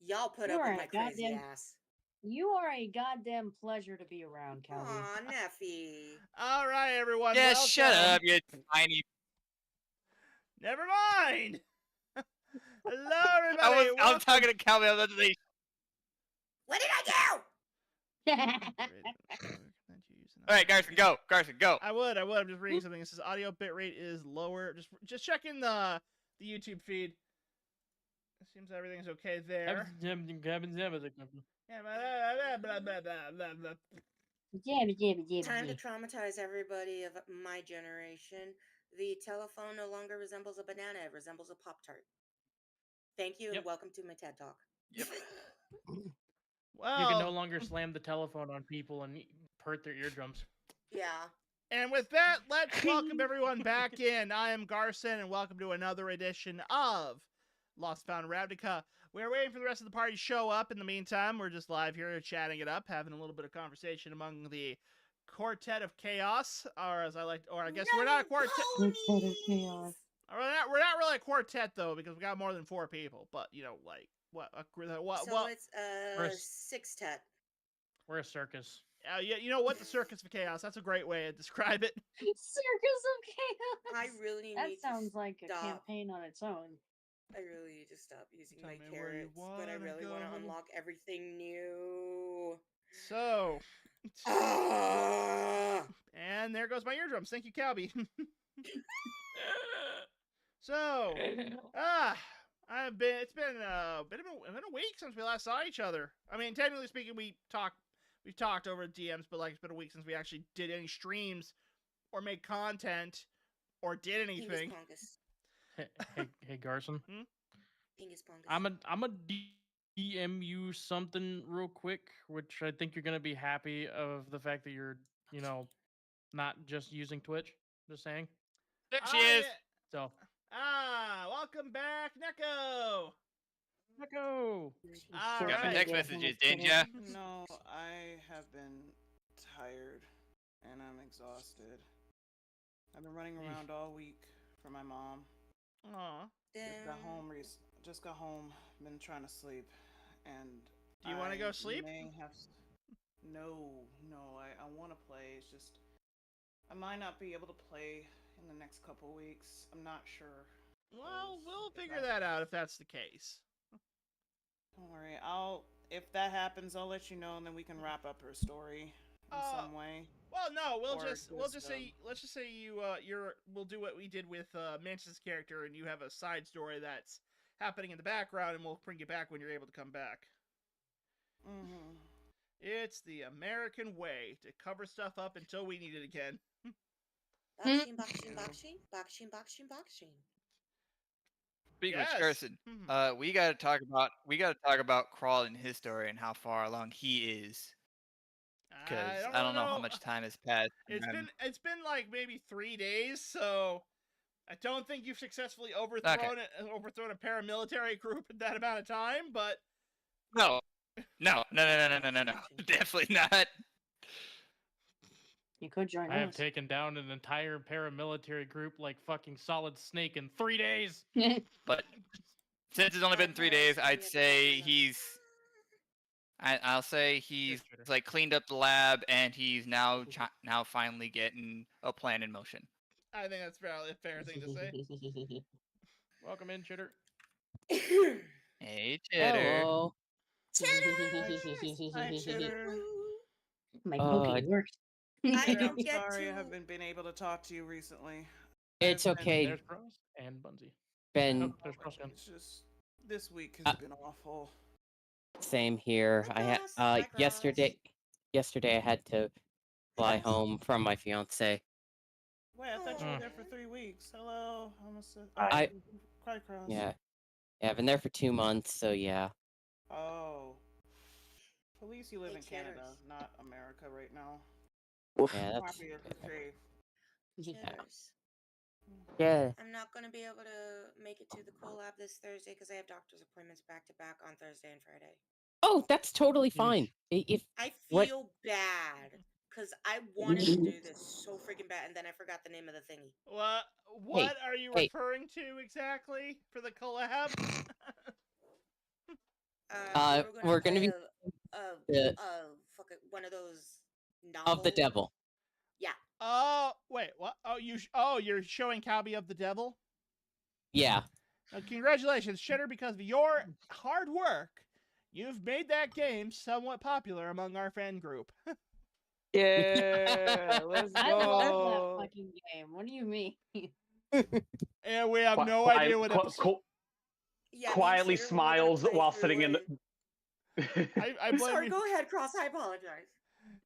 Y'all put You up are with a my crazy goddamn. ass. You are a goddamn pleasure to be around, Calvin. Aw, Neffy. All right, everyone. Yeah, welcome. shut up, you tiny. Never mind. Hello, everybody. I was talking to Calvin. I was about to say, What did I do? all right, Garson, go. Garson, go. I would. I'm just reading something. It says audio bitrate is lower. Just checking the YouTube feed. It seems everything's okay there. Yeah, blah, blah, blah, blah. Time to traumatize everybody of my generation. The telephone no longer resembles a banana. It resembles a Pop-Tart. Thank you, and welcome to my TED Talk. Yep. Well, you can no longer slam the telephone on people and hurt their eardrums. Yeah. And with that, let's welcome everyone back in. I am Garson, and welcome to another edition of Lost Found Ravnica. We're waiting for the rest of the party to show up. In the meantime, we're just live here chatting it up, having a little bit of conversation among the Quartet of Chaos, or as I like, or I guess we're not a quartet. Quartet of Chaos. We're not really a quartet though, because we got more than 4 people. But you know, like what? So it's a sextet. We're a circus. You know what? The Circus of Chaos. That's a great way to describe it. Circus of Chaos. I really That need sounds to like stop. a campaign on its own. I really need to stop using Tell my me where you carrots, but I really want to unlock everything new. So, Ah! and there goes my eardrums. Thank you, Calby. So, it's been a week since we last saw each other. I mean, technically speaking, we've talked over DMs, but like it's been a week since we actually did any streams or made content or did anything. Hey, Garson. Pingus Pongus. I'm a DM you something real quick, which I think you're gonna be happy of the fact that you're, not just using Twitch. Just saying. There she is. So. Welcome back, Neko. Neko. You got my text messages, didn't ya? No, I have been tired and I'm exhausted. I've been running around all week for my mom. Aw. Just got home. Been trying to sleep, and do you want to go sleep? No. I want to play. It's just I might not be able to play in the next couple weeks. I'm not sure. Well, we'll figure that out if that's the case. Don't worry. If that happens, I'll let you know, and then we can wrap up her story in some way. Well, no, let's just say we'll do what we did with Mantis' character, and you have a side story that's happening in the background, and we'll bring you back when you're able to come back. Mm-hmm. It's the American way to cover stuff up until we need it again. Boxing. Speaking of Garson, we gotta talk about Crawl and his story and how far along he is. Because I don't know how much time has passed. It's been like maybe 3 days, so I don't think you've successfully overthrown a paramilitary group in that amount of time. But no, definitely not. You could join us. I have taken down an entire paramilitary group like fucking Solid Snake in 3 days. But since it's only been 3 days, I'd say I'll say he's like cleaned up the lab and he's now finally getting a plan in motion. I think that's probably a fair thing to say. Welcome in, Chitter. Hey, Chitter. Hello. Hi, Chitter. My cookie works. I'm sorry I haven't been able to talk to you recently. It's okay. There's Bros and Bunsy. Been it's just this week has been awful. Same here. Yesterday I had to fly home from my fiance. Wait, I thought you were there for 3 weeks. Hello, Yeah, I've been there for 2 months, so yeah. Oh, at least you live in Canada, not America right now. Yeah, that's safe. Yeah. I'm not going to be able to make it to the collab this Thursday because I have doctor's appointments back to back on Thursday and Friday. Oh, that's totally fine. I feel bad because I wanted to do this so freaking bad, and then I forgot the name of the thingy. What are you referring to exactly for the collab? We're gonna be one of those of the novel. devil. Yeah. Oh, wait, what? Oh, you're showing Calby of the Devil? Yeah. Congratulations, Cheddar, because of your hard work, you've made that game somewhat popular among our fan group. Yeah, let's go. I love that fucking game. What do you mean? And we have no idea what episode. Quietly smiles while sitting in. I'm sorry. Go ahead, Cross. I apologize.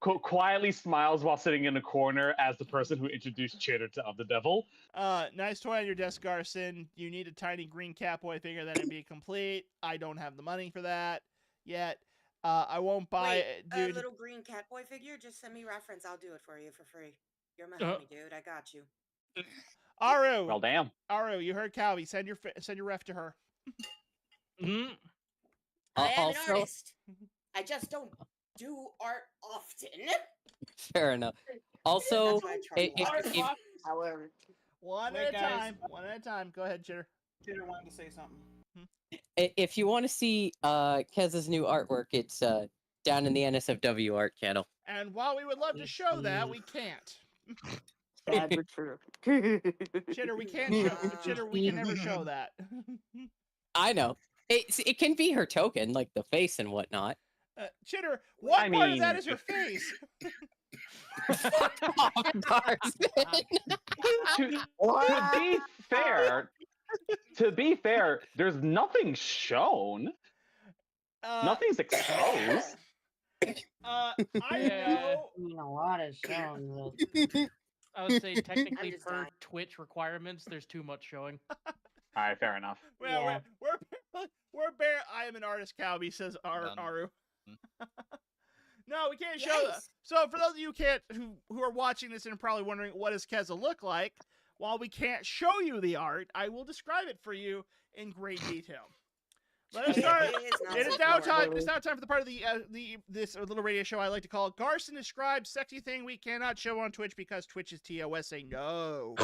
Quietly smiles while sitting in a corner as the person who introduced Cheddar to Of the Devil. Nice toy on your desk, Garson. You need a tiny green Catboy figure, then it'd be complete. I don't have the money for that yet. I won't buy dude. A little green Catboy figure. Just send me reference. I'll do it for you for free. You're my homie, dude. I got you. Aru. Well, damn. Aru, you heard Calby. Send your ref to her. I am an artist. I just don't do art often. Fair enough. Also, however, one at a time. Go ahead, Chitter. Chitter wanted to say something. If you want to see Kez's new artwork, it's down in the NSFW art channel. And while we would love to show that, we can't. Sad but true. Chitter, we can't show. Chitter, we can never show that. I know. It can be her token, like the face and whatnot. Chitter, what part of that is her face? To be fair, there's nothing shown. Nothing's exposed. I know. A lot is shown. I would say technically per Twitch requirements, there's too much showing. All right, fair enough. Well, yeah. we're bare. I am an artist, Calby, says Aru. No, we can't show that. So for those of you who are watching this and are probably wondering what does Keza look like, while we can't show you the art, I will describe it for you in great detail. Let us start. It's now time for the part of this little radio show I like to call Garson describes sexy thing we cannot show on Twitch because Twitch is TOS. Say no.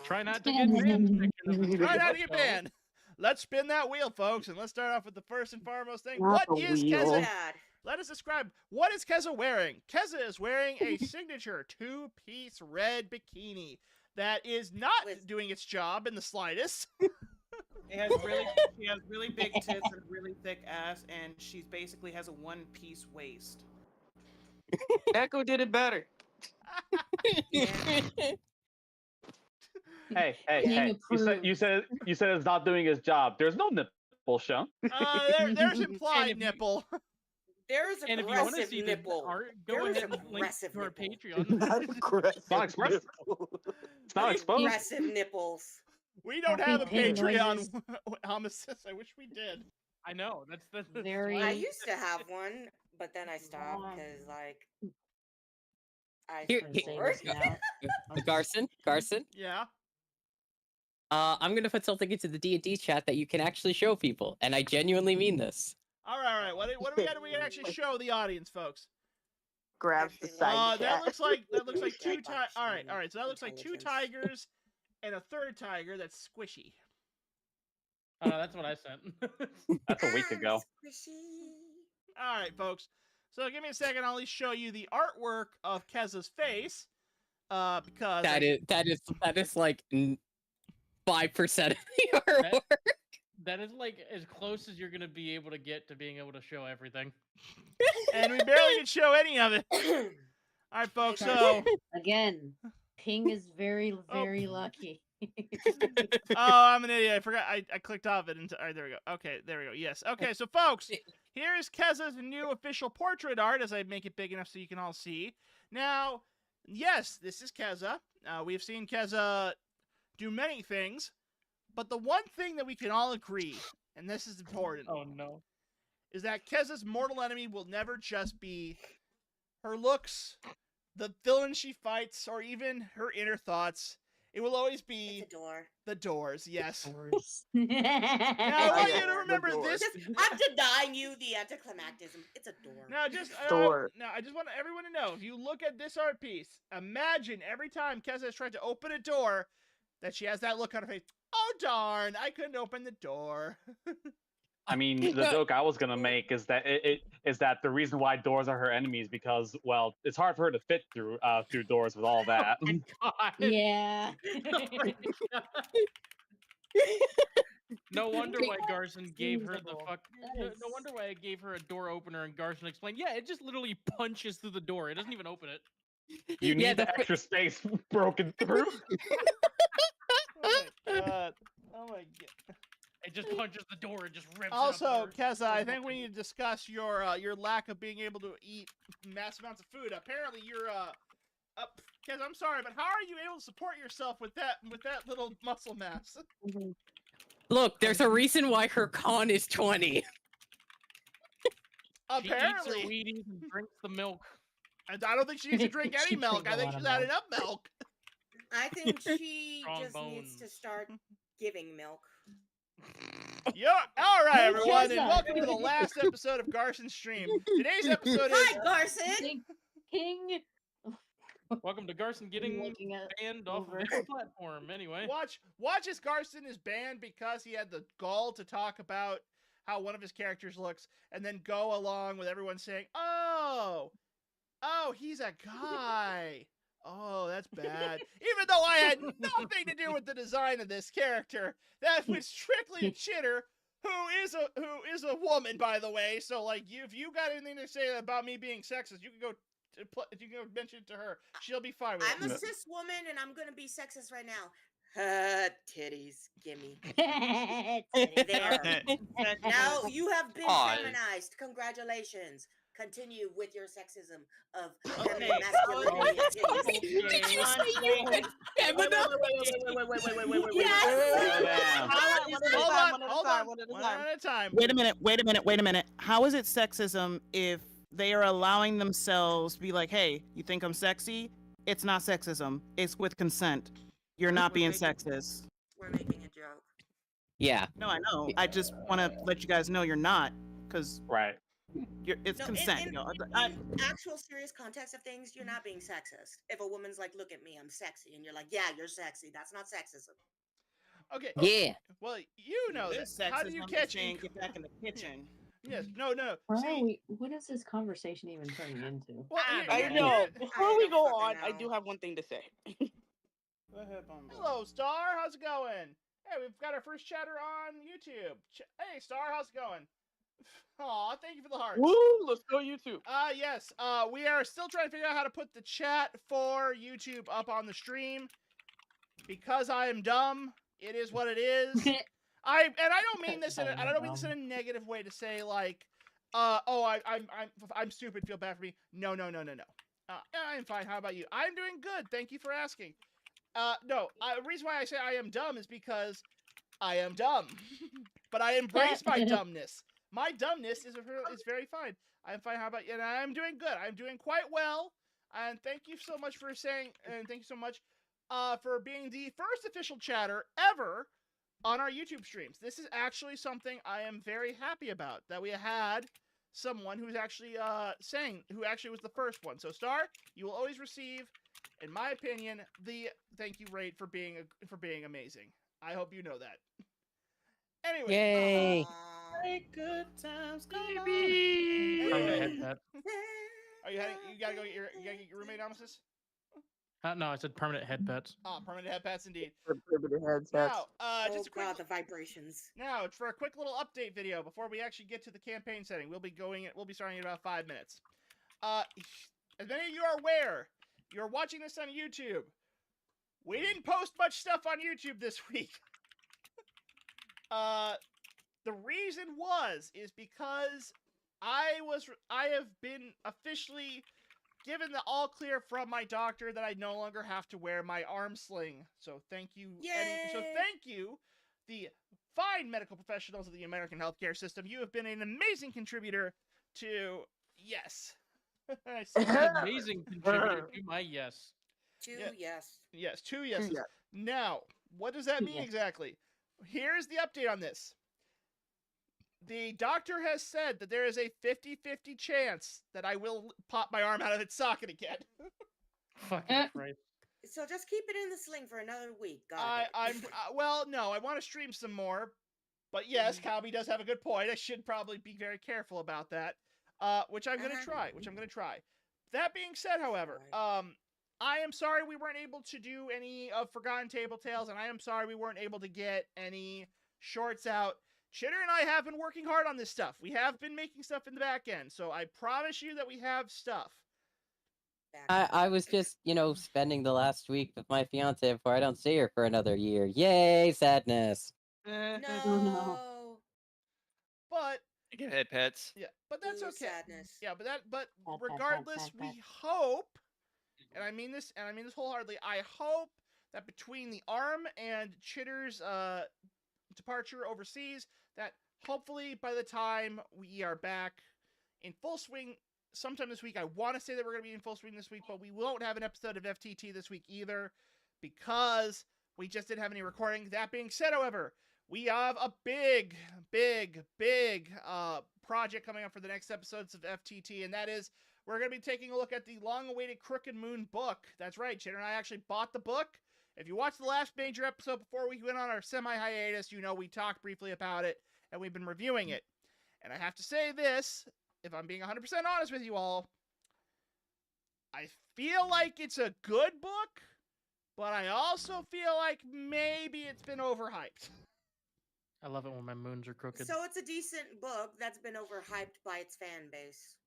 Try not to get banned. Try not to get banned. Let's spin that wheel, folks, and let's start off with the first and foremost thing. What is Keza? Let us describe what is Keza wearing. Keza is wearing a signature 2-piece red bikini that is not doing its job in the slightest. She has really big tits and a really thick ass, and she basically has a 1-piece waist. Echo did it better. Hey! You said it's not doing its job. There's no nipple shown. There's implied nipple. There's and if you want to see nipple. The art, go ahead and link to our Patreon. Not aggressive. It's not expressive. It's not exposed. Aggressive nipples. We don't have a Patreon. Homicist. I wish we did. I know. That's very. I used to have one, but then I stopped because Garson. Yeah. I'm gonna put something into the D&D chat that you can actually show people, and I genuinely mean this. All right. What do we got? We can actually show the audience, folks. Grabs the side. That looks like 2 tigers. All right. So that looks like 2 tigers and a third tiger that's squishy. Oh, no, that's what I sent. That's a week ago. All right, folks. So give me a second. I'll at least show you the artwork of Keza's face. Because that is like 5% of the artwork. That is like as close as you're gonna be able to get to being able to show everything. And we barely can show any of it. All right, folks. So again, Ping is very lucky. Oh, I'm an idiot. I forgot. I clicked off it. All right, there we go. Okay, there we go. Yes. Okay, so folks, here is Keza's new official portrait art as I make it big enough so you can all see. Now, yes, this is Keza. We've seen Keza do many things, but the one thing that we can all agree, and this is important, is that Keza's mortal enemy will never just be her looks, the villain she fights, or even her inner thoughts. It will always be the doors. Yes. Now, I want you to remember this. I'm denying you the anticlimactism. It's a door. Now, I just want everyone to know, if you look at this art piece, imagine every time Keza has tried to open a door that she has that look on her face. Oh, darn, I couldn't open the door. I mean, the joke I was gonna make is that it is that the reason why doors are her enemies because, well, it's hard for her to fit through doors with all that. Oh my God. Yeah. Oh my God. No wonder why Garson gave her the Feasible. fuck. That No, is- no wonder why I gave her a door opener and Garson explained. Yeah, it just literally punches through the door. It doesn't even open it. You need Yeah, the extra space broken through. Oh my god. Oh my god. It just punches the door and just rips Also, it up. Keza, I think we need to discuss your lack of being able to eat mass amounts of food. Apparently, you're Keza, I'm sorry, but how are you able to support yourself with that little muscle mass? Look, there's a reason why her con is 20. Apparently, She eats her Wheaties and drinks the milk. and I don't think she needs to drink any She milk. drinks I a think lot she's of had milk. enough milk. I think she Strong just needs to bones. start giving milk. Yeah. All right, Hey, everyone, and Keza. welcome to the last episode of Garson's stream. Today's episode is Hi, Garson. King. Welcome to Garson getting Looking at banned off of over. this platform. Anyway, watch as Garson is banned because he had the gall to talk about how one of his characters looks, and then go along with everyone saying, "Oh, he's a guy. Oh, that's bad." Even though I had nothing to do with the design of this character, that was strictly a chitter who is a woman, by the way. So, like, if you got anything to say about me being sexist, you can go. You can go mention it to her. She'll be fine with I'm it. a cis woman, and I'm gonna be sexist right now. Titties, gimme. There. Now you have been Pause. feminized. Congratulations. Continue with your sexism of Okay. feminine masculinity and titties. Did you say you went feminine? Yes. Hold on. One at a time. Wait a minute. How is it sexism if they are allowing themselves to be like, hey, you think I'm sexy? It's not sexism. It's with consent. You're not being sexist. We're making a joke. Yeah. No, I know. I just want to let you guys know you're not, because Right. it's No, consent. in actual serious context of things, you're not being sexist. If a woman's like, look at me, I'm sexy, and you're like, yeah, you're sexy, that's not sexism. Okay. Yeah. Well, you know This that. How do you sexism catch saying it? get back in the kitchen? Yes. No. Why what is this conversation even turning into? Well, I know. Before we go on, I do know. have one thing to say. Go ahead, Bumble. Hello, Star. How's it going? Hey, we've got our first chatter on YouTube. Hey, Star. How's it going? Aw, thank you for the hearts. Woo! Let's go YouTube. Yes. We are still trying to figure out how to put the chat for YouTube up on the stream. Because I am dumb, it is what it is. I don't mean this in a negative way to say like, I'm stupid. Feel bad for me. No. I'm fine. How about you? I'm doing good. Thank you for asking. No. The reason why I say I am dumb is because I am dumb, but I embrace my dumbness. My dumbness is very fine. I'm fine. How about you? And I'm doing good. I'm doing quite well. And thank you so much for saying. And thank you so much for being the first official chatter ever on our YouTube streams. This is actually something I am very happy about, that we had someone who's actually who actually was the first one. So Star, you will always receive, in my opinion, the thank you rate for being amazing. I hope you know that. Anyway, Yay. Make good times come on. Permanent headset. Are you heading? You gotta go get your roommate nemesis. No, I said permanent head pets. Oh, permanent head pats indeed. Headsets. Now, Oh just a quick. god, the vibrations. Now, for a quick little update video before we actually get to the campaign setting. We'll be starting in about 5 minutes. As many of you are aware, you're watching this on YouTube. We didn't post much stuff on YouTube this week. The reason is because I have been officially given the all clear from my doctor that I no longer have to wear my arm sling. So thank you. Thank you, the fine medical professionals of the American healthcare system. You have been an amazing contributor to yes. Amazing contributor to my yes. Yes, 2 yeses. Now, what does that mean exactly? Here's the update on this. The doctor has said that there is a 50-50 chance that I will pop my arm out of its socket again. Fucking Christ. So just keep it in the sling for another week. God. Well, no, I want to stream some more, But yes, Calby does have a good point. I should probably be very careful about that, which I'm going to try. That being said, however, I am sorry we weren't able to do any of Forgotten Table Tales, and I am sorry we weren't able to get any shorts out. Chitter and I have been working hard on this stuff. We have been making stuff in the back end, so I promise you that we have stuff. I was just, spending the last week with my fiance before I don't see her for another year. Yay, sadness. No. But Go ahead, pets. Yeah, but that's okay. Sadness. Yeah, but regardless, we hope, and I mean this wholeheartedly. I hope that between the ARM and Chitter's departure overseas, that hopefully by the time we are back in full swing sometime this week, I want to say that we're going to be in full swing this week, but we won't have an episode of FTT this week either because we just didn't have any recording. That being said, however, we have a big project coming up for the next episodes of FTT, and that is we're going to be taking a look at the long-awaited Crooked Moon book. That's right, Chitter and I actually bought the book. If you watched the last major episode before we went on our semi-hiatus, we talked briefly about it, and we've been reviewing it. And I have to say this, if I'm being 100% honest with you all, I feel like it's a good book, but I also feel like maybe it's been overhyped. I love it when my moons are crooked. So it's a decent book that's been overhyped by its fan base.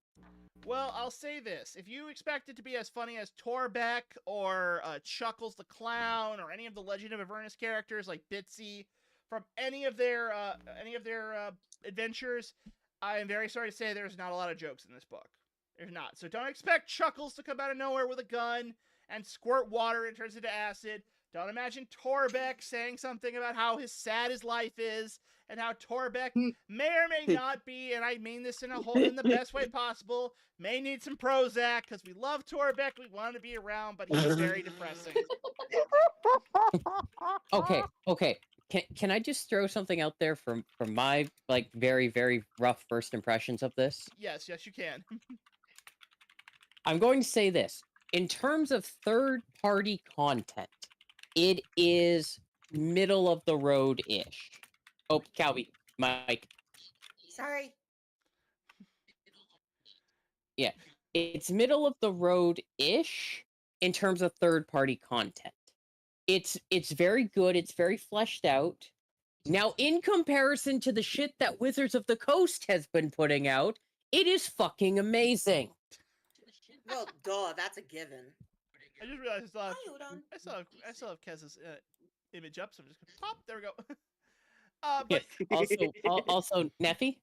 Well, I'll say this. If you expect it to be as funny as Torbeck or Chuckles the Clown or any of the Legend of Avernus characters like Bitsy from any of their adventures, I am very sorry to say there's not a lot of jokes in this book. There's not. So don't expect Chuckles to come out of nowhere with a gun and squirt water and turns into acid. Don't imagine Torbeck saying something about how sad his life is and how Torbeck may or may not be, and I mean this in the best way possible, may need some Prozac because we love Torbeck, we want him to be around, but he's very depressing. Okay. Can I just throw something out there from my very, very rough first impressions of this? Yes, you can. I'm going to say this. In terms of third-party content, it is middle of the road-ish. Oh, Calby, Mike. Sorry. Yeah, it's middle of the road-ish in terms of third-party content. It's very good. It's very fleshed out. Now, in comparison to the shit that Wizards of the Coast has been putting out, it is fucking amazing. Well, duh, that's a given. I just realized I still have Kez's image up, so I'm just gonna pop. There we go. But also, Neffy,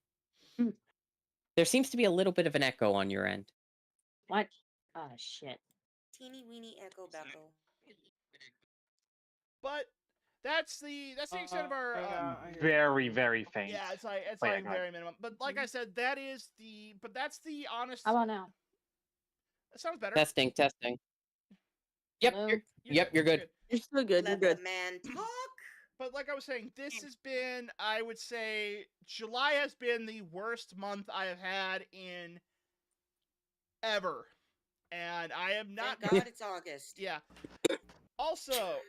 there seems to be a little bit of an echo on your end. What? Oh shit. Teeny weeny echo becho. But that's the extent of our very, very faint. Yeah, it's like very minimum. But like I said, that's the honest. How about now? That sounds better. Testing. Yep, you're good. You're still good. You're good. Let the man talk. But like I was saying, this has been, I would say, July has been the worst month I have had in ever. And I am not. Thank God it's August. Yeah. Also,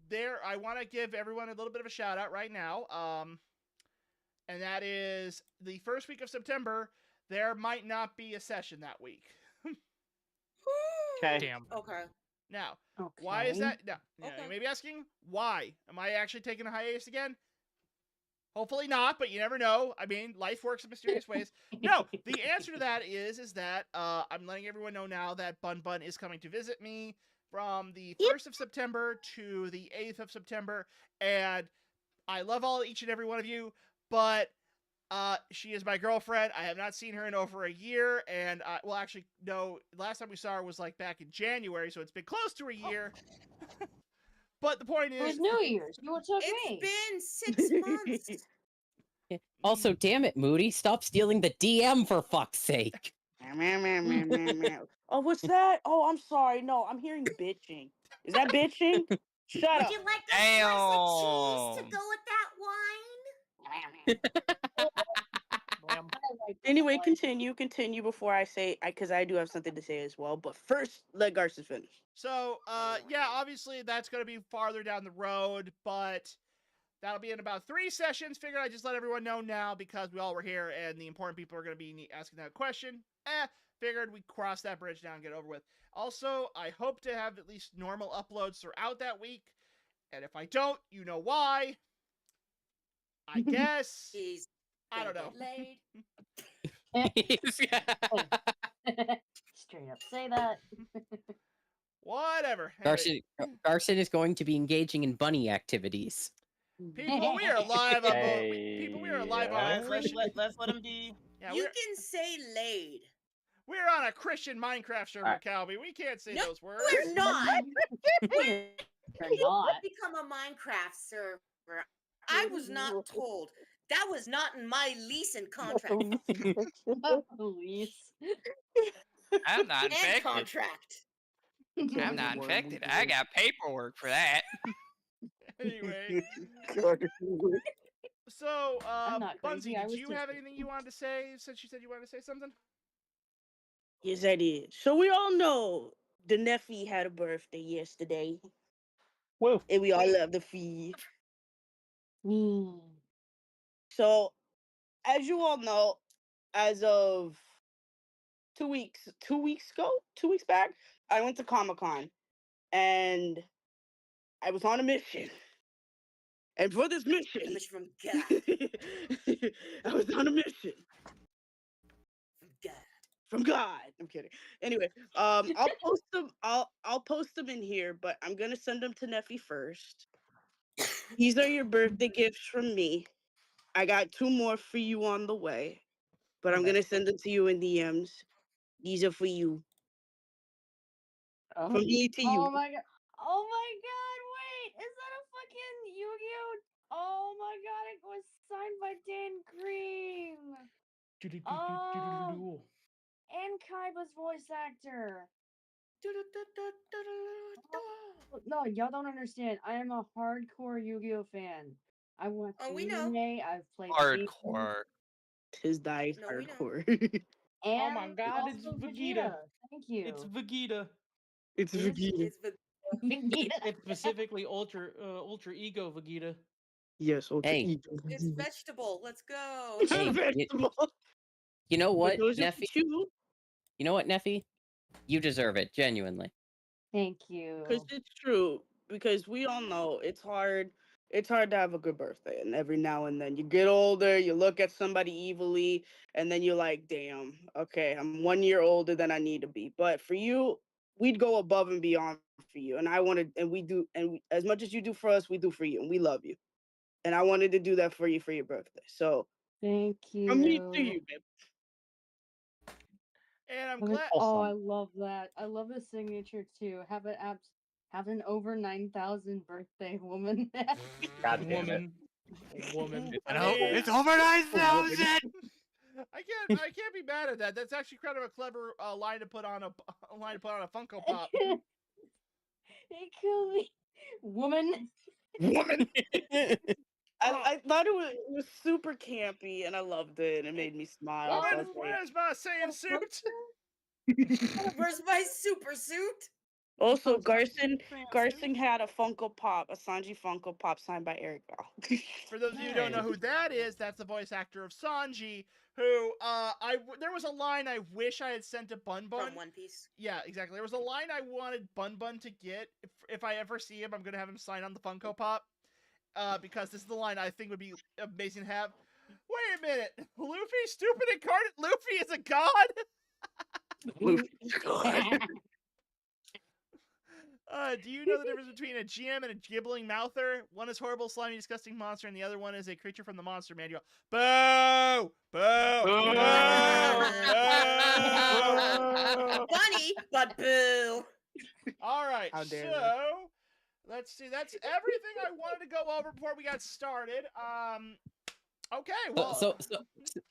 there, I want to give everyone a little bit of a shout out right now. And that is the first week of September. There might not be a session that week. Okay. Damn. Okay. Now, why is that? Now, you may be asking, why? Am I actually taking a hiatus again? Hopefully not, but you never know. I mean, life works in mysterious ways. No, the answer to that is that I'm letting everyone know now that Bun Bun is coming to visit me from the 1st of September to the 8th of September, and I love each and every one of you, but she is my girlfriend. I have not seen her in over a year, and well, actually, no, last time we saw her was like back in January, so it's been close to a year. But the point is, it was New Year's. You took me. It's been 6 months. Also, damn it, Moody, stop stealing the DM for fuck's sake. Oh, what's that? Oh, I'm sorry. No, I'm hearing bitching. Is that bitching? Shut up. Would you like a slice of cheese to go with that wine? Anyway, continue before I say, because I do have something to say as well. But first, let Garza finish. So, yeah, obviously that's going to be farther down the road, but That'll be in about 3 sessions. Figured I'd just let everyone know now because we all were here and the important people are going to be asking that question. Figured we'd cross that bridge now and get it over with. Also, I hope to have at least normal uploads throughout that week. And if I don't, you know why. I guess. I don't know. Straight up say that. Whatever. Anyway. Garson is going to be engaging in bunny activities. People, we are live on people. We are live on a Christian. Let's let him be. Yeah, you can say laid. We're on a Christian Minecraft server, Calby. We can't say those words. We're not. We're not. Become a Minecraft server. I was not told. That was not in my lease and contract. Lease. I'm not infected. And contract. I'm not infected. I got paperwork for that. Anyway. So, Bunsy, did you have anything you wanted to say since you said you wanted to say something? Yes, I did. So we all know the Neffy had a birthday yesterday. Woo. And we all love the fee. So, as you all know, as of 2 weeks back, I went to Comic-Con. And I was on a mission. And for this mission, from God. I was on a mission. From God. I'm kidding. Anyway, I'll post them. I'll post them in here, but I'm gonna send them to Neffy first. These are your birthday gifts from me. I got 2 more for you on the way, but I'm gonna send them to you in DMs. These are for you. From me to you. Oh my god! Oh my god! Wait, is that a fucking Yu-Gi-Oh? Oh my god! It was signed by Dan Green. And Kaiba's voice actor. No, y'all don't understand. I am a hardcore Yu-Gi-Oh fan. I watch anime. I've played hardcore. His diet hardcore. And oh my god, it's also Vegeta. Thank you. It's Vegeta. It's Vegeta. Vegeta. It's specifically Ultra Ego Vegeta. Yes, Ultra Ego. It's vegetable. Let's go. Hey, vegetable. You know what, those are Neffy? two. You know what, Neffy? You deserve it, genuinely. Thank you. Because it's true. Because we all know it's hard. It's hard to have a good birthday, and every now and then you get older, you look at somebody evilly, and then you're like, "Damn, okay, I'm 1 year older than I need to be." But for you, we'd go above and beyond for you, and I wanted, and we do, and as much as you do for us, we do for you, and we love you. And I wanted to do that for you for your birthday. So thank you. from me to you, babe. And I'm glad. Oh, I love that. I love his signature too. Have an over 9,000 birthday woman. God damn it. Woman. It's over 9,000. I can't be mad at that. That's actually kind of a clever line to put on a Funko Pop. It killed me, woman. Woman. I thought it was super campy, and I loved it. It made me smile. Woman, where's my Saiyan suit? Where's my super suit? Also, Garson had a Funko Pop, a Sanji Funko Pop signed by Eric Bell. For those of you who don't know who that is, that's the voice actor of Sanji, who there was a line I wish I had sent to Bun Bun. From One Piece. Yeah, exactly. There was a line I wanted Bun Bun to get. If I ever see him, I'm going to have him sign on the Funko Pop. Because this is the line I think would be amazing to have. Wait a minute. Luffy, stupid incarnate Luffy is a god? Luffy's a god. Do you know the difference between a GM and a gibbling mouther? One is horrible, slimy, disgusting monster, and the other one is a creature from the monster manual. Boo! Boo! Boo! Boo! Funny, but boo. All right, so let's see. That's everything I wanted to go over before we got started. Okay, well.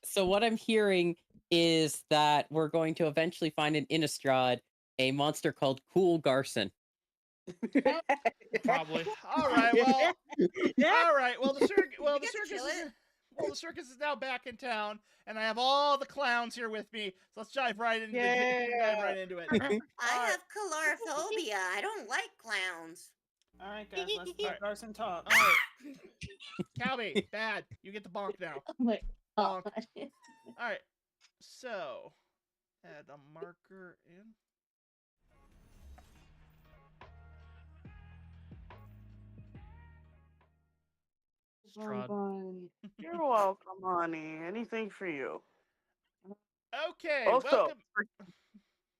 So what I'm hearing is that we're going to eventually find in Innistrad a monster called Cool Garson. Probably. All right. Well. All right. Well, the circus is now back in town, and I have all the clowns here with me. So let's dive right into it. I have colorophobia. I don't like clowns. All right, guys, let's let Garson talk. All right. Calby, bad. You get the bonk now. Oh my Bonk. god. All right. So, add a marker in. You're welcome, honey. Anything for you. Okay, Also, welcome.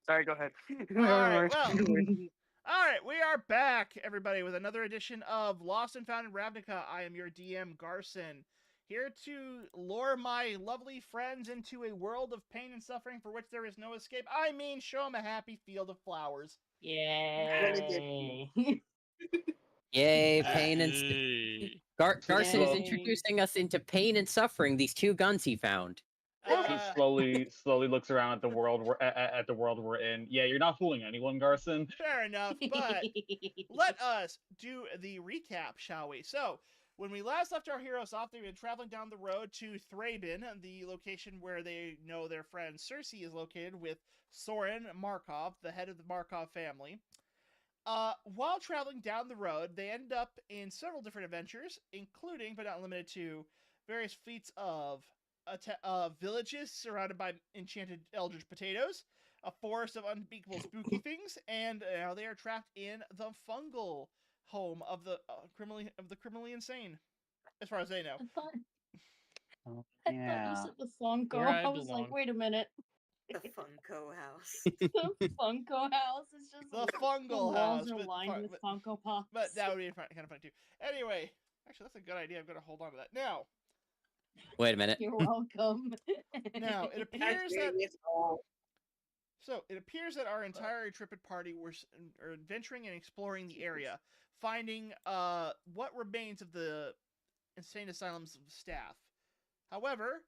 Sorry, go ahead. All right, well, all right, we are back, everybody, with another edition of Lost and Found in Ravnica. I am your DM, Garson, here to lure my lovely friends into a world of pain and suffering for which there is no escape. I mean, show them a happy field of flowers. Yay. Yay, pain and Garson is introducing us into pain and suffering. These two guns he found. Slowly looks around at the world we're in. Yeah, you're not fooling anyone, Garson. Fair enough, but let us do the recap, shall we? So, when we last left our heroes off, they've been traveling down the road to Thraben, the location where they know their friend Cersei is located, with Soren Markov, the head of the Markov family. While traveling down the road, they end up in several different adventures, including, but not limited to, various feats of villages surrounded by enchanted eldritch potatoes, a forest of unspeakable spooky things, and now they are trapped in the fungal home of the criminally insane, as far as they know. I thought you said the Funko. I was like, wait a minute. The Funko house. The Funko house is just the fungal the walls house. are lined with Funko Pops. But that would be kind of fun too. Anyway, actually, that's a good idea. I'm going to hold on to that now. Wait a minute. You're welcome. Now, it appears that our entire intrepid party are adventuring and exploring the area, finding what remains of the insane asylum's staff. However,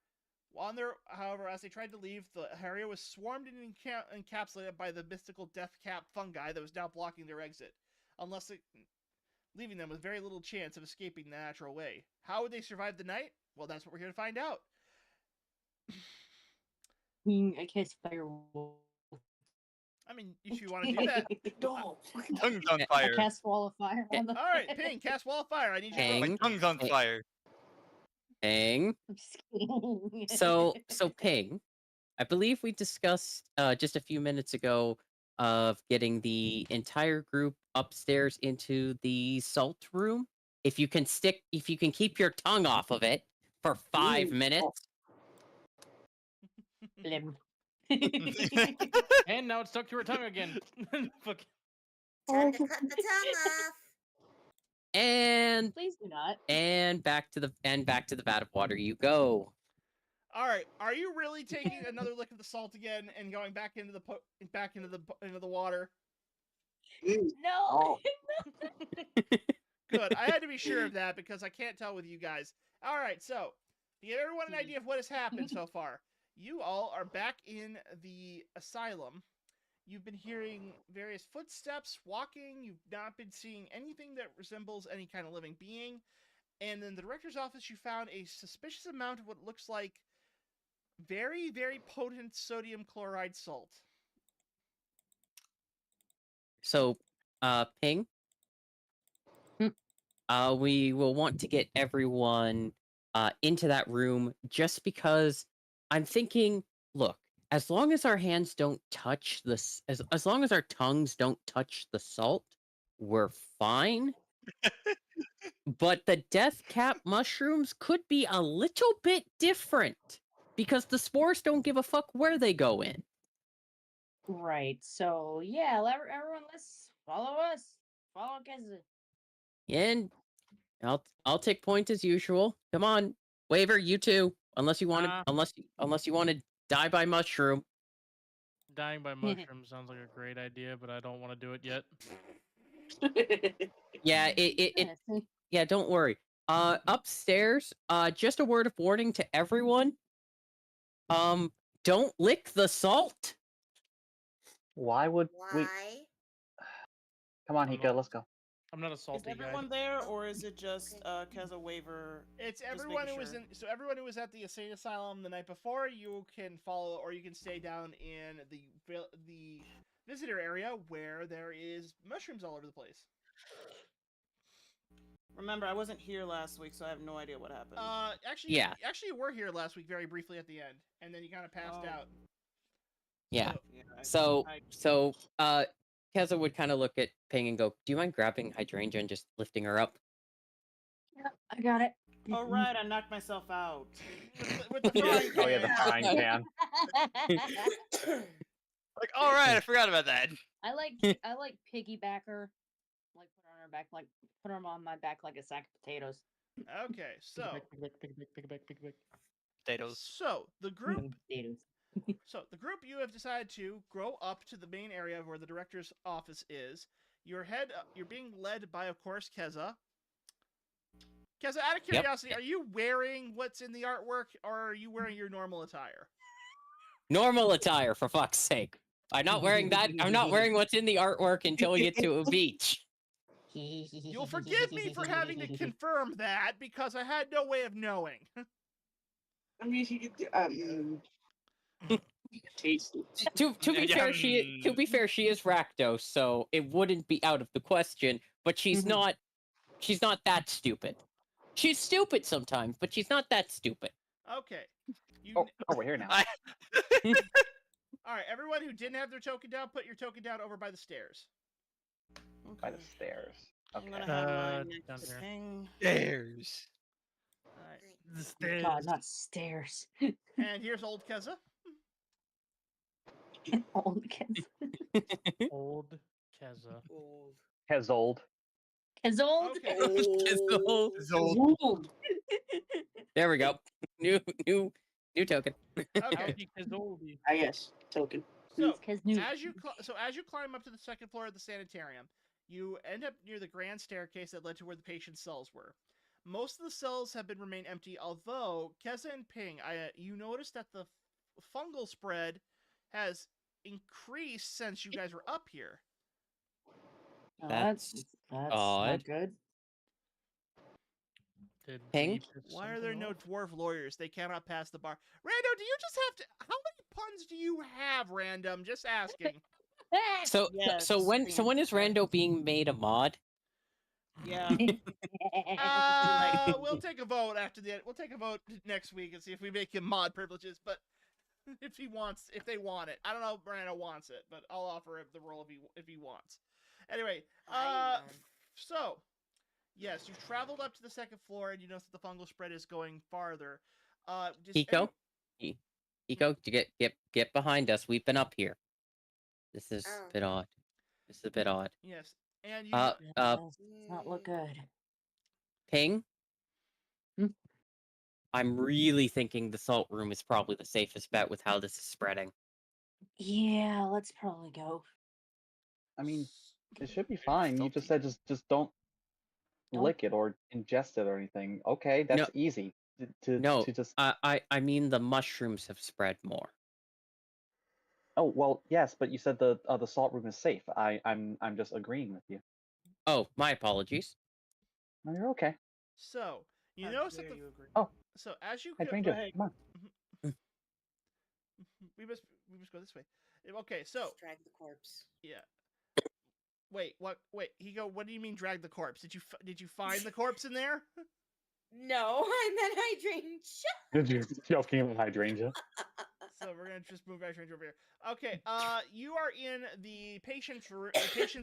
as they tried to leave, the area was swarmed and encapsulated by the mystical death cap fungi that was now blocking their exit, leaving them with very little chance of escaping the natural way. How would they survive the night? Well, that's what we're here to find out. I cast firewall. I mean, if you want to do that. Tongues on fire. I cast wall of fire on them. All right, Ping, cast wall of fire. I need you to... My tongue's on fire. Ping. So Ping, I believe we discussed just a few minutes ago of getting the entire group upstairs into the salt room. If you can keep your tongue off of it for 5 minutes. And now it's stuck to her tongue again. Time to cut the tongue off. And please do not. And back to the vat of water you go. All right, are you really taking another lick of the salt again and going back into the water? No. Good. I had to be sure of that because I can't tell with you guys. All right, so to give everyone an idea of what has happened so far, you all are back in the asylum. You've been hearing various footsteps, walking. You've not been seeing anything that resembles any kind of living being. And in the director's office, you found a suspicious amount of what looks like very, very potent sodium chloride salt. So, Ping, we will want to get everyone into that room just because I'm thinking, look, as long as our hands don't touch this, as long as our tongues don't touch the salt, we're fine. But the death cap mushrooms could be a little bit different because the spores don't give a fuck where they go in. Right. So yeah, everyone, let's follow us. Follow Keza. And I'll take point as usual. Come on, Waver, you too. Unless you want to, unless you want to die by mushroom. Dying by mushroom sounds like a great idea, but I don't want to do it yet. Yeah, yeah, don't worry. Upstairs, just a word of warning to everyone. Don't lick the salt. Why would we? Come on, Hika, let's go. I'm not a salty guy. Is everyone there, or is it just Keza Waver? It's everyone who was in. So everyone who was at the insane asylum the night before. You can follow, or you can stay down in the visitor area where there is mushrooms all over the place. Remember, I wasn't here last week, so I have no idea what happened. Actually, you were here last week very briefly at the end, and then you kind of passed out. Yeah. So Keza would kind of look at Ping and go, "Do you mind grabbing Hydrangea and just lifting her up?" Yeah, I got it. All right, I knocked myself out. with the frying pan. Oh yeah, the frying pan. Like, all right, I forgot about that. I like piggyback her, like put her on her back, like put her on my back like a sack of potatoes. Okay, so Piggyback. Potatoes. So the group you have decided to grow up to the main area where the director's office is. You're being led by, of course, Keza. Keza, out of curiosity, are you wearing what's in the artwork, or are you wearing your normal attire? Normal attire, for fuck's sake. I'm not wearing that. I'm not wearing what's in the artwork until we get to a beach. You'll forgive me for having to confirm that, because I had no way of knowing. I mean, he could. Taste it. To be fair, she is Rakdos, so it wouldn't be out of the question. But she's not. She's not that stupid. She's stupid sometimes, but she's not that stupid. Okay. We're here now. All right, everyone who didn't have their token down, put your token down over by the stairs. Okay. By the stairs. Okay. I'm gonna have mine next to Ping. Stairs. All right. The stairs. God, not stairs. And here's old Keza. Old Keza. Old Keza. Kezold. Kezold. Okay. Kezold. There we go. New token. Okay. I guess token. So as you climb up to the second floor of the sanitarium, you end up near the grand staircase that led to where the patient's cells were. Most of the cells have remained empty, although Keza and Ping, you notice that the fungal spread has increased since you guys were up here. That's odd. Not good. Ping? Why are there no dwarf lawyers? They cannot pass the bar. Rando, do you just have to... How many puns do you have, Random? Just asking. So when is Rando being made a mod? Yeah. We'll take a vote after the... We'll take a vote next week and see if we make him mod privileges, but if they want it. I don't know if Rando wants it, but I'll offer him the role if he wants. Anyway, so... Yes, you've traveled up to the second floor, and you notice that the fungal spread is going farther. Hiko, get behind us. We've been up here. This is a bit odd. Yes, and you. Does not look good. Ping. I'm really thinking the salt room is probably the safest bet with how this is spreading. Yeah, let's probably go. I mean, it should be fine. You just said just don't lick it or ingest it or anything. Okay, that's easy. I mean the mushrooms have spread more. Oh well, yes, but you said the salt room is safe. I'm just agreeing with you. Oh, my apologies. No, you're okay. So you notice that so as you come on. we must go this way. Okay, so just drag the corpse. Yeah. Wait, what? Wait, what do you mean drag the corpse? Did you find the corpse in there? No, I meant hydrangea. Did you joking about hydrangea? So we're gonna just move hydrangea over here. Okay, you are in the patient's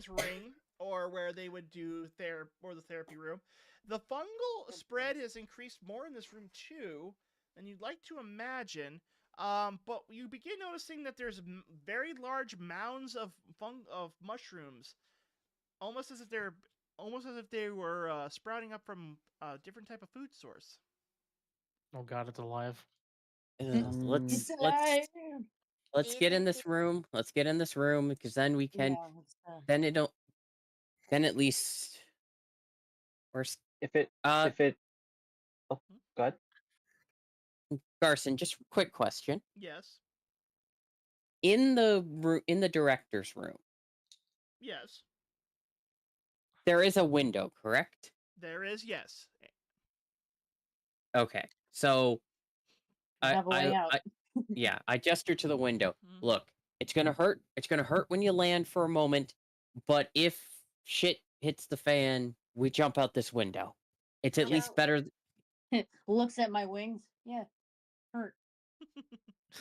ring, or where they would do the therapy room. The fungal spread has increased more in this room too than you'd like to imagine. But you begin noticing that there's very large mounds of mushrooms. Almost as if they were sprouting up from a different type of food source. Oh god, it's alive. Let's get in this room. Let's get in this room because then we can. Then at least. Worst. If it. Oh, go ahead. Garson, just a quick question. Yes. In the director's room. Yes. There is a window, correct? There is, yes. Okay, so I gesture to the window. Look, it's gonna hurt. It's gonna hurt when you land for a moment, but if shit hits the fan, we jump out this window. It's at least better. Looks at my wings. Yeah, hurt.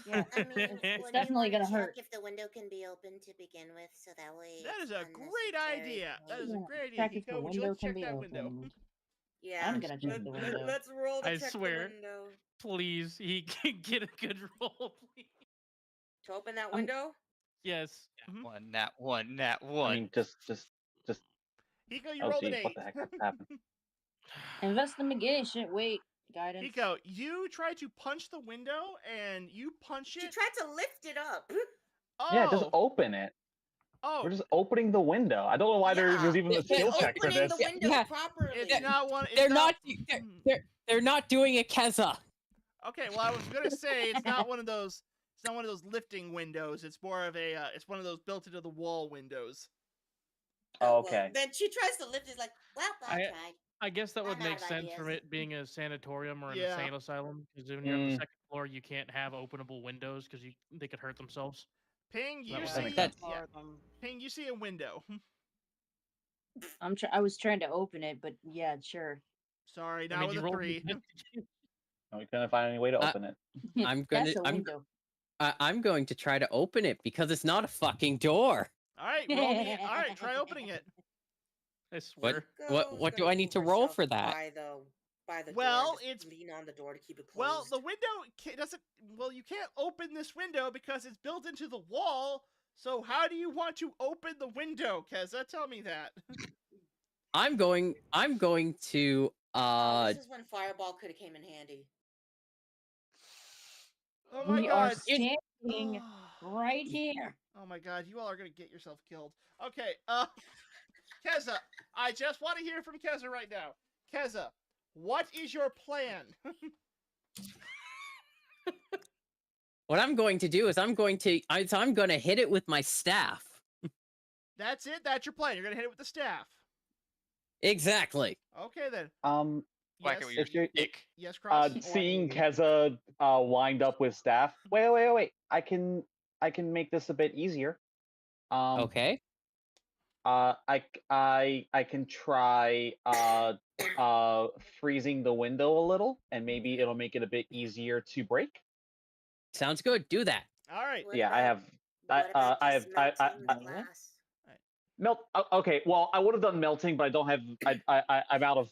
Yeah, I mean, it's definitely gonna hurt. If the window can be opened to begin with, so that way that is a great idea. That is a great idea. Check if the Hiko, would you window like to can check be that opened. window? Yeah, I'm gonna check the window. Let's roll to I check swear. the window. Please, he can get a good roll, please. To open that window? Yes. One, nat one, nat one. I mean, just. Hiko, you Oh, rolled an geez, 8. what the heck happened? Investigation. Wait, guidance. Hiko, you try to punch the window, and you punch it. She tried to lift it up. Oh. Yeah, just open it. Oh. We're just opening the window. I don't know why there's even a skill check for this. The window properly. It's not one. It's They're not. They're not doing a Keza. Okay, well, I was gonna say it's not one of those. It's not one of those lifting windows. It's more of a. It's one of those built into the wall windows. Oh, okay. Well, then she tries to lift it. Like, well, I tried. I guess that would I'm make out of sense from ideas. it being a sanatorium or an Yeah. insane asylum. Because when you're on the second floor, you can't have openable windows because they could hurt themselves. Ping, That you would see. make Yeah. sense. Ping, you see a window. I was trying to open it, but yeah, sure. Sorry, I not mean, with you a rolled 3. No, we couldn't find any way to open it. I'm going to try to open it because it's not a fucking door. All right, roll me. All right, try opening it. I swear. What do I need to roll for that? By the Well, door, it's lean on the door to keep it closed. Well, the window doesn't. Well, you can't open this window because it's built into the wall. So how do you want to open the window, Keza? Tell me that. I'm going to this is when Fireball could have came in handy. Oh my we god. are standing right here. Oh my god, you all are gonna get yourself killed. Okay, Keza, I just want to hear from Keza right now. Keza, what is your plan? What I'm going to do is I'm going to hit it with my staff. That's it? That's your plan? You're gonna hit it with the staff? Exactly. Okay then. Yes, Cross. Seeing Keza wind up with staff. Wait. I can make this a bit easier. Okay. I can try freezing the window a little, and maybe it'll make it a bit easier to break. Sounds good. Do that. All right. I have melt. Okay, well, I would have done melting, but I don't have. I'm out of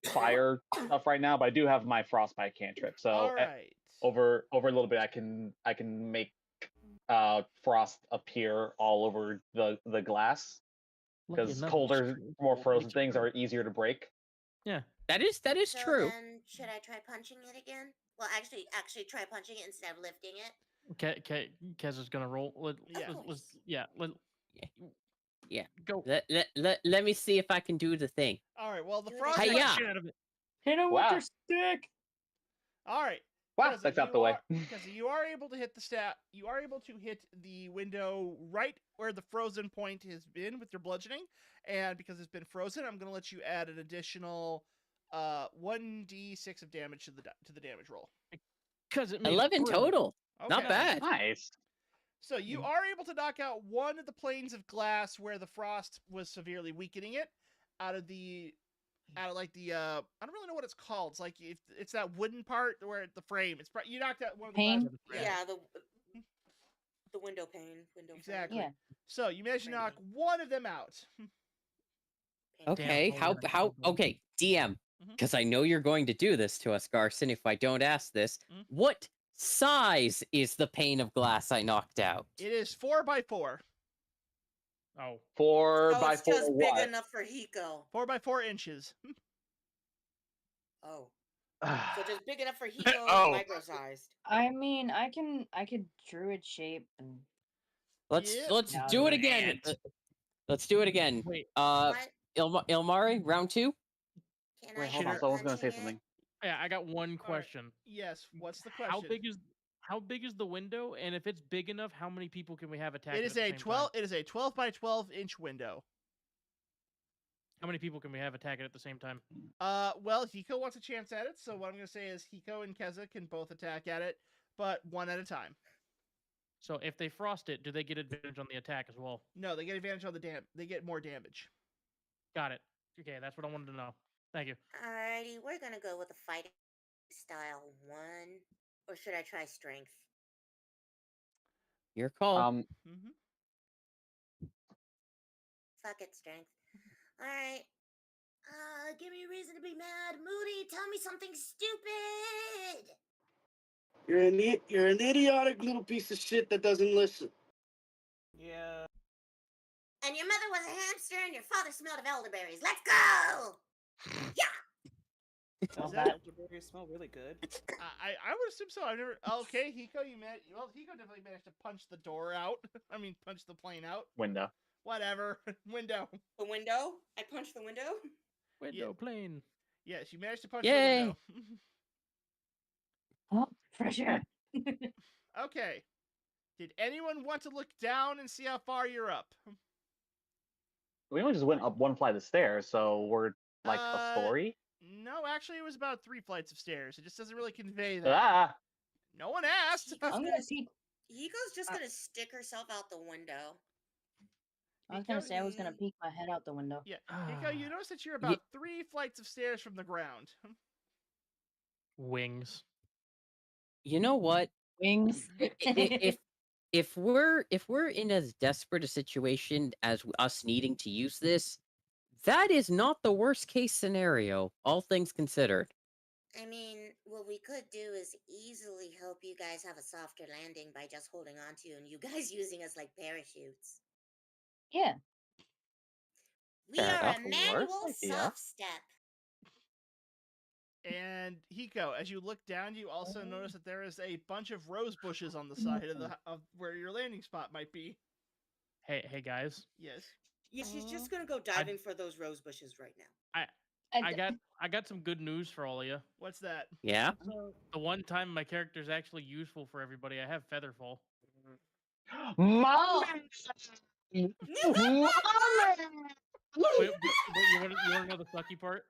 fire stuff right now, but I do have my frostbite cantrip. So all right. over a little bit, I can make frost appear all over the glass, because colder, more frozen things are easier to break. Yeah, that is true. Then should I try punching it again? Well, actually try punching it instead of lifting it. Keza's gonna roll. Yeah. Go. Let me see if I can do the thing. All right. Well, the frost. Hey, yeah. Hit him with your stick. All right. Wow, that's out the way. Because you are able to hit the staff. You are able to hit the window right where the frozen point has been with your bludgeoning, and because it's been frozen, I'm going to let you add an additional 1d6 of damage to the damage roll. Because it 11 total. Okay. Not bad. Nice. So you are able to knock out one of the planes of glass where the frost was severely weakening it out of like the I don't really know what it's called. It's like if it's that wooden part where the frame. You knocked out one of the pane. Yeah, the window pane. Exactly. Yeah. So you managed to knock one of them out. Okay. How? Okay, DM. Because I know you're going to do this to us, Garson. If I don't ask this, what size is the pane of glass I knocked out? It is 4x4. Oh. 4x4. It's just big enough for Hiko. 4x4 inches. Oh. So just big enough for Hiko, micro-sized. I mean, I could druid shape and. Let's do it again. Let's do it again. Wait. Ilmari, round 2. Wait, hold on. Someone's gonna say something. Yeah, I got one question. Yes. What's the question? How big is the window? And if it's big enough, how many people can we have attack? It is a 12. It is a 12 by 12 inch window. How many people can we have attack it at the same time? Well, Hiko wants a chance at it, so what I'm going to say is Hiko and Keza can both attack at it, but one at a time. So if they frost it, do they get advantage on the attack as well? No, they get advantage on the They get more damage. Got it. Okay, that's what I wanted to know. Thank you. Alrighty, we're gonna go with the fighting style 1. Or should I try strength? Your call. Mm-hmm. Fuck it, strength. Alright. Give me a reason to be mad. Moody, tell me something stupid! You're an idiotic little piece of shit that doesn't listen. Yeah. And your mother was a hamster and your father smelled of elderberries. Let's go! Yeah! Those that- elderberries smell really good. I would assume so. I've never. Okay, Hiko, Hiko definitely managed to punch the door out. I mean, punch the plane out. Window. Whatever. Window. The window? I punched the window? Window plane. Yes, you managed to punch Yay. the window. Oh, fresh air. Okay. Did anyone want to look down and see how far you're up? We only just went up one flight of stairs, so we're like a story. No, actually, it was about 3 flights of stairs. It just doesn't really convey that. Ah. No one asked. Hiko's just gonna stick herself out the window. I was gonna say I was gonna peek my head out the window. Yeah, Hiko, you notice that you're about 3 flights of stairs from the ground. Wings. You know what? Wings. If we're in as desperate a situation as us needing to use this, that is not the worst case scenario, all things considered. I mean, what we could do is easily help you guys have a softer landing by just holding on to you and you guys using us like parachutes. Yeah. We Fair are enough, a a manual worse idea. soft step. And Hiko, as you look down, you also notice that there is a bunch of rose bushes on the side of where your landing spot might be. Hey guys. Yes. Yeah, she's just gonna go diving for those rose bushes right now. I got some good news for all of you. What's that? Yeah. The one time my character is actually useful for everybody, I have Featherfall. Mom! Wait, you want to know the sucky part?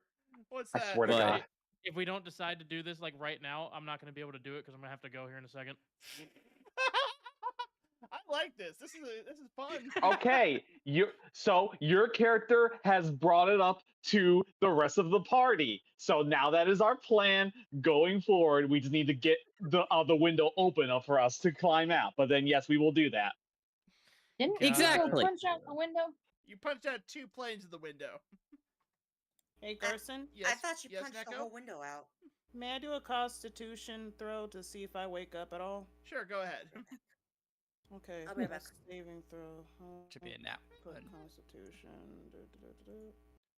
What's I that? swear to God. If we don't decide to do this like right now, I'm not going to be able to do it because I'm going to have to go here in a second. I like this. This is fun. Okay, so your character has brought it up to the rest of the party. So now that is our plan going forward. We just need to get the window open up for us to climb out. But then yes, we will do that. Didn't Exactly. you punch out the window? You punched out 2 planes of the window. Hey, Carson. Yes. I thought you yes, punched the Neko? whole window out. May I do a Constitution throw to see if I wake up at all? Sure, go ahead. Okay. I'll be right back. Saving throw. Should be a nap. Put button. Constitution.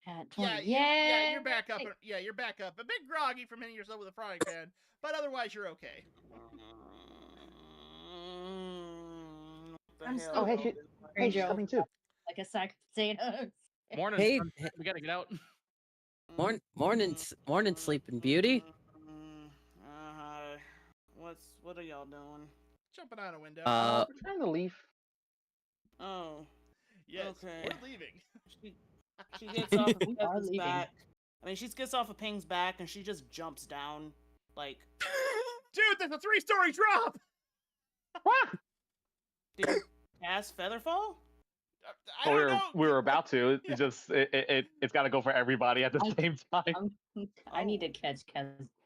At 20. Yeah, you're back up. Yeah, you're back up. A bit groggy from hitting yourself with a frying pan, but otherwise you're okay. I'm Oh, hey, hey, she's Joe. coming too. Like a sack of potatoes. Morning. Hey, we gotta get out. morning, Sleeping Beauty. What are y'all doing? Jumping out a window. We're trying to leave. Oh, yes, okay. we're leaving. She gets off of We are Ping's leaving. back. I mean, she gets off of Ping's back and she just jumps down. Like, Dude, that's a 3-story drop! did you cast Featherfall? I don't know. We were about to. Yeah. It's got to go for everybody at the same time. I need to catch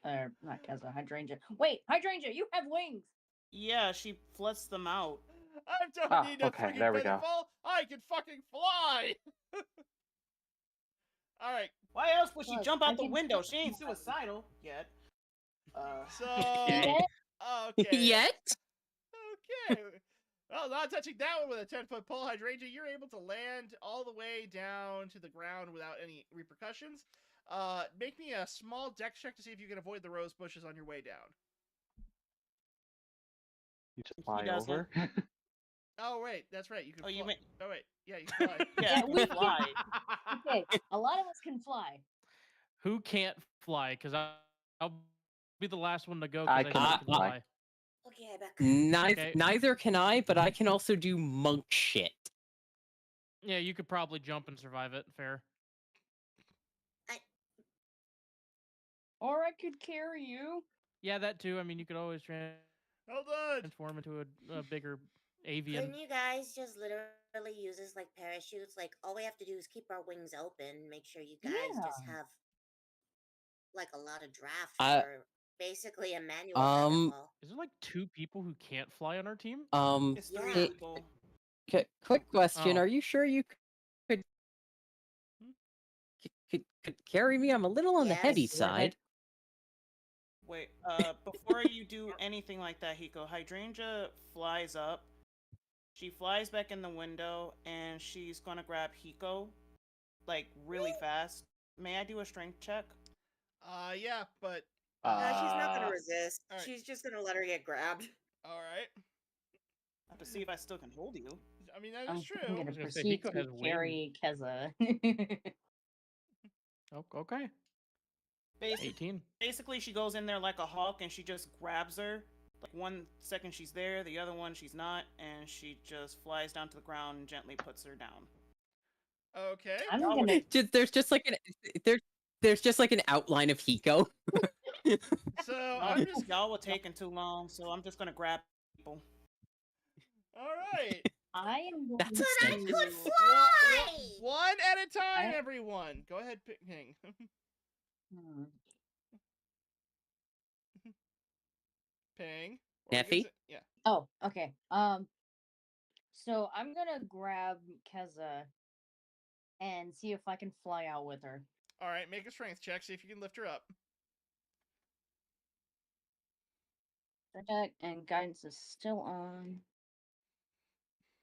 not Keza, Hydrangea. Wait, Hydrangea, you have wings. Yeah, she fluts them out. I don't need a okay, freaking there we go. Featherfall. I can fucking fly! Alright, Why else would she Look, jump I out the can- window? She ain't suicidal yet. so... Yeah. Okay. Yet? Okay. Well, not touching that one with a 10-foot pole, Hydrangea, you're able to land all the way down to the ground without any repercussions. Make me a small dex check to see if you can avoid the rose bushes on your way down. You just fly doesn't. over. Oh, wait, that's right. You can Oh, fly. you mean- Oh, wait. Yeah, you can fly. Yeah, we we can- fly. Okay, a lot of us can fly. Who can't fly? Because I'll be the last one to go. I Because cannot can fly. Okay, back. Neither can I, but I can also do monk shit. Yeah, you could probably jump and survive it. Fair. Or I could carry you. Yeah, that too. I mean, you could always Hold on. transform into a bigger avian. Couldn't you guys just literally use us like parachutes? Like, all we have to do is keep our wings open, make sure you guys just Yeah. have like a lot of drafts Uh, for basically a manual um, featherfall. Is there like 2 people who can't fly on our team? It's 3 Yeah. people. quick question: Oh. Are you sure you could carry me? I'm a little on the heavy Yes. side. Wait, before you do anything like that, Hiko, Hydrangea flies up. She flies back in the window, and she's gonna grab Hiko, like, really fast. May I do a strength check? Yeah, but She's not gonna resist. all right. She's just gonna let her get grabbed. All right. I have to see if I still can hold you. I mean, that is I'm true. gonna was gonna say, proceed Hiko to has wings. carry Keza. Oh, okay. 18. Basically, she goes in there like a hawk, and she just grabs her. Like, 1 second she's there, the other one she's not, and she just flies down to the ground and gently puts her down. Okay. I'm gonna. There's just like an outline of Hiko. So No, I'm just. y'all were taking too long, so I'm just gonna grab people. All right. I am going That's a But I step. could fly. One at a time, everyone. Go ahead, Ping. Ping. Neffy? Yeah. Oh, okay. So I'm gonna grab Keza and see if I can fly out with her. All right, make a strength check. See if you can lift her up. Protect and guidance is still on.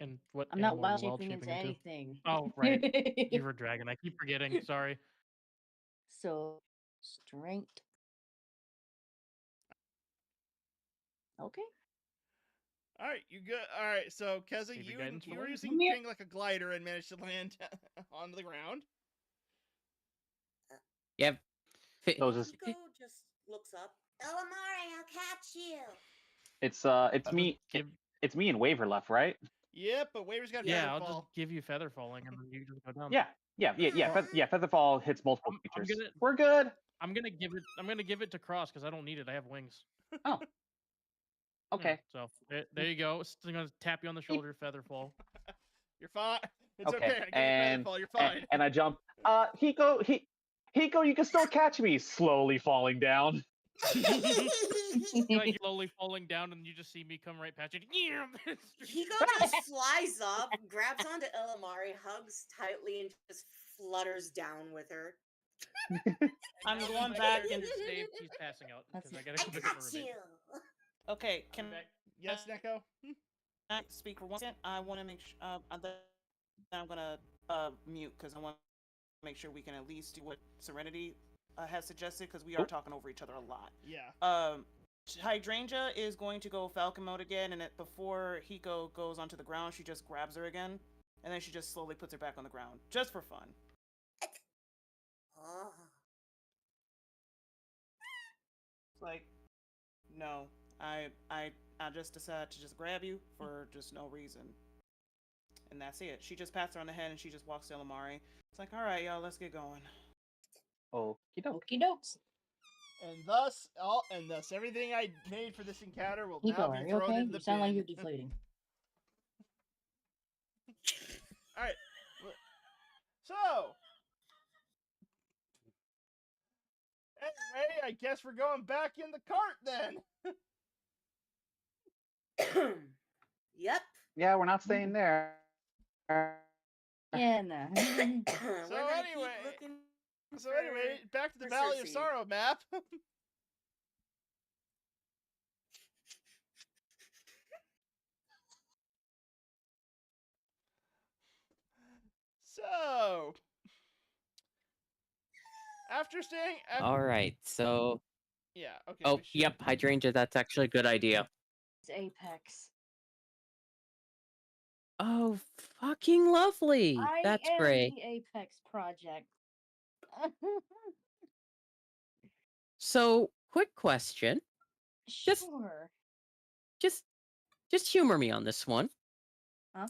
And what I'm not animal are wild you wild shaping shaping into into? anything. Oh, right. You were a dragon. I keep forgetting. Sorry. So, strength. Okay. All right, you good? All right, so Keza, Maybe you guidance were related? using Come here. Ping like a glider and managed to land onto the ground. Yep. So just Hiko just looks up. Elamari, I'll catch you. it's me. It's me and Waver left, right? Yep, but Waver's got Yeah, feather I'll fall. just give you feather falling, and then you just go down. Yeah. Featherfall hits multiple creatures. We're good. I'm gonna give it to Cross because I don't need it. I have wings. Oh. Okay. Yeah, so there you go. I'm gonna tap you on the shoulder, feather fall. You're fine. It's okay. Okay. I get your feather fall. You're fine. And I jump. Hiko, you can still catch me. Slowly falling down. You're like slowly falling down, and you just see me come right past you. Hiko just flies up, grabs onto Elamari, hugs tightly, and just flutters down with her. I'm going back and he's passing out because I gotta go got you. Okay, can yes, Neko? I speak for 1 second? I want to make sure. I'm gonna mute because I want to make sure we can at least do what Serenity has suggested because we are talking over each other a lot. Yeah. Hydrangea is going to go Falcon mode again, and before Hiko goes onto the ground, she just grabs her again, and then she just slowly puts her back on the ground, just for fun. Oh. Like, no, I just decided to just grab you for just no reason. And that's it. She just pats her on the head and she just walks to Elamari. It's like, all right, y'all, let's get going. Okie doke. Okie dokes. And thus everything I made for this encounter will now Hiko, be are you thrown okay? in the You sound like bin. you're deflating. All right. So, anyway, I guess we're going back in the cart then. Yep. Yeah, we're not staying there. Yeah, no. So anyway, back to the Valley of Sorrow map. So, after staying. All right. So. Yeah. Okay. Oh, yep. Hydrangea. That's actually a good idea. It's Apex. Oh, fucking lovely. That's I am great. the Apex project. So, quick question. Sure. Just humor me on this one. Huh?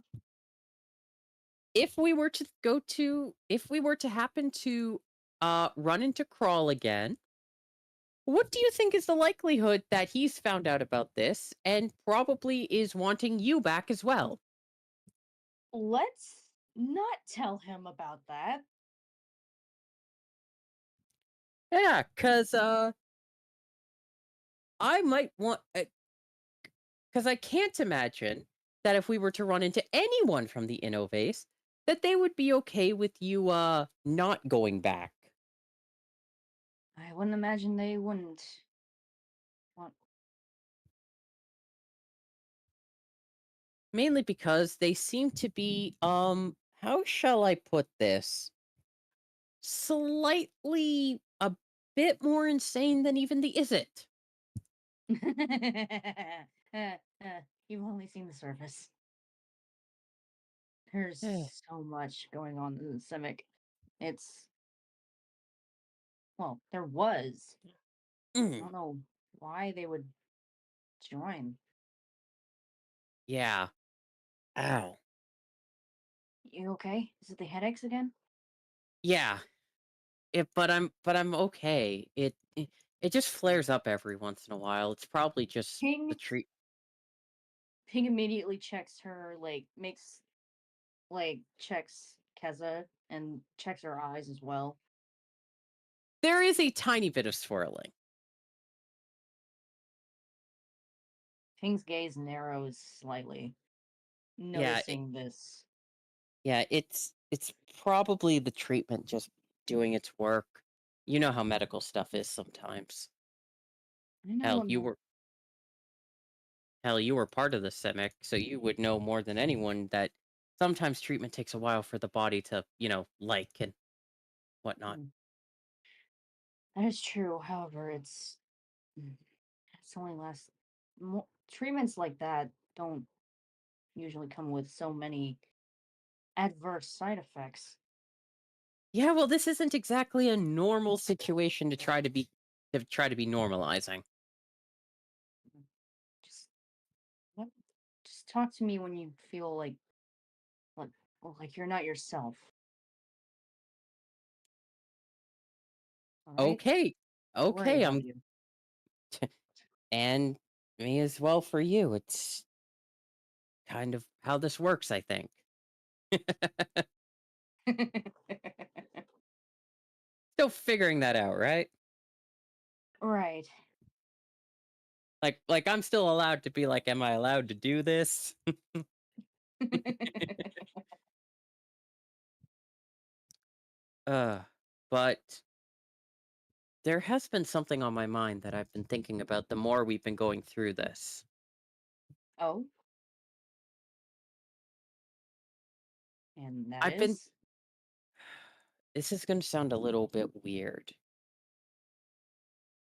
If we were to happen to run into Crawl again, what do you think is the likelihood that he's found out about this and probably is wanting you back as well? Let's not tell him about that. Yeah, because I might want, because I can't imagine that if we were to run into anyone from the Innovase, that they would be okay with you not going back. I wouldn't imagine they wouldn't. Want... Mainly because they seem to be, how shall I put this? Slightly a bit more insane than even the Is It. You've only seen the surface. There's so much going on in the Simic. It's... Well, there was. I don't know why they would join. Yeah. Ow. You okay? Is it the headaches again? Yeah. But I'm okay. It just flares up every once in a while. It's probably just the treat. Ping immediately checks her, checks Keza and checks her eyes as well. There is a tiny bit of swirling. Ping's gaze narrows slightly, noticing this. Yeah, it's probably the treatment just doing its work. You know how medical stuff is sometimes. Hell, you were part of the Simic, so you would know more than anyone that sometimes treatment takes a while for the body to, like and whatnot. That is true. However, it's only last. Treatments like that don't usually come with so many adverse side effects. Yeah, well, this isn't exactly a normal situation to try to be normalizing. Just talk to me when you feel like you're not yourself. Right? Okay, I'm you. and me as well for you. It's kind of how this works, I think. Still figuring that out, right? Right. Like I'm still allowed to be like, am I allowed to do this? But there has been something on my mind that I've been thinking about the more we've been going through this. Oh? And I've been... This is going to sound a little bit weird.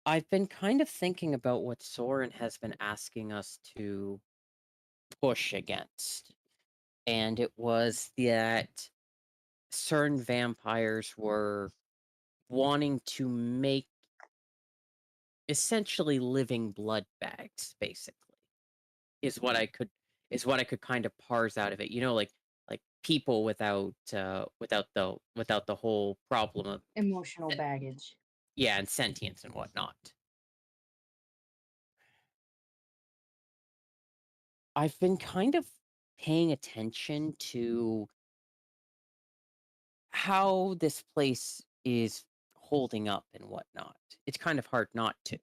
I've been kind of thinking about what Soren has been asking us to push against. And it was that certain vampires were wanting to make essentially living blood bags, basically, is what I could kind of parse out of it. Like people without the whole problem of emotional baggage. Yeah, and sentience and whatnot. I've been kind of paying attention to how this place is holding up and whatnot. It's kind of hard not to.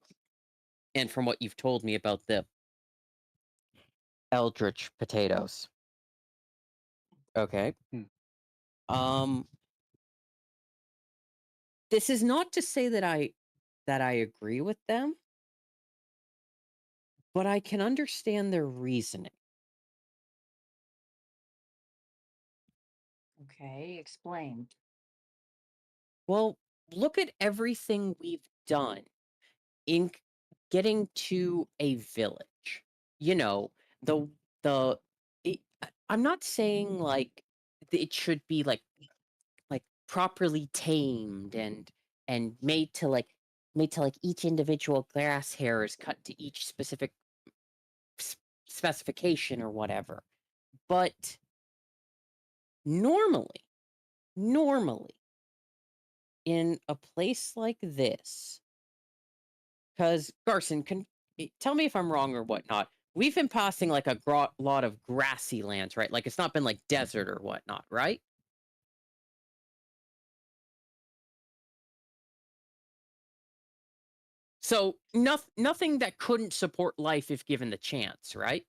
And from what you've told me about the eldritch potatoes. Okay. This is not to say that I agree with them, but I can understand their reasoning. Okay, explain. Well, look at everything we've done in getting to a village. You know, I'm not saying like it should be like properly tamed and made to like each individual grass hair is cut to each specific specification or whatever. But normally in a place like this, because Garson, can tell me if I'm wrong or whatnot. We've been passing like a lot of grassy lands, right? Like it's not been like desert or whatnot, right? So nothing that couldn't support life if given the chance, right?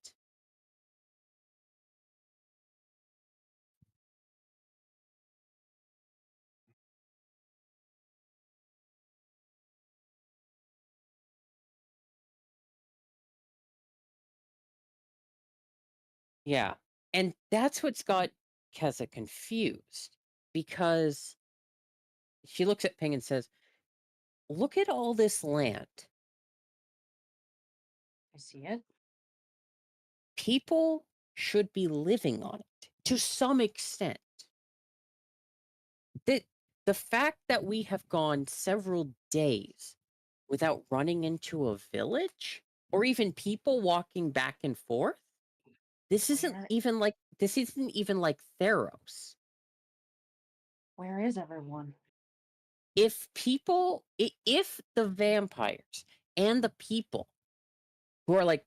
Yeah. And that's what's got Keza confused, because she looks at Ping and says, "Look at all this land. I see it. People should be living on it to some extent. The fact that we have gone several days without running into a village or even people walking back and forth, this isn't even like Theros. Where is everyone? If the vampires and the people who are like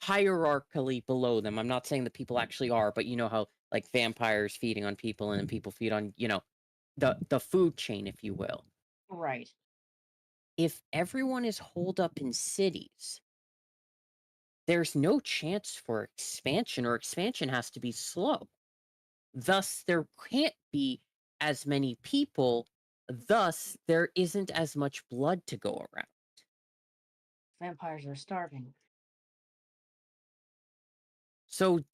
hierarchically below them, I'm not saying the people actually are, but you know how like vampires feeding on people and then people feed on, the food chain, if you will. Right. If everyone is holed up in cities, there's no chance for expansion, or expansion has to be slow. Thus, there can't be as many people. Thus, there isn't as much blood to go around. Vampires are starving. Because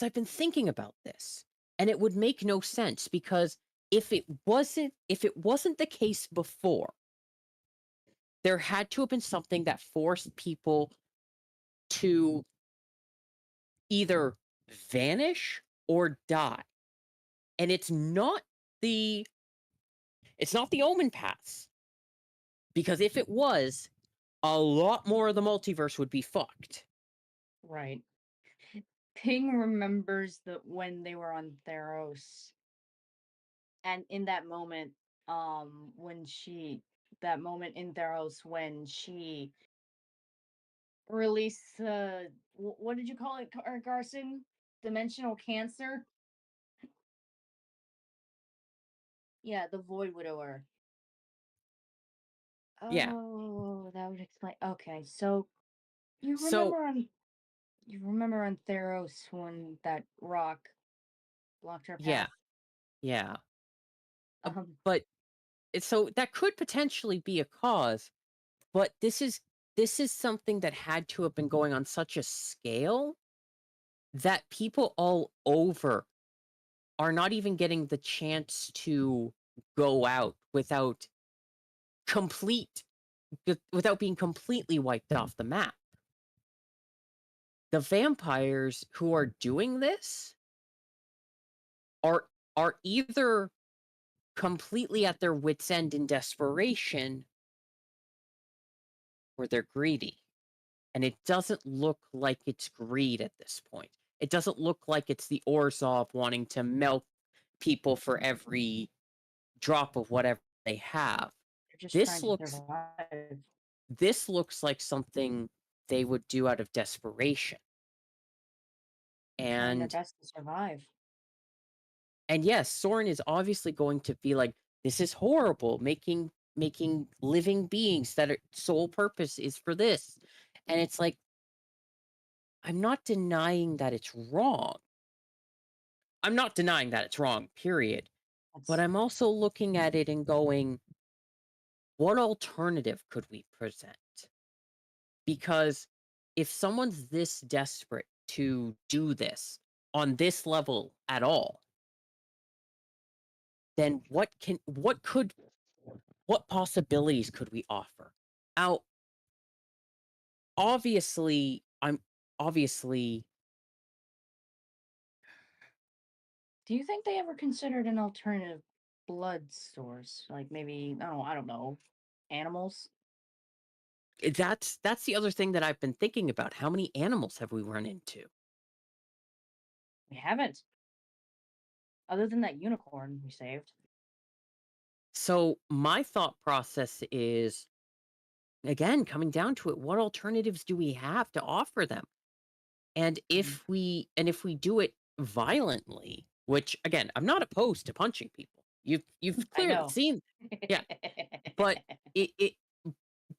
I've been thinking about this, and it would make no sense, because if it wasn't the case before, there had to have been something that forced people to either vanish or die. And it's not the Omen Pass. Because if it was, a lot more of the multiverse would be fucked. Right. Ping remembers that when they were on Theros, and in that moment, that moment in Theros when she released what did you call it, Garson? Dimensional cancer? Yeah, the Void Widower. Yeah. Oh, that would explain. Okay, so you remember on Theros when that rock blocked her path? Yeah. But so that could potentially be a cause, but this is something that had to have been going on such a scale that people all over are not even getting the chance to go out without being completely wiped off the map. The vampires who are doing this are either completely at their wits' end in desperation, or they're greedy. And it doesn't look like it's greed at this point. It doesn't look like it's the Orzhov wanting to milk people for every drop of whatever they have. This looks like something they would do out of desperation. Trying their best to survive. And yes, Soren is obviously going to be like, this is horrible, making living beings that are sole purpose is for this. And it's like, I'm not denying that it's wrong. I'm not denying that it's wrong, period. But I'm also looking at it and going, what alternative could we present? Because if someone's this desperate to do this on this level at all, then what possibilities could we offer? Now, obviously. Do you think they ever considered an alternative blood source? Like maybe, I don't know, animals? That's the other thing that I've been thinking about. How many animals have we run into? We haven't. Other than that unicorn we saved. So my thought process is, again, coming down to it, what alternatives do we have to offer them? And if we do it violently, which again, I'm not opposed to punching people. You've clearly seen, yeah. But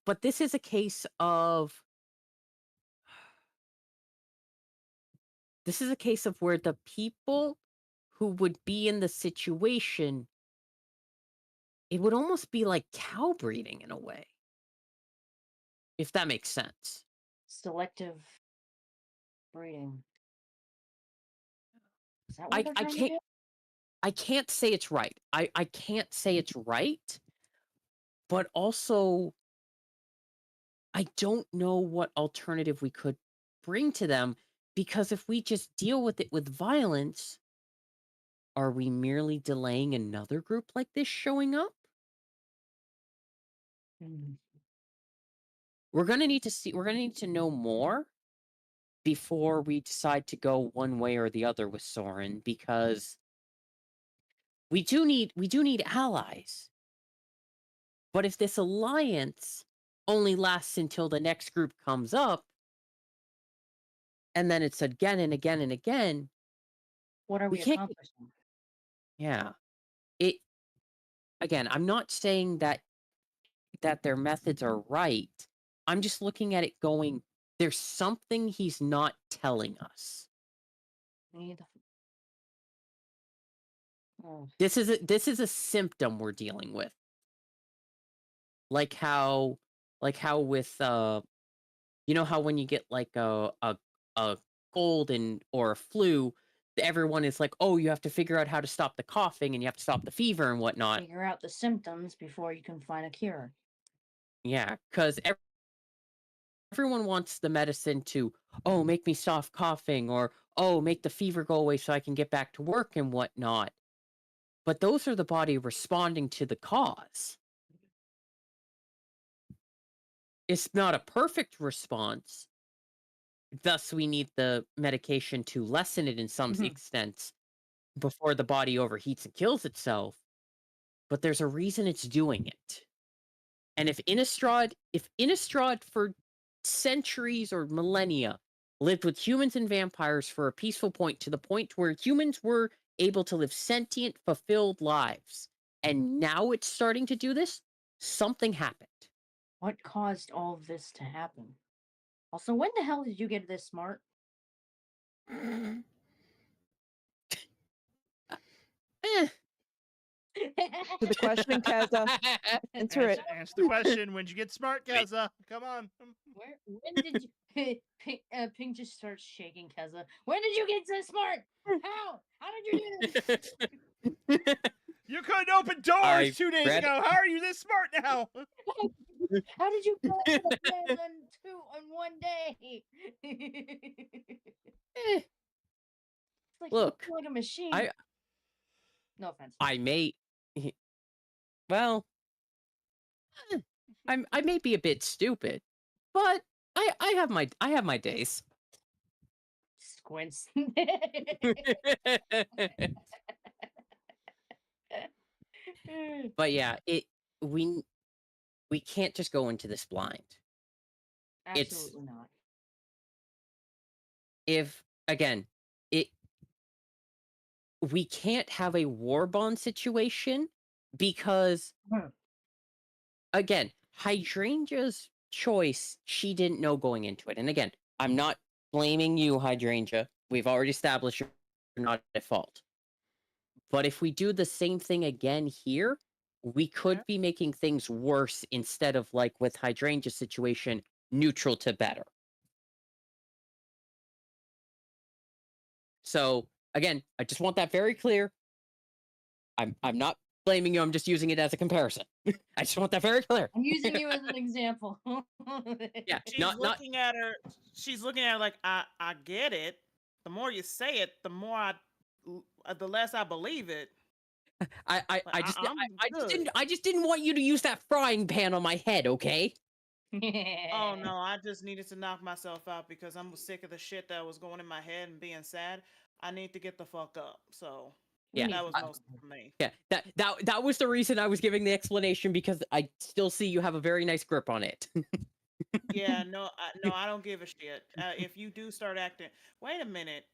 but this is a case of where the people who would be in the situation, it would almost be like cow breeding in a way, if that makes sense. Selective breeding. Is that what I can't say it's right. I can't say it's right, but also I don't know what alternative we could bring to them, because if we just deal with it with violence, are we merely delaying another group like this showing up? We're going to need to know more before we decide to go one way or the other with Soren, because we do need allies. But if this alliance only lasts until the next group comes up, and then it's again and again and again, what are we accomplishing? Yeah. Again, I'm not saying that their methods are right. I'm just looking at it going, there's something he's not telling us. This is a symptom we're dealing with. Like how with you know how when you get like a cold or a flu, everyone is like, oh, you have to figure out how to stop the coughing and you have to stop the fever and whatnot. Figure out the symptoms before you can find a cure. Yeah, because everyone wants the medicine to, oh, make me stop coughing, or, oh, make the fever go away so I can get back to work and whatnot. But those are the body responding to the cause. It's not a perfect response. Thus, we need the medication to lessen it in some extent before the body overheats and kills itself. But there's a reason it's doing it. And if Innistrad for centuries or millennia lived with humans and vampires for a peaceful point, to the point where humans were able to live sentient, fulfilled lives, and now it's starting to do this, something happened. What caused all of this to happen? Also, when the hell did you get this smart? To the question, Keza. Answer it. Answer the question. When'd you get smart, Keza? Come on. When did you... Pink just starts shaking Keza. When did you get so smart? How? How did you do this? You couldn't open doors 2 days ago. How are you this smart now? How did you go to the plans on one day? Like, look, like a machine. No offense. I may, well, I may be a bit stupid, but I have my days. Squints. But yeah, we can't just go into this blind. Absolutely not. We can't have a war bond situation because, again, Hydrangea's choice, she didn't know going into it. And again, I'm not blaming you, Hydrangea. We've already established you're not at fault. But if we do the same thing again here, we could be making things worse instead of, like with Hydrangea's situation, neutral to better. So, again, I just want that very clear. I'm not blaming you. I'm just using it as a comparison. I just want that very clear. I'm using you as an example. Yeah, She's looking at her like, I get it. The more you say it, the less I believe it. I just didn't want you to use that frying pan on my head, okay? Oh no, I just needed to knock myself out because I'm sick of the shit that was going in my head and being sad. I need to get the fuck up. So yeah, that was most for me. Yeah, that was the reason I was giving the explanation, because I still see you have a very nice grip on it. Yeah, no, I don't give a shit. If you do start acting, wait a minute,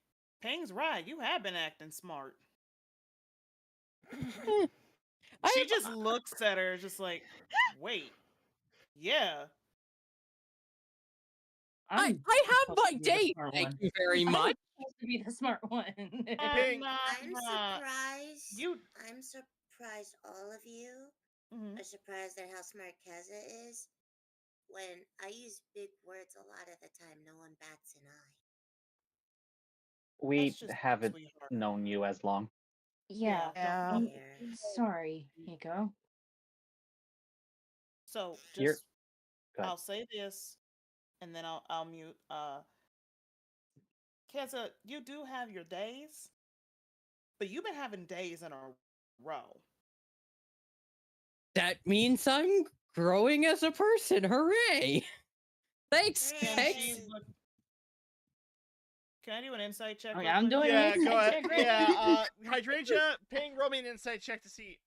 Ping's right. You have been acting smart. She just looks at her, just like, wait, yeah. I have my date. Thank you very much. I'm supposed to be the smart one. Ping. I'm surprised. I'm surprised all of you are surprised at how smart Keza is. When I use big words a lot of the time, no one bats an eye. We haven't known you as long. Yeah. Yeah. Sorry, Hiko. So You're- just Go ahead. I'll say this, and then I'll mute. Keza, you do have your days, but you've been having days in a row. That means I'm growing as a person. Hooray! Thanks, thanks. Can I do an insight check? Oh, real yeah, I'm quick? doing Yeah, an go insight ahead. check right Yeah, Hydrangea, Ping, roll me an insight check to see.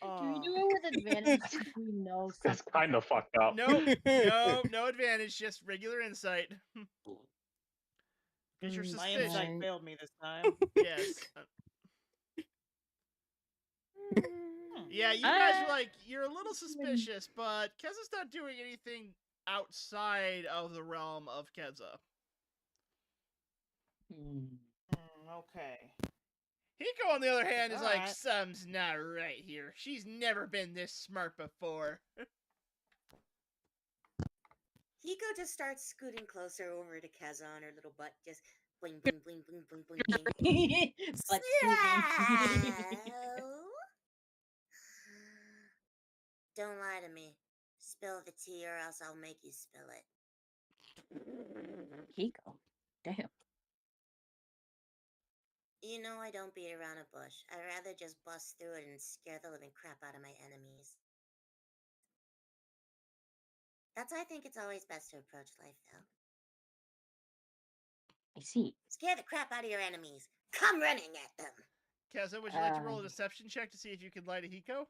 Can we do it with advantage if we know something? That's kind of fucked up. No advantage, just regular insight. Because you're My suspicious. insight failed me this time. Yes. Yeah, you guys are like, you're a little suspicious, but Keza's not doing anything outside of the realm of Keza. Okay. Hiko, on the other hand, is like, Alright. something's not right here. She's never been this smart before. Hiko just starts scooting closer over to Keza on her little butt, just bling, bling, bling, bling, bling, bling, bling. Butt Don't lie to me. Spill the tea or else I'll make you spill it. Hiko. Damn. You know I don't beat around a bush. I'd rather just bust through it and scare the living crap out of my enemies. That's why I think it's always best to approach life, though. I see. Scare the crap out of your enemies. Come running at them. Keza, would you like to roll a deception check to see if you can lie to Hiko?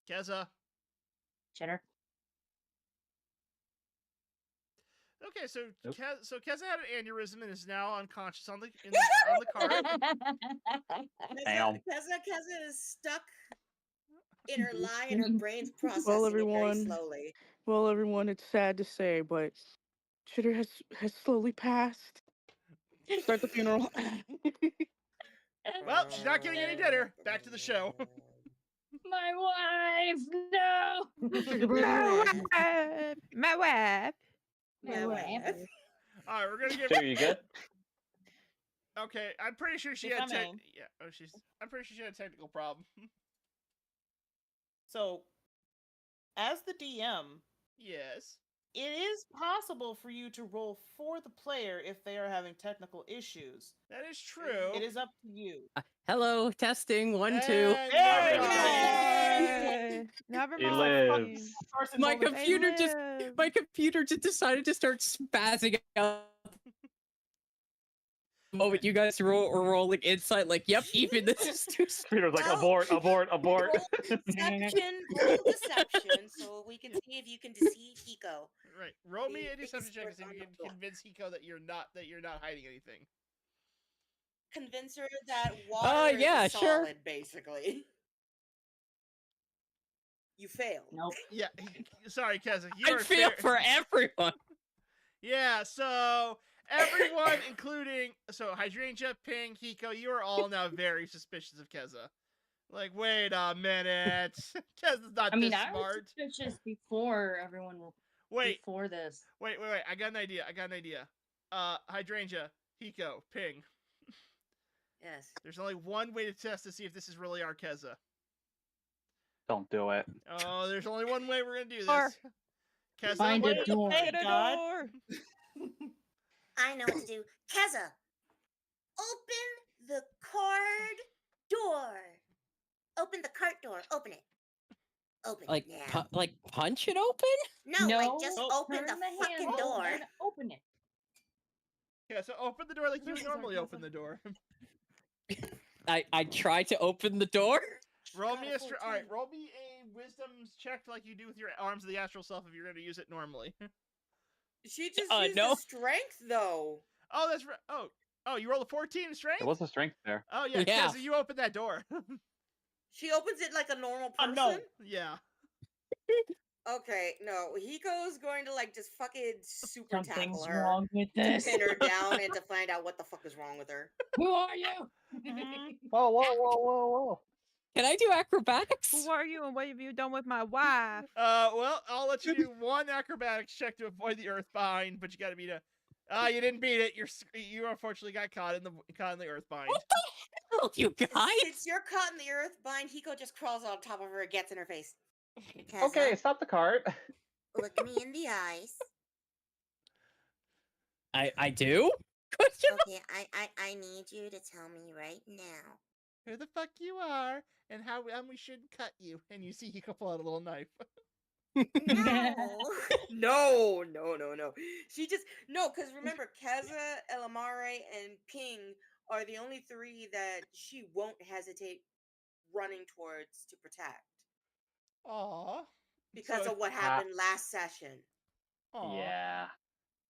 Keza. Cheddar. Okay, so Keza had an aneurysm and is now unconscious on the card. Keza is stuck in her lie and her brain's processing Well, it very everyone. slowly. Well, everyone, it's sad to say, but Chitter has slowly passed. Start the funeral. Well, she's not getting any dinner. Back to the show. My wife, no. My wife. My wife. All right, we're gonna give. Sure, you good? Okay, I'm pretty sure she If had. I may. Yeah. Oh, I'm pretty sure she had a technical problem. So, as the DM, Yes. it is possible for you to roll for the player if they are having technical issues. That is true. It is up to you. Hello, testing 1, 2. And There never we mind. Never He mind. lives. My Person computer just decided to start spazzing out. Oh, but you guys were rolling insight like, yep, even this is too Peter's like, abort. Roll deception, so we can see if you can deceive Hiko. Right. Roll me a Please deception check to see if work you on can the convince Hiko that you're not hiding anything. Convince her that water yeah, is sure. solid, basically. You failed. Nope. Yeah. Sorry, Keza. You I are feel fair. for everyone. Yeah. So everyone, including Hydrangea, Ping, Hiko, you are all now very suspicious of Keza. Like, wait a minute. Keza's not I mean, this I was smart. suspicious before everyone. Wait. Before this. Wait. I got an idea. Hydrangea, Hiko, Ping. Yes. There's only one way to test to see if this is really our Keza. Don't do it. Oh, there's only one way we're gonna do Door. this. Keza, Find a door. Hey, God. I know what to do. Keza, open the card door. Open the cart door. Open it. Open Like, it now. like punch it open? No, like just Oh, open Turn the fucking handle door. and open it. Yeah, so open the door like you This would is our normally Keza. open the door. I try to open the door. Roll Got me a a full all right. 10. Roll me a wisdom check like you do with your arms of the astral self if you're going to use it normally. She just used no. strength though. Oh, that's right. Oh, you rolled a 14 in strength? There was a strength there. Oh, yeah. Yeah. Keza, you opened that door. She opens it like a normal person? No. Yeah. Okay, no. Hiko's going to, like, just fucking super tackle Something's her. wrong with this. To pin her down and to find out what the fuck is wrong with her. Who are you? Whoa. Can I do acrobatics? Who are you and what have you done with my wife? Well, I'll let you do one acrobatics check to avoid the earth bind, but you gotta beat a... you didn't beat it. You unfortunately got caught in the earth bind. What the hell, you guys? Since you're caught in the earth bind, Hiko just crawls on top of her and gets in her face. Okay, stop the cart. Look me in the eyes. I do? Okay, I need you to tell me right now. Who the fuck you are, and how we shouldn't cut you. And you see Hiko pull out a little knife. No. No. She just... No, because remember, Keza, Elamare, and Ping are the only three that she won't hesitate running towards to protect. Aww. Because of what happened last session. Aww. Yeah.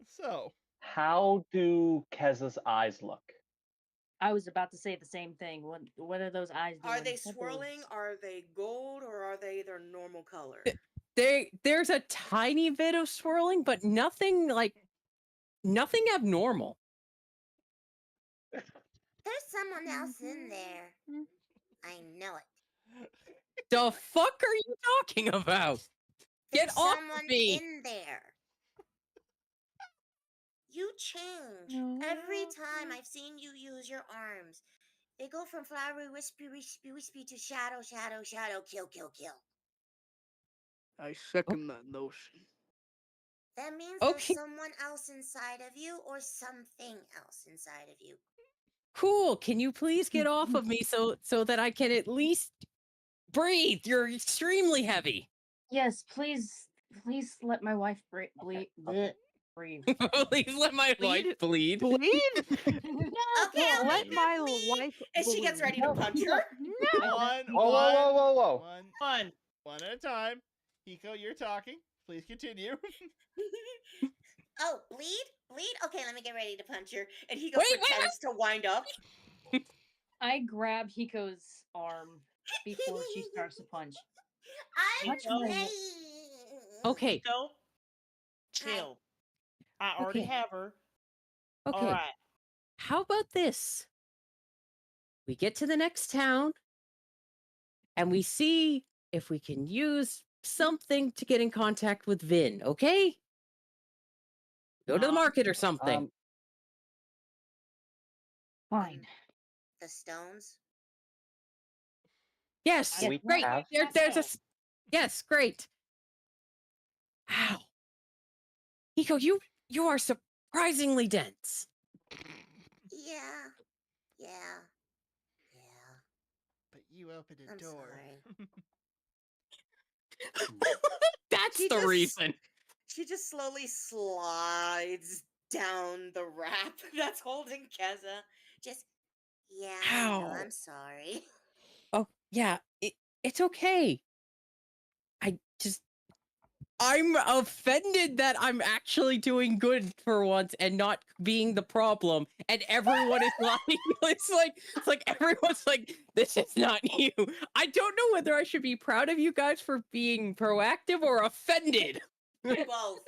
So, how do Keza's eyes look? I was about to say the same thing. What are those eyes doing? Are they swirling? Are they gold? Or are they their normal color? There's a tiny bit of swirling, but nothing abnormal. There's someone else in there. I know it. The fuck are you talking about? There's Get off someone me! in there. You change. Every time I've seen you use your arms, they go from flowery, wispy to shadow, kill. I second that notion. That means Okay. there's someone else inside of you or something else inside of you. Cool. Can you please get off of me so that I can at least breathe? You're extremely heavy. Yes, please let my wife breathe. Breathe. Please let my wife bleed. Bleed? Okay, Well, I'll let make my her bleed. wife And she gets ready to punch her. Whoa. One at a time. Hiko, you're talking. Please continue. Oh, bleed? Okay, let me get ready to punch her. And Hiko pretends to wind up. I grab Hiko's arm before she starts to punch. I'm ready. Okay. Hiko, chill. I already have her. Okay. All right. How about this? We get to the next town and we see if we can use something to get in contact with Vin, okay? Go to the market or something. Fine. The stones? Yes, We great. have- There's a... Yes, great. Wow. Hiko, you are surprisingly dense. Yeah. But you opened a door. Sorry. That's the reason. She just slowly slides down the wrap that's holding Keza. Just, I know, Ow. I'm sorry. Oh, yeah, it's okay. I'm offended that I'm actually doing good for once and not being the problem. And everyone is like, it's like everyone's like, this is not you. I don't know whether I should be proud of you guys for being proactive or offended. Both.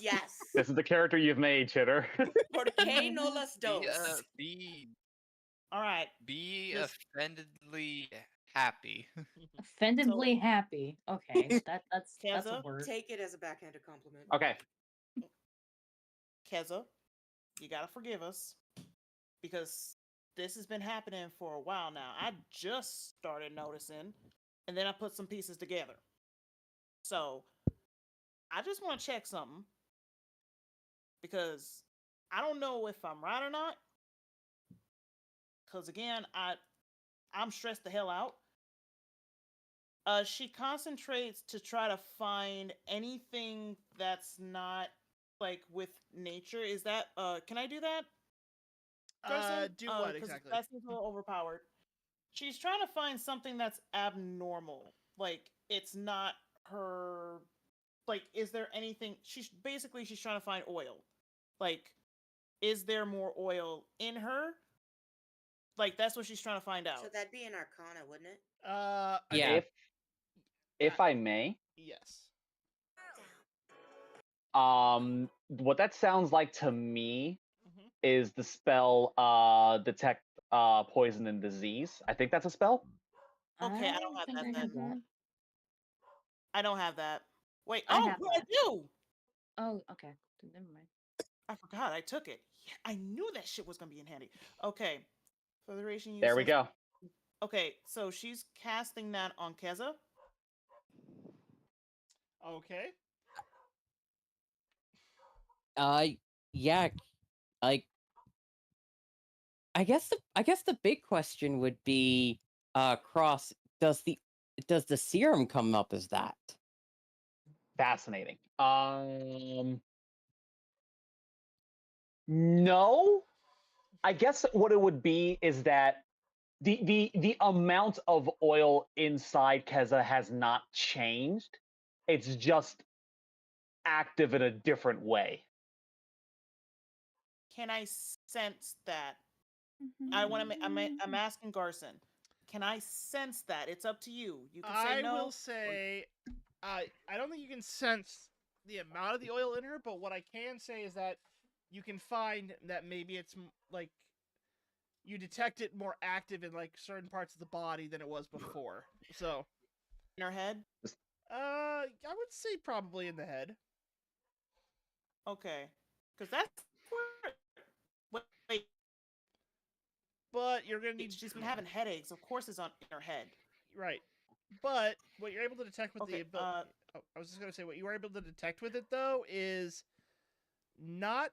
Yes. This is the character you've made, Chitter. Por qué no las dos? All right. Be offendedly happy. Offendedly happy. Okay, that's a Keza, word. Take it as a backhanded compliment. Okay. Keza, you gotta forgive us because this has been happening for a while now. I just started noticing, and then I put some pieces together. So I just want to check something because I don't know if I'm right or not. Because again, I'm stressed the hell out. She concentrates to try to find anything that's not like with nature. Is that can I do that? Do what exactly? That seems a little overpowered. She's trying to find something that's abnormal. Like it's not her. Like, is there anything? She's trying to find oil. Like, is there more oil in her? Like, that's what she's trying to find out. So that'd be an Arcana, wouldn't it? Yeah. If I may. Yes. What that sounds like to me is the spell detect poison and disease. I think that's a spell. Okay, I don't have that then. I don't have that. Wait, I oh, have I that. do. Oh, okay. Never mind. I forgot. I took it. Yeah, I knew that shit was gonna be in handy. Okay. For the duration, There we go. Okay, so she's casting that on Keza. Okay. Yeah, like I guess the big question would be, Cross, does the serum come up as that? Fascinating. No. I guess what it would be is that the amount of oil inside Keza has not changed. It's just active in a different way. Can I sense that? I want to. I'm asking Garson. Can I sense that? It's up to you. You can say no. I will say, I don't think you can sense the amount of the oil in her, but what I can say is that you can find that maybe it's like you detect it more active in like certain parts of the body than it was before. So, in her head? I would say probably in the head. Okay, because that's where. Wait. But you're gonna need. She's been having headaches. Of course, it's on in her head. Right. But what you're able to detect with the ability, I was just gonna say what you were able to detect with it though is not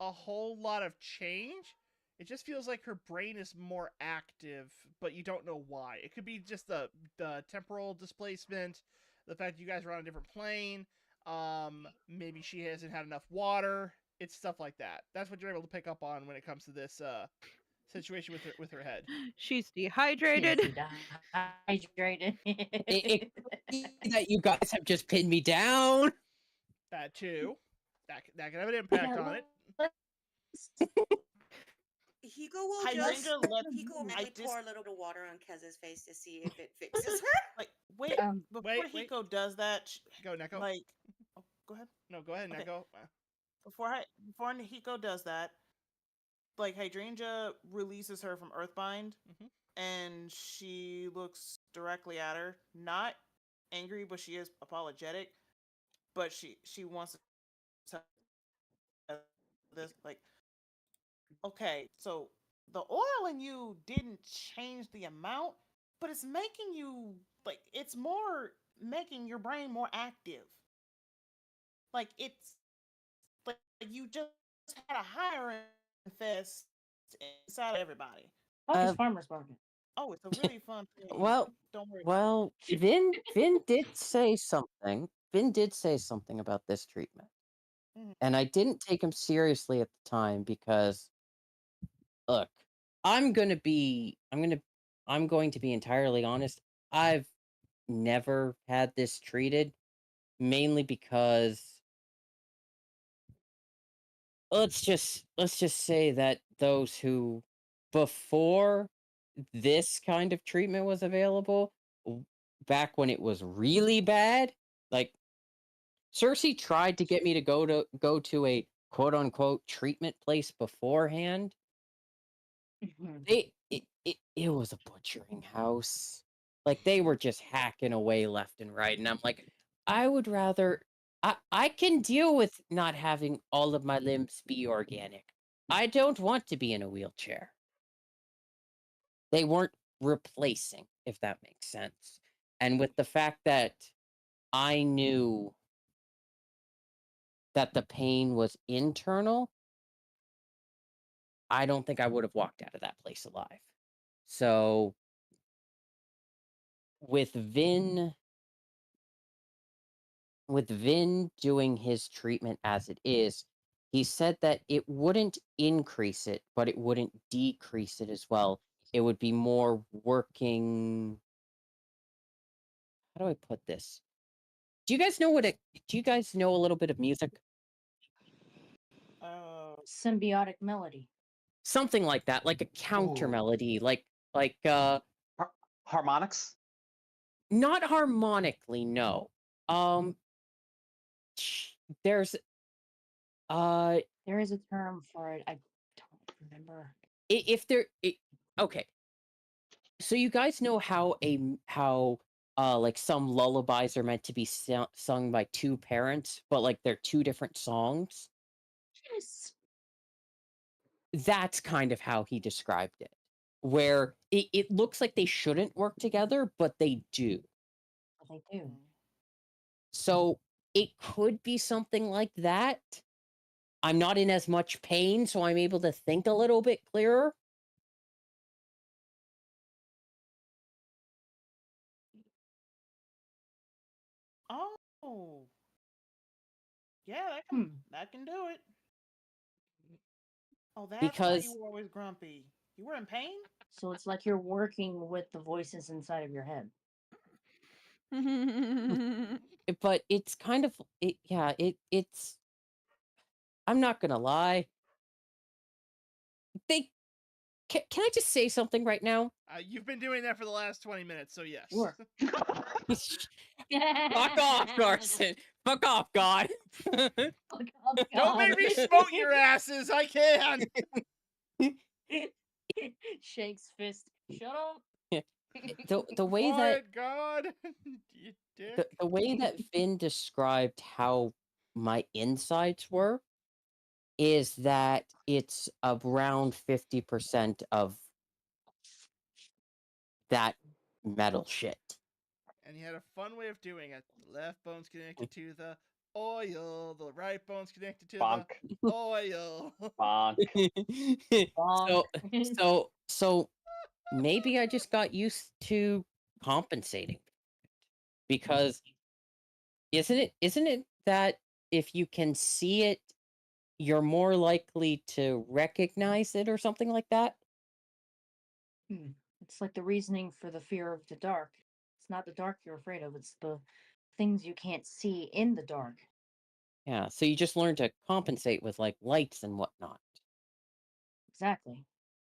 a whole lot of change. It just feels like her brain is more active, but you don't know why. It could be just the temporal displacement, the fact that you guys are on a different plane. Maybe she hasn't had enough water. It's stuff like that. That's what you're able to pick up on when it comes to this situation with her head. She's dehydrated. Dehydrated. It that you guys have just pinned me down. That too. That can have an impact on it. Hiko will just pour a little bit of water on Keza's face to see if it fixes her. Like, wait, before Hiko does that, go Neko. Like, go ahead. No, go ahead, Neko. Before Hiko does that, like Hydrangea releases her from Earthbind, and she looks directly at her, not angry, but she is apologetic. But she wants to tell this, like, okay, so the oil in you didn't change the amount, but it's making you like it's more making your brain more active. Like it's like you just had a hiring fest inside of everybody. It's farmer's market. Oh, it's a really fun thing. Well, don't worry. Well, Vin did say something. Vin did say something about this treatment. And I didn't take him seriously at the time because look, I'm going to be entirely honest. I've never had this treated, mainly because let's just say that those who before this kind of treatment was available, back when it was really bad, like Cersei tried to get me to go to a quote unquote treatment place beforehand. It was a butchering house. Like they were just hacking away left and right, and I'm like, I would rather I can deal with not having all of my limbs be organic. I don't want to be in a wheelchair. They weren't replacing, if that makes sense. And with the fact that I knew that the pain was internal, I don't think I would have walked out of that place alive. So with Vin doing his treatment as it is, he said that it wouldn't increase it, but it wouldn't decrease it as well. It would be more working. How do I put this? Do you guys know a little bit of music? symbiotic melody. Something like that, like a counter melody, like harmonics. Not harmonically, no. There's there is a term for it. I don't remember. Okay. So you guys know how like some lullabies are meant to be sung by two parents, but like they're two different songs? Yes. That's kind of how he described it. Where it looks like they shouldn't work together, but they do. They do. So it could be something like that. I'm not in as much pain, so I'm able to think a little bit clearer. Oh. Yeah, that can do it. Oh, that's why you were always grumpy. You were in pain? So it's like you're working with the voices inside of your head. But it's kind of it's I'm not gonna lie. Can I just say something right now? You've been doing that for the last 20 minutes, so yes. Sure. Fuck off, Carson. Fuck off, God. Fuck off, God. Don't make me smote your asses. I can. Shakes fist. Shut up. The way Quiet, that God. You dick. the way that Finn described how my insides were is that it's around 50% of that metal shit. And he had a fun way of doing it. The left bone's connected to the oil. The right bone's connected to the oil. So maybe I just got used to compensating. Because isn't it that if you can see it, you're more likely to recognize it or something like that? It's like the reasoning for the fear of the dark. It's not the dark you're afraid of, it's the things you can't see in the dark. Yeah, so you just learn to compensate with like lights and whatnot. Exactly.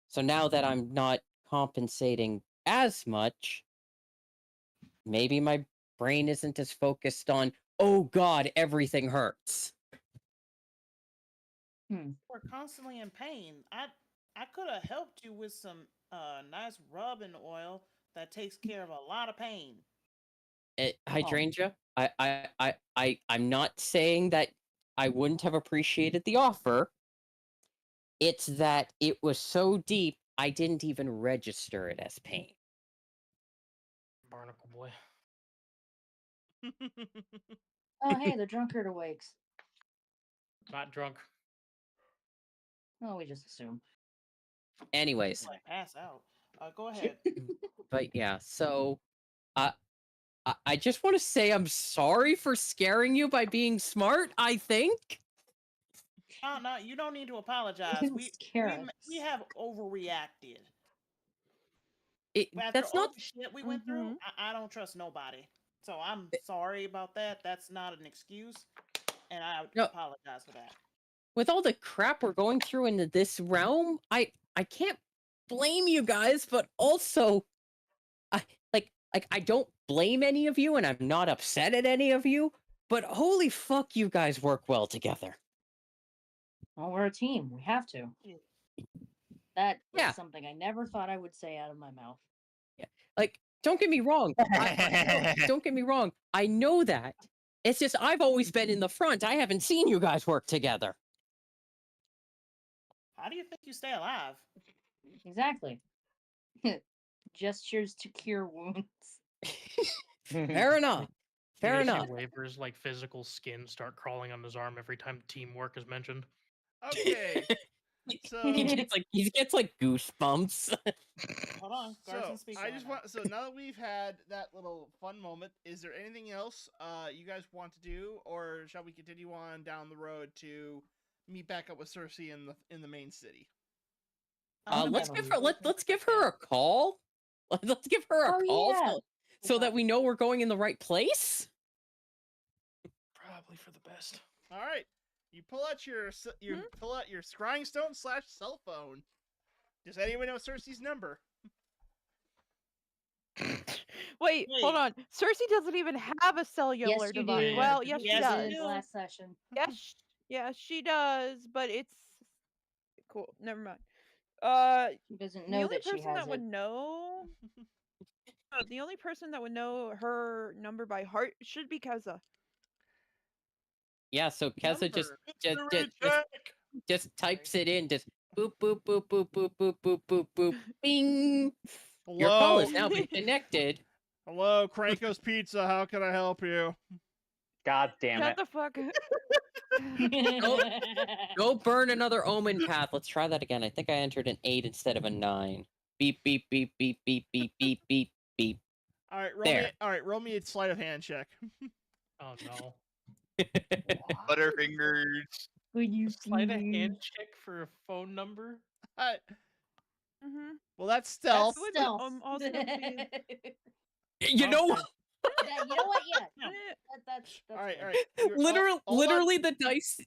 So now that I'm not compensating as much, maybe my brain isn't as focused on, oh God, everything hurts. We're constantly in pain. I could have helped you with some nice rubbing oil that takes care of a lot of pain. Hydrangea, I'm not saying that I wouldn't have appreciated the offer. It's that it was so deep, I didn't even register it as pain. Barnacle boy. Oh, hey, the drunkard awakes. Not drunk. Oh, we just assume. Anyways. Like pass out. Go ahead. But yeah, so I just want to say I'm sorry for scaring you by being smart, I think. No, you don't need to apologize. We have overreacted. After all the shit we went through, I don't trust nobody. So I'm sorry about that. That's not an excuse, and I apologize for that. With all the crap we're going through in this realm, I can't blame you guys, but also, I don't blame any of you, and I'm not upset at any of you. But holy fuck, you guys work well together. Well, we're a team. We have to. That is something I never thought I would say out of my mouth. Yeah, like, don't get me wrong. Don't get me wrong. I know that. It's just I've always been in the front. I haven't seen you guys work together. How do you think you stay alive? Exactly. Gestures to cure wounds. Fair enough. Fair enough. Waivers like physical skin start crawling on his arm every time teamwork is mentioned. Okay. So he gets like goosebumps. Hold on, Garson speaks. So now that we've had that little fun moment, is there anything else you guys want to do, or shall we continue on down the road to meet back up with Cersei in the main city? Let's give her a call. Let's give her a call so that we know we're going in the right place. Probably for the best. All right. You pull out your scrying stone / cell phone. Does anyone know Cersei's number? Wait, hold on. Cersei doesn't even have a cellular device. Do. Well, yes, she does. In the last session. Yes, she does, but it's cool. Never mind. She doesn't The know only that she person has that would it. know, the only person that would know her number by heart should be Keza. Yeah, so Keza just types it in, just boop boop boop boop boop boop boop boop boop bing. Hello? Your call has now been connected. Hello, Cranko's Pizza. How can I help you? God damn Shut it! the fuck up. Go burn another omen path. Let's try that again. I think I entered an 8 instead of a 9. Beep beep beep beep beep beep beep beep beep. All right, roll me a sleight of hand check. Oh no. Butterfingers. Would you Sleight of hand check for a phone number? Well, that's stealth. Would be, also be... You know what? You know what? Yeah. That's all right. Literally the dice.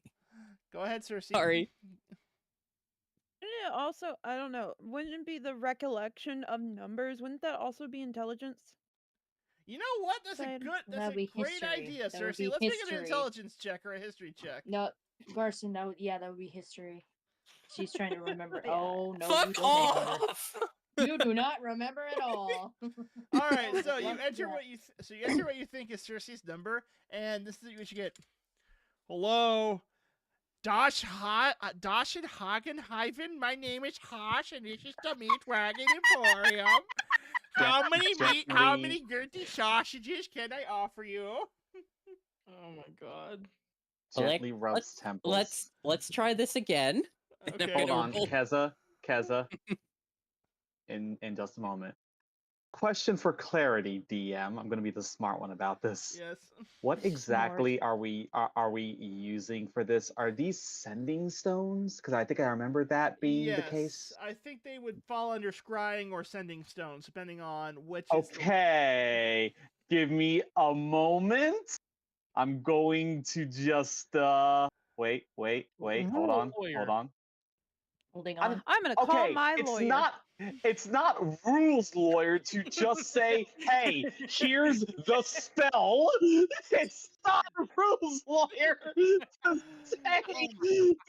Go ahead, Cersei. Sorry. Yeah, also, I don't know. Wouldn't it be the recollection of numbers? Wouldn't that also be intelligence? You know what? That's a great history. idea, Cersei. Let's make an intelligence check or a history check. No, Garson, that would be history. She's trying to remember. Oh no! Fuck off! You do not remember at all. All right, so you enter what you think is Cersei's number, and this is what you get. Hello, Dosh and Hagenhaven. My name is Hosh, and this is the Meat Wagon Emporium. How many Gertie sausages can I offer you? Oh my god. Gently rubs temples. Let's try this again. Okay. Hold on, Keza. In just a moment. Question for clarity, DM. I'm going to be the smart one about this. Yes. What exactly are we using for this? Are these sending stones? Because I think I remember that being the case. I think they would fall under scrying or sending stones, depending on which. Okay, give me a moment. I'm going to just wait. Hold on. Holding on. I'm gonna call my lawyer. It's not rules, lawyer, to just say, "Hey, here's the spell." It's not rules, lawyer, to say,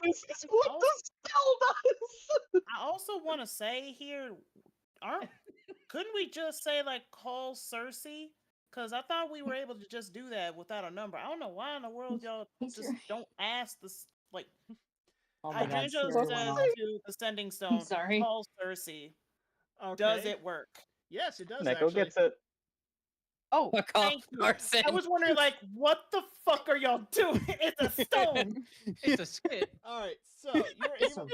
"This is what the spell does." I also want to say here, couldn't we just say like call Cersei? Because I thought we were able to just do that without a number. I don't know why in the world y'all just don't ask this like. Hydrangea says to the sending stone, call Cersei. Okay. Does it work? Yes, it does. Neko gets it. Oh, thank you. I was wondering, like, what the fuck are y'all doing? It's a stone. It's a skit. All right, so you're able.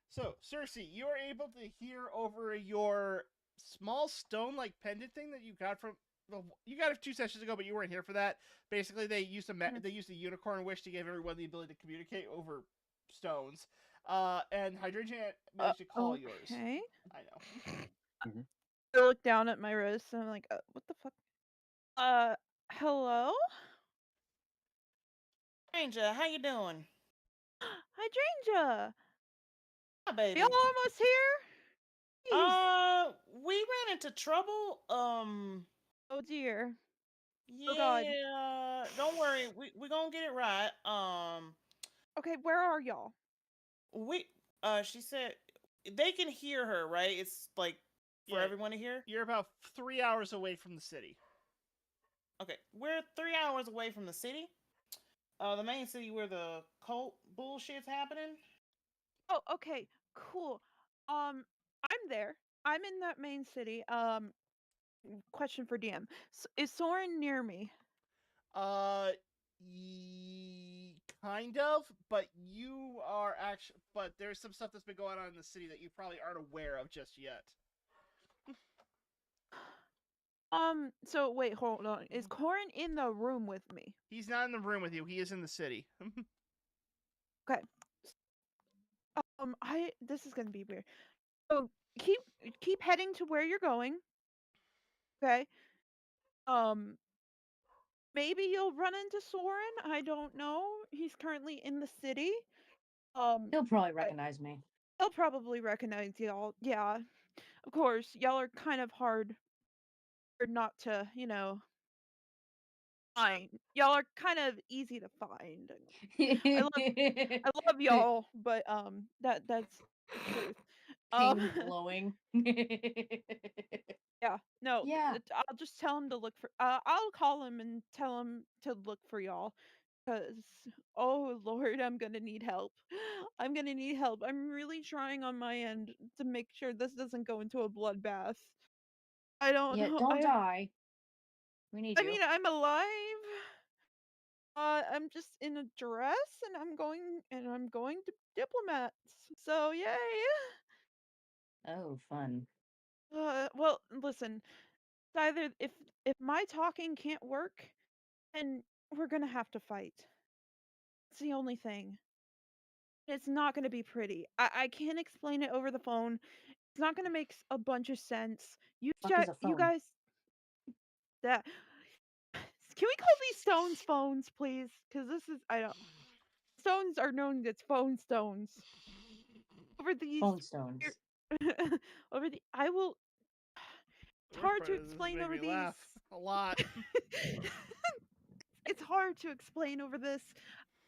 So Cersei, you're able to hear over your small stone-like pendant thing that you got from. Well, you got it 2 sessions ago, but you weren't here for that. Basically, they used the unicorn wish to give everyone the ability to communicate over stones. And Hydrangea managed to call yours. Okay. I know. I look down at my wrist and I'm like, what the fuck? Hello? Hydrangea, how you doing? Hydrangea! Hi, baby. Y'all almost here? Jeez. We ran into trouble. Oh dear. Yeah, oh God. Don't worry. We gonna get it right. Okay, where are y'all? She said they can hear her, right? It's like for everyone to hear. You're about 3 hours away from the city. Okay, we're 3 hours away from the city. The main city where the cult bullshit's happening. Oh, okay, cool. I'm there. I'm in that main city. Question for DM: is Soren near me? Kind of, but you are actually. But there's some stuff that's been going on in the city that you probably aren't aware of just yet. So wait, hold on. Is Corin in the room with me? He's not in the room with you. He is in the city. Okay. This is gonna be weird. So keep heading to where you're going. Okay. maybe you'll run into Soren. I don't know. He's currently in the city. He'll probably recognize me. He'll probably recognize y'all. Yeah, of course. Y'all are kind of hard not to, find. Y'all are kind of easy to find. I love y'all, but that's the truth. King glowing. Yeah, no. Yeah. I'll just tell him to look for. I'll call him and tell him to look for y'all. Cause, oh Lord, I'm gonna need help. I'm gonna need help. I'm really trying on my end to make sure this doesn't go into a bloodbath. I don't Yeah, know. don't die. We need you. I mean, I'm alive. I'm just in a dress, and I'm going to diplomats. So yay! Oh, fun. Well, listen. It's either if my talking can't work, then we're gonna have to fight. It's the only thing. It's not gonna be pretty. I can't explain it over the phone. It's not gonna make a bunch of sense. Fuck is a You phone? guys, that can we call these stones phones, please? Because this is I don't. Stones are known as phone stones. Over these Phone stones. over the I will. It's hard to explain over these. Laugh a lot. It's hard to explain over this.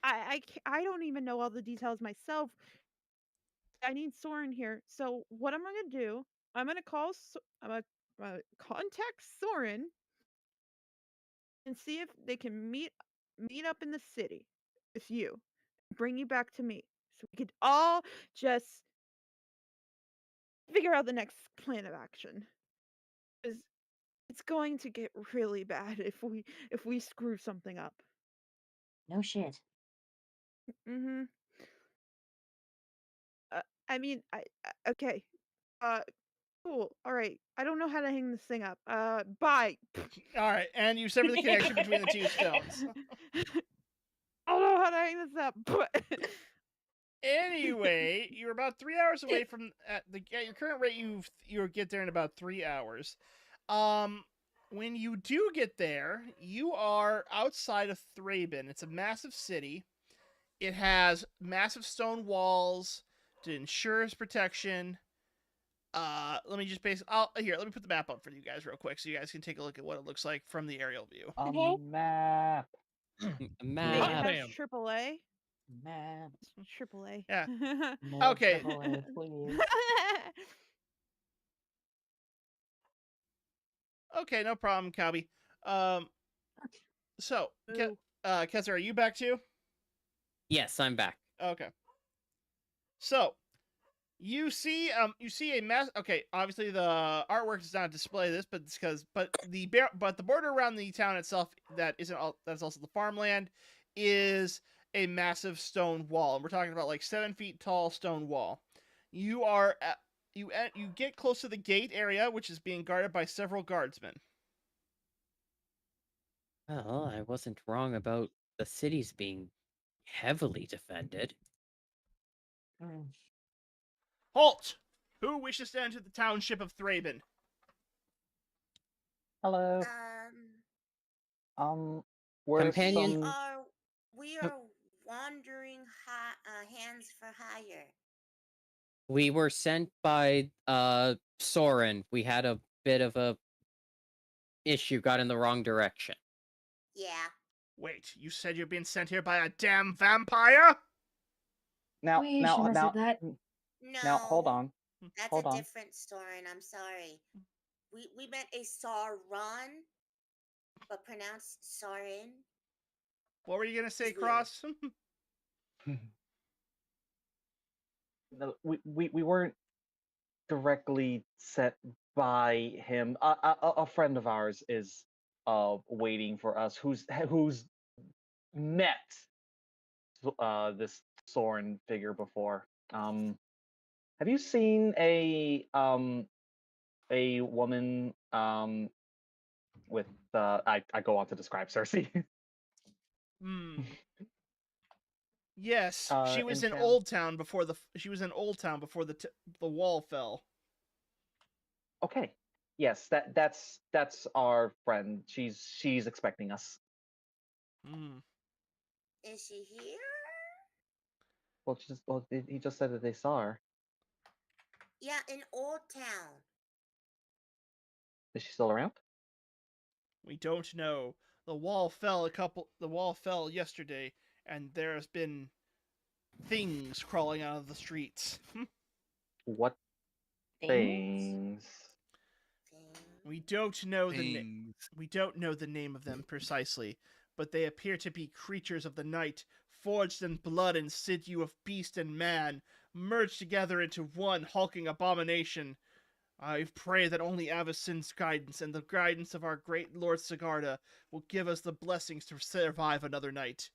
I don't even know all the details myself. I need Soren here. So what I'm gonna do? I'm gonna call. I'm gonna contact Soren and see if they can meet up in the city with you. Bring you back to me, so we could all just figure out the next plan of action. Because it's going to get really bad if we screw something up. No shit. Mm-hmm. I mean, okay. Cool. All right. I don't know how to hang this thing up. Bye. All right, and you sever the connection between the two stones. I don't know how to hang this up. But anyway, you're about 3 hours away from at your current rate. You'll get there in about 3 hours. When you do get there, you are outside of Thraben. It's a massive city. It has massive stone walls to ensure its protection. Let me just let me put the map up for you guys real quick so you guys can take a look at what it looks like from the aerial view. Map. They have AAA. Map. AAA. Yeah. More okay. AAA, please. Okay, no problem, Calby. So, Kessler, are you back too? Yes, I'm back. Okay. So, you see a mess. Okay, obviously the artwork does not display this, but it's but the border around the town itself that's also the farmland is a massive stone wall, and we're talking about like 7 feet tall stone wall. You get close to the gate area, which is being guarded by several guardsmen. Well, I wasn't wrong about the cities being heavily defended. Halt! Who wishes to enter the township of Thraben? Hello. We're Companion. We are wandering hands for hire. We were sent by Soren. We had a bit of a issue, got in the wrong direction. Yeah. Wait, you said you're being sent here by a damn vampire? Now, that. No. Now, hold on. That's hold a on. different story, and I'm sorry. We meant a Sauron, but pronounced Soren. What were you gonna say, Cross? No, we weren't directly sent by him. A friend of ours is waiting for us. Who's met this Soren figure before? Have you seen a woman with I go on to describe Cersei. Yes, she was in town. Old Town before the wall fell. Okay. Yes, that's our friend. She's expecting us. Is she here? Well, he just said that they saw her. Yeah, in Old Town. Is she still around? We don't know. The wall fell yesterday, and there's been things crawling out of the streets. What things? We don't know we don't know the name of them precisely, but they appear to be creatures of the night, forged in blood and sinew of beast and man, merged together into one hulking abomination. I pray that only Avicen's guidance and the guidance of our great Lord Sigarda will give us the blessings to survive another night.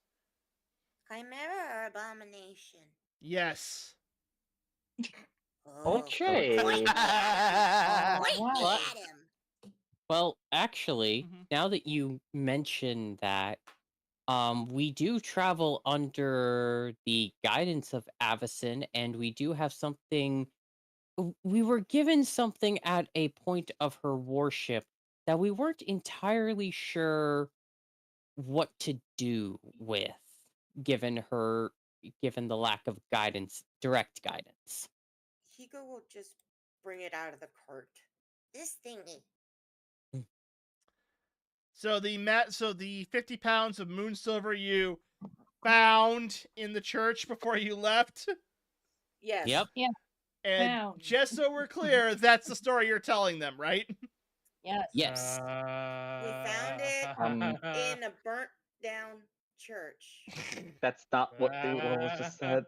Chimera or abomination? Yes. Okay. Point me at him. Well, actually, now that you mention that, we do travel under the guidance of Avicen, and we do have something. We were given something at a point of her worship that we weren't entirely sure what to do with, given the lack of guidance, direct guidance. Hiko will just bring it out of the cart. This thingy. So the 50 pounds of moon silver you found in the church before you left. Yes. Yep. Yeah. And Found. just so we're clear, that's the story you're telling them, right? Yes. Yes. We found it in a burnt down church. That's not what was just said.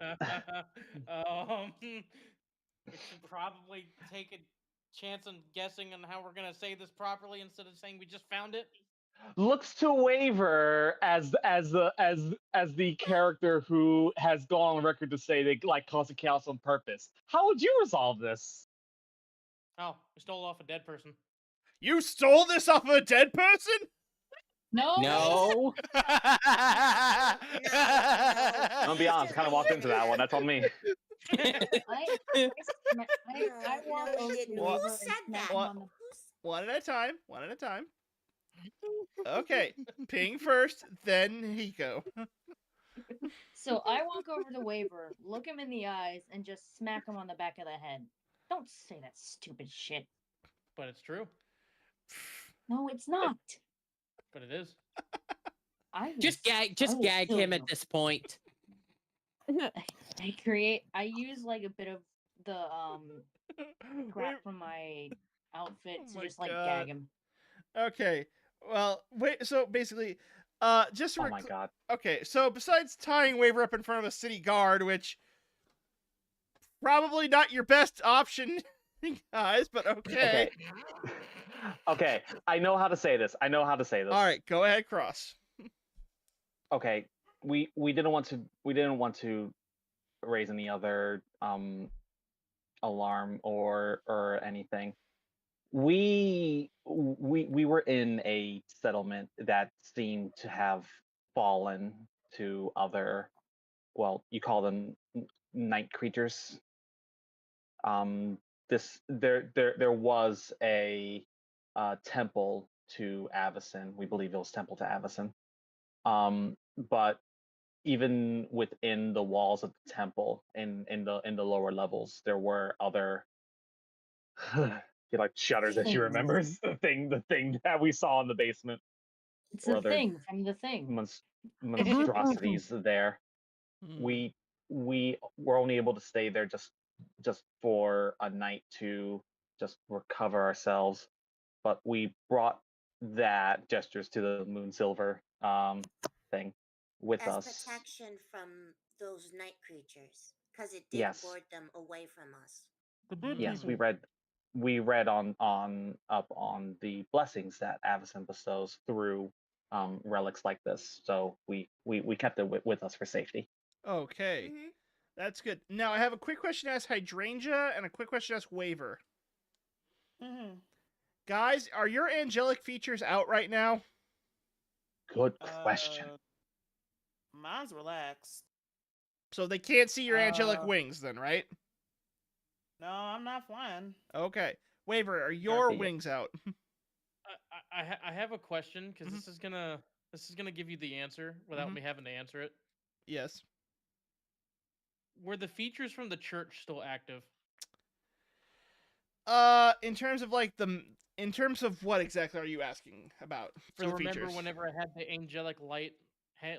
We should probably take a chance on guessing on how we're gonna say this properly instead of saying we just found it. Looks to Waver as the character who has gone on record to say they like causing chaos on purpose. How would you resolve this? Oh, we stole off a dead person. You stole this off of a dead person? No. No. I'm gonna be honest, I kind of walked into that one. That's on me. I walk over to Who Waver said and smack that? him on the One at a time. Okay, Ping first, then Hiko. So I walk over to Waver, look him in the eyes, and just smack him on the back of the head. Don't say that stupid shit. But it's true. No, it's not. But it is. Just gag him at this point. I use like a bit of the crap from my outfit to just like gag him. Okay. Well, wait. So basically, just oh my god. Okay. So besides tying Waver up in front of a city guard, which probably not your best option, guys, but okay. Okay. I know how to say this. All right. Go ahead, Cross. Okay. We didn't want to raise any other alarm or anything. We were in a settlement that seemed to have fallen to other, well, you call them night creatures. There was a temple to Avicen. We believe it was temple to Avicen. But even within the walls of the temple, in the lower levels, there were other. He like shudders as she remembers the thing that we saw in the basement. It's the thing from the thing. Monstrosities there. We were only able to stay there just for a night to just recover ourselves, but we brought that gestures to the moon silver thing with as us. Protection from those night creatures, because it did ward them away from us. Yes, we read on the blessings that Avicen bestows through relics like this, so we kept it with us for safety. Okay, that's good. Now I have a quick question to ask Hydrangea and a quick question to ask Waver. Guys, are your angelic features out right now? Good question. Mine's relaxed. So they can't see your angelic wings then, right? No, I'm not flying. Okay. Waver, are your wings out? I have a question, because this is gonna This is gonna give you the answer without me having to answer it. Yes. Were the features from the church still active? In terms of in terms of what exactly are you asking about for the features? So remember whenever I had the angelic light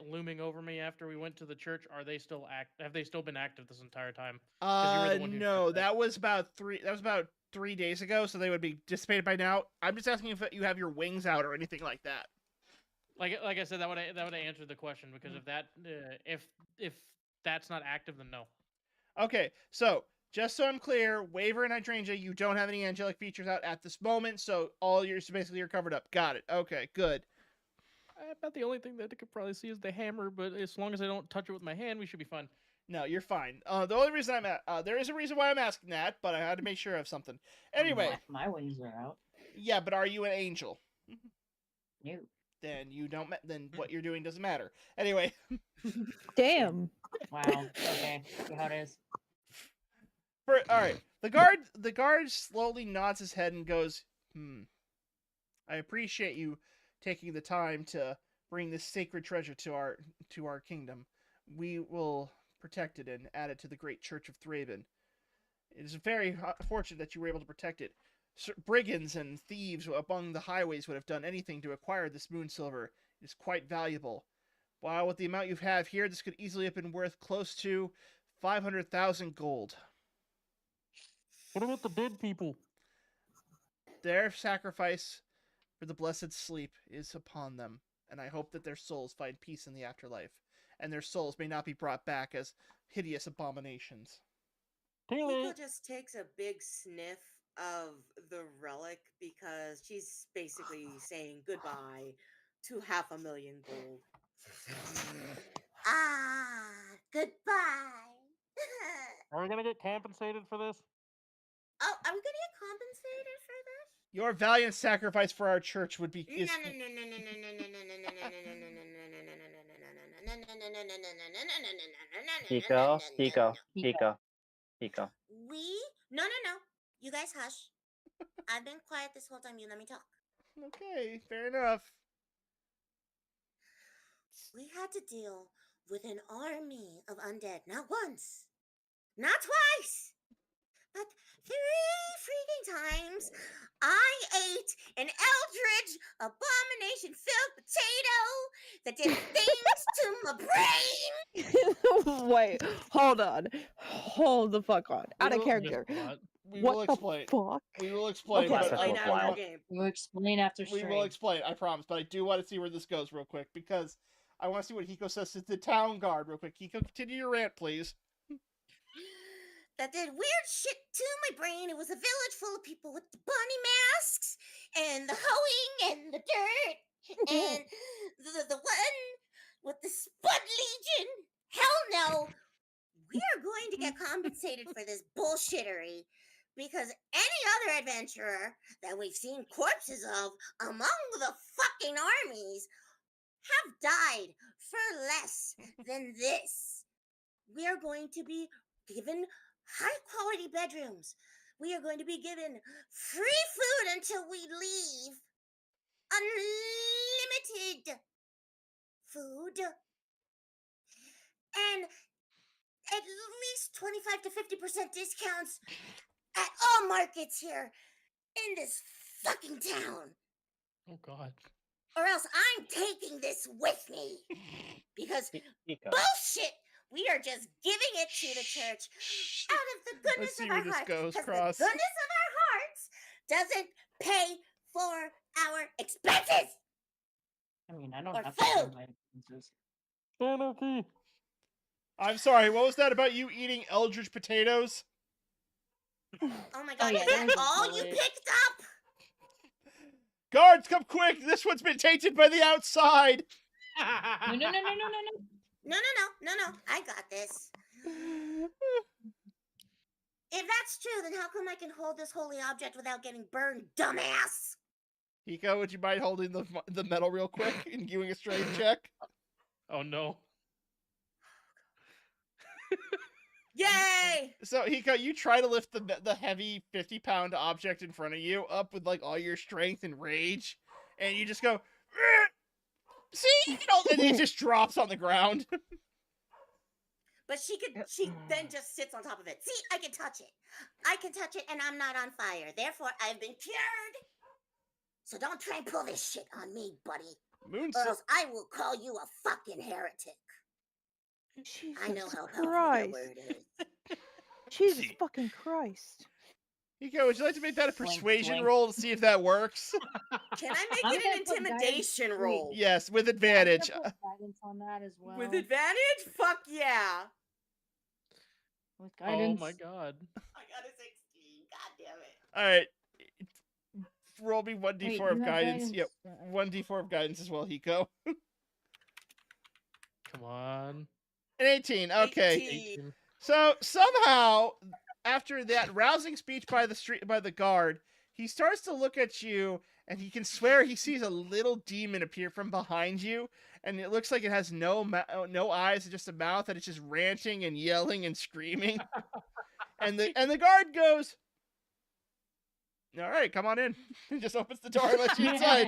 looming over me after we went to the church, are they still have they still been active this entire time? No, that was about 3 days ago, so they would be dissipated by now. I'm just asking if you have your wings out or anything like that. Like I said, that would have answered the question, because if that's not active, then no. Okay, so just so I'm clear, Waver and Hydrangea, you don't have any angelic features out at this moment, so basically you're covered up. Got it. Okay, good. About the only thing that I could probably see is the hammer, but as long as I don't touch it with my hand, we should be fine. No, you're fine. The only reason there is a reason why I'm asking that, but I had to make sure of something. Anyway, my wings are out. Yeah, but are you an angel? No. Then you don't. Then what you're doing doesn't matter. Anyway. Damn. Wow. Okay. See how it is. All right. The guard slowly nods his head and goes, I appreciate you taking the time to bring this sacred treasure to our kingdom. We will protect it and add it to the great Church of Thraben. It is very fortunate that you were able to protect it. Brigands and thieves among the highways would have done anything to acquire this moon silver. It is quite valuable. While with the amount you have here, this could easily have been worth close to 500,000 gold. What about the dead people? Their sacrifice for the blessed sleep is upon them, and I hope that their souls find peace in the afterlife, and their souls may not be brought back as hideous abominations. Nico just takes a big sniff of the relic because she's basically saying goodbye to 500,000 gold. Goodbye. Are we gonna get compensated for this? Oh, are we gonna get compensated for this? Your valiant sacrifice for our church would be. Hiko. No. You guys hush. I've been quiet this whole time. You let me talk. Okay, fair enough. We had to deal with an army of undead, not once, not twice, but 3 freaking times. I ate an eldritch abomination-filled potato that did things to my brain. Wait, hold on. Hold the fuck on. Out of character. We will explain. Fuck? We will explain. Okay. We'll explain after stream. We will explain, I promise. But I do want to see where this goes real quick, because I want to see what Hiko says to the town guard real quick. Hiko, continue your rant, please. That did weird shit to my brain. It was a village full of people with the bunny masks and the hoeing and the dirt and the one with the Spud Legion. Hell no. We are going to get compensated for this bullshittery, because any other adventurer that we've seen corpses of among the fucking armies have died for less than this. We are going to be given high-quality bedrooms. We are going to be given free food until we leave. Unlimited food. And at least 25 to 50% discounts at all markets here in this fucking town. Oh, God. Or else I'm taking this with me. Because bullshit! We are just giving it to the church out of the goodness of our hearts. Because the goodness of our hearts doesn't pay for our expenses. I mean, I don't have food. To my expenses. Anarchy. I'm sorry, what was that about you eating eldritch potatoes? Oh my god, is that all you picked up? Guards, come quick! This one's been tainted by the outside! No. No, I got this. If that's true, then how come I can hold this holy object without getting burned, dumbass? Hiko, would you mind holding the metal real quick and giving a strength check? Oh, no. Yay! So, Hiko, you try to lift the heavy 50-pound object in front of you up with, all your strength and rage, and you just go, See, and it just drops on the ground. But she then just sits on top of it. See, I can touch it. I can touch it, and I'm not on fire. Therefore, I've been cured. So don't try and pull this shit on me, buddy. Or else I will call you a fucking heretic. Jesus I know how powerful that word is. Jesus fucking Christ. Hiko, would you like to make that a persuasion roll to see if that works? Can I make it an intimidation roll? Yes, with advantage. I'm gonna put guidance on that as well. With advantage? Fuck yeah. With guidance. Oh my god. I got a 16. God damn it. All right. Roll me 1d4 Wait, of you have guidance. guidance? Yep, 1d4 of guidance as well, Hiko. Come on. An 18. Okay. 18. So somehow, after that rousing speech by the guard, he starts to look at you, and he can swear he sees a little demon appear from behind you, and it looks like it has no eyes, and just a mouth, and it's just ranting and yelling and screaming. and the guard goes, "All right, come on in." He just opens the door and lets you inside.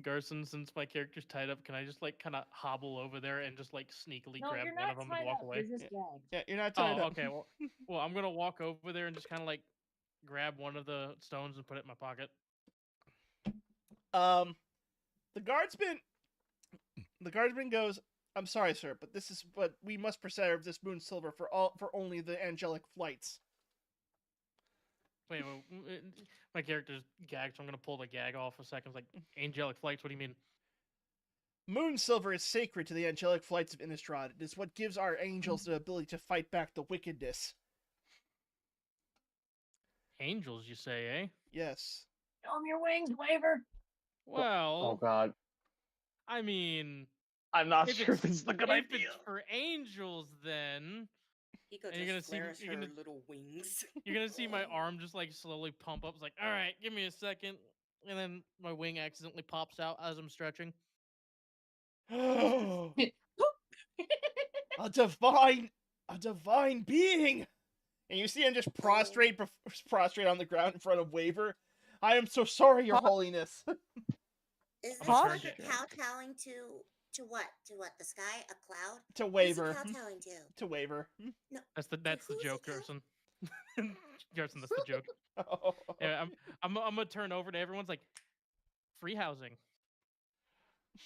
Garson, since my character's tied up, can I just kind of hobble over there and just sneakily No, grab you're one not of them tied and walk up. away? You're just gagged. Yeah, you're not tied up. Okay. Well, I'm gonna walk over there and just kind of grab one of the stones and put it in my pocket. The guardsman goes, "I'm sorry, sir, but we must preserve this moon silver for only the angelic flights." Wait, my character's gagged, so I'm gonna pull the gag off a second. It's like, angelic flights, what do you mean? Moon silver is sacred to the angelic flights of Innistrad. It is what gives our angels the ability to fight back the wickedness. Angels, you say, eh? Yes. Show 'em your wings, Waver. Well, oh god. I mean, I'm not sure if this is a good if idea. it's for angels, then Hiko and you're just flares you're her gonna, little wings. you're gonna see my arm just slowly pump up. It's like, all right, give me a second, and then my wing accidentally pops out as I'm stretching. A divine being. And you see him just prostrate on the ground in front of Waver. "I am so sorry, Your Holiness." Is this Huh? fucker kowtowing to what? To what? The sky? A cloud? To Who's he Waver. kowtowing to? To Waver. No. That's the who's joke, he Garson. Garson, that's the joke. Oh. Yeah, I'm gonna turn over to everyone's like, free housing.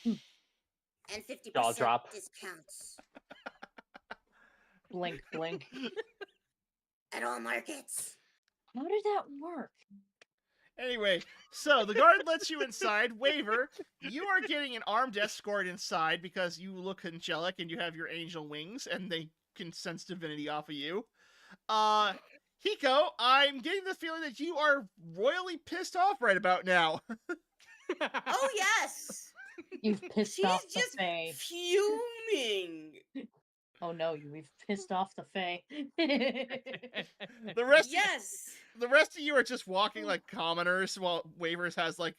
And 50% Jaw drop. discounts Blink, blink. at all markets. How did that work? Anyway, so the guard lets you inside. Waver, you are getting an armed escort inside because you look angelic and you have your angel wings and they can sense divinity off of you. Hiko, I'm getting the feeling that you are royally pissed off right about now. Oh, yes. You've pissed She's off the just Fae. fuming. Oh no, we've pissed off the Fae. The rest of you are just walking like commoners while Wavers has a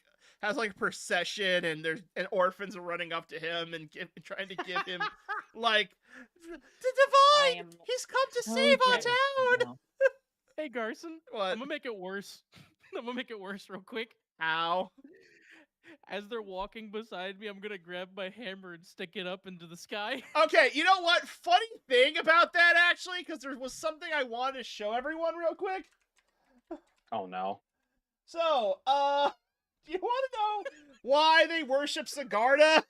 procession and orphans are running up to him and trying to give him like the divine. He's come to save our town. Hey Garson, What? I'm gonna make it worse. I'm gonna make it worse real quick. How? As they're walking beside me, I'm gonna grab my hammer and stick it up into the sky. Okay, you know what? Funny thing about that, actually, because there was something I wanted to show everyone real quick. Oh no. So, do you want to know why they worship Sigarda?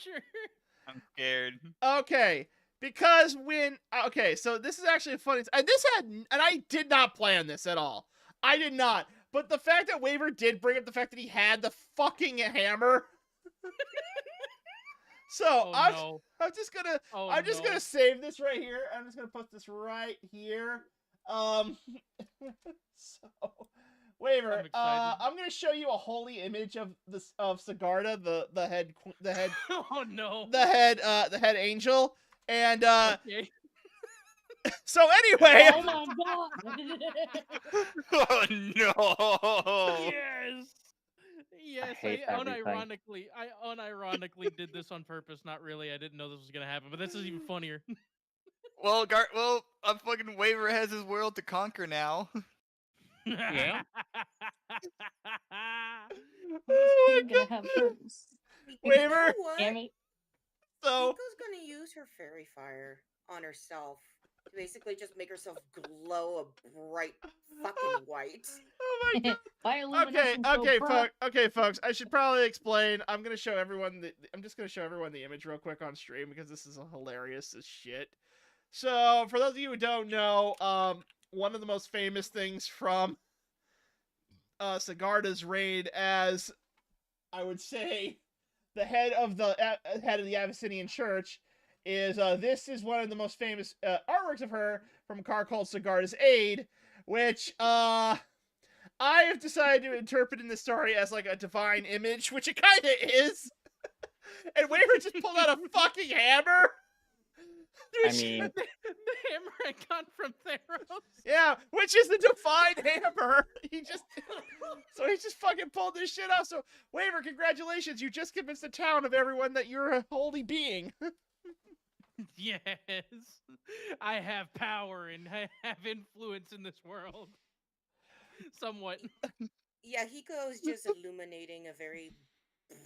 Sure. I'm scared. Okay, because so this is actually a funny. And I did not plan this at all. I did not. But the fact that Waver did bring up the fact that he had the fucking hammer. So I'm just gonna save this right here. I'm just gonna put this right here. So Waver, I'm gonna show you a holy image of Sigarda, the head Oh no. the head angel, and Okay. so anyway. Oh my god. Oh no. Yes, hate everything. I unironically did this on purpose. Not really. I didn't know this was gonna happen, but this is even funnier. Well, a fucking Waver has his world to conquer now. Yeah. Oh I'm gonna have hers. Waver. You know what? Damn it. So Hiko's gonna use her fairy fire on herself to basically just make herself glow a bright fucking white. Oh my god. Bioluminescence Okay, folks. I should probably explain. I'm gonna show everyone I'm just gonna show everyone the image real quick on stream because this is hilarious as shit. So, for those of you who don't know, one of the most famous things from Sigarda's reign as, I would say, the head of the Abyssinian Church is this is one of the most famous artworks of her from a card called Sigarda's Aid, which I have decided to interpret in this story as like a divine image, which it kind of is. And Waver just pulled out a fucking hammer. I mean, the hammer I got from Theros. Yeah, which is the divine hammer. He just fucking pulled this shit off. So, Waver, congratulations! You just convinced the town of everyone that you're a holy being. Yes, I have power and I have influence in this world. Somewhat. Yeah, Hiko is just illuminating a very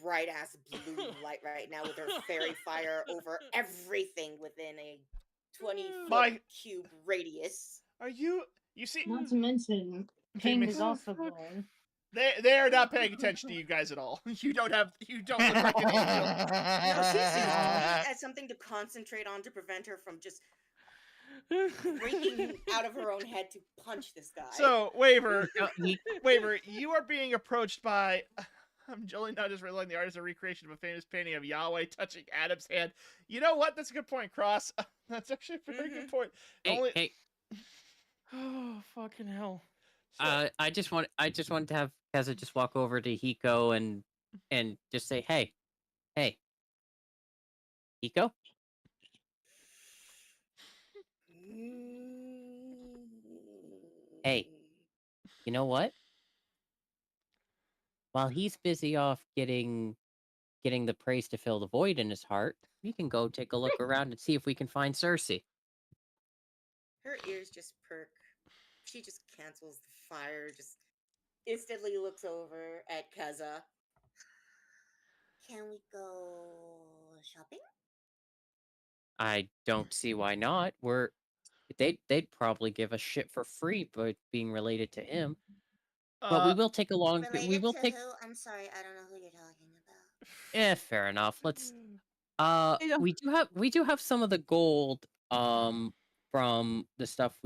bright ass blue light right now with her fairy fire over everything within a 20-foot cube radius. Are you see? Not to mention, Ping is also glowing. They are not paying attention to you guys at all. You don't look like an angel. No, she sees me as something to concentrate on to prevent her from just breaking out of her own head to punch this guy. So, Waver, you are being approached by. I'm only now just realizing the artist is a recreation of a famous painting of Yahweh touching Adam's hand. You know what? That's a good point, Cross. That's actually a very good point. Hey. Oh, fucking hell. So, I just wanted to have Keza just walk over to Hiko and just say, hey, Hiko. Hey, you know what? While he's busy off getting the praise to fill the void in his heart, we can go take a look around and see if we can find Cersei. Her ears just perk. She just cancels the fire, just instantly looks over at Keza. Can we go shopping? I don't see why not. They'd probably give us shit for free, but being related to him. But we will take a long. We will take. Who? I'm sorry, I don't know who you're talking about. Fair enough. Let's. We do have some of the gold. From the stuff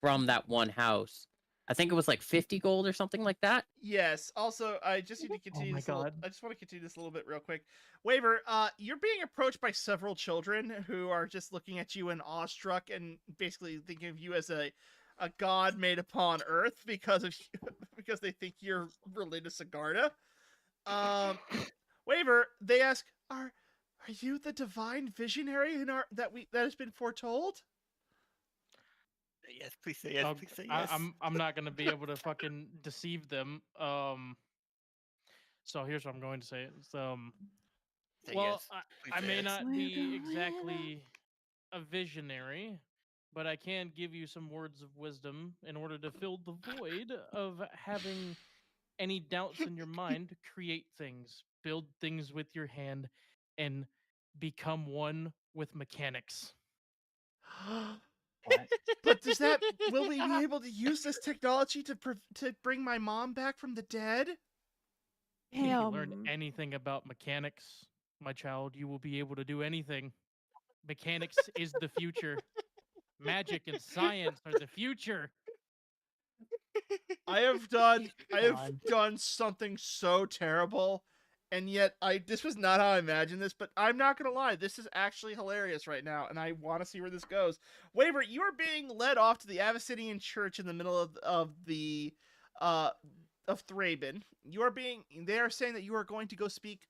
from that one house. I think it was like 50 gold or something like that. Yes. Also, I just need to continue this. I just want to continue this a little bit real quick. Waver, you're being approached by several children who are just looking at you and awestruck and basically thinking of you as a god made upon Earth because they think you're related to Sigarda. Waver, they ask, Are you the divine visionary that has been foretold? Yes, please say yes. Please say yes. I'm not gonna be able to fucking deceive them. So here's what I'm going to say. I may not be exactly a visionary, but I can give you some words of wisdom in order to fill the void of having any doubts in your mind. Create things, build things with your hand, and become one with mechanics. But will we be able to use this technology to bring my mom back from the dead? If you learn anything about mechanics, my child, you will be able to do anything. Mechanics is the future. Magic and science are the future. I have done something so terrible, and yet this was not how I imagined this, but I'm not gonna lie, this is actually hilarious right now, and I want to see where this goes. Waver, you are being led off to the Abyssinian Church in the middle of Thraben. They are saying that you are going to go speak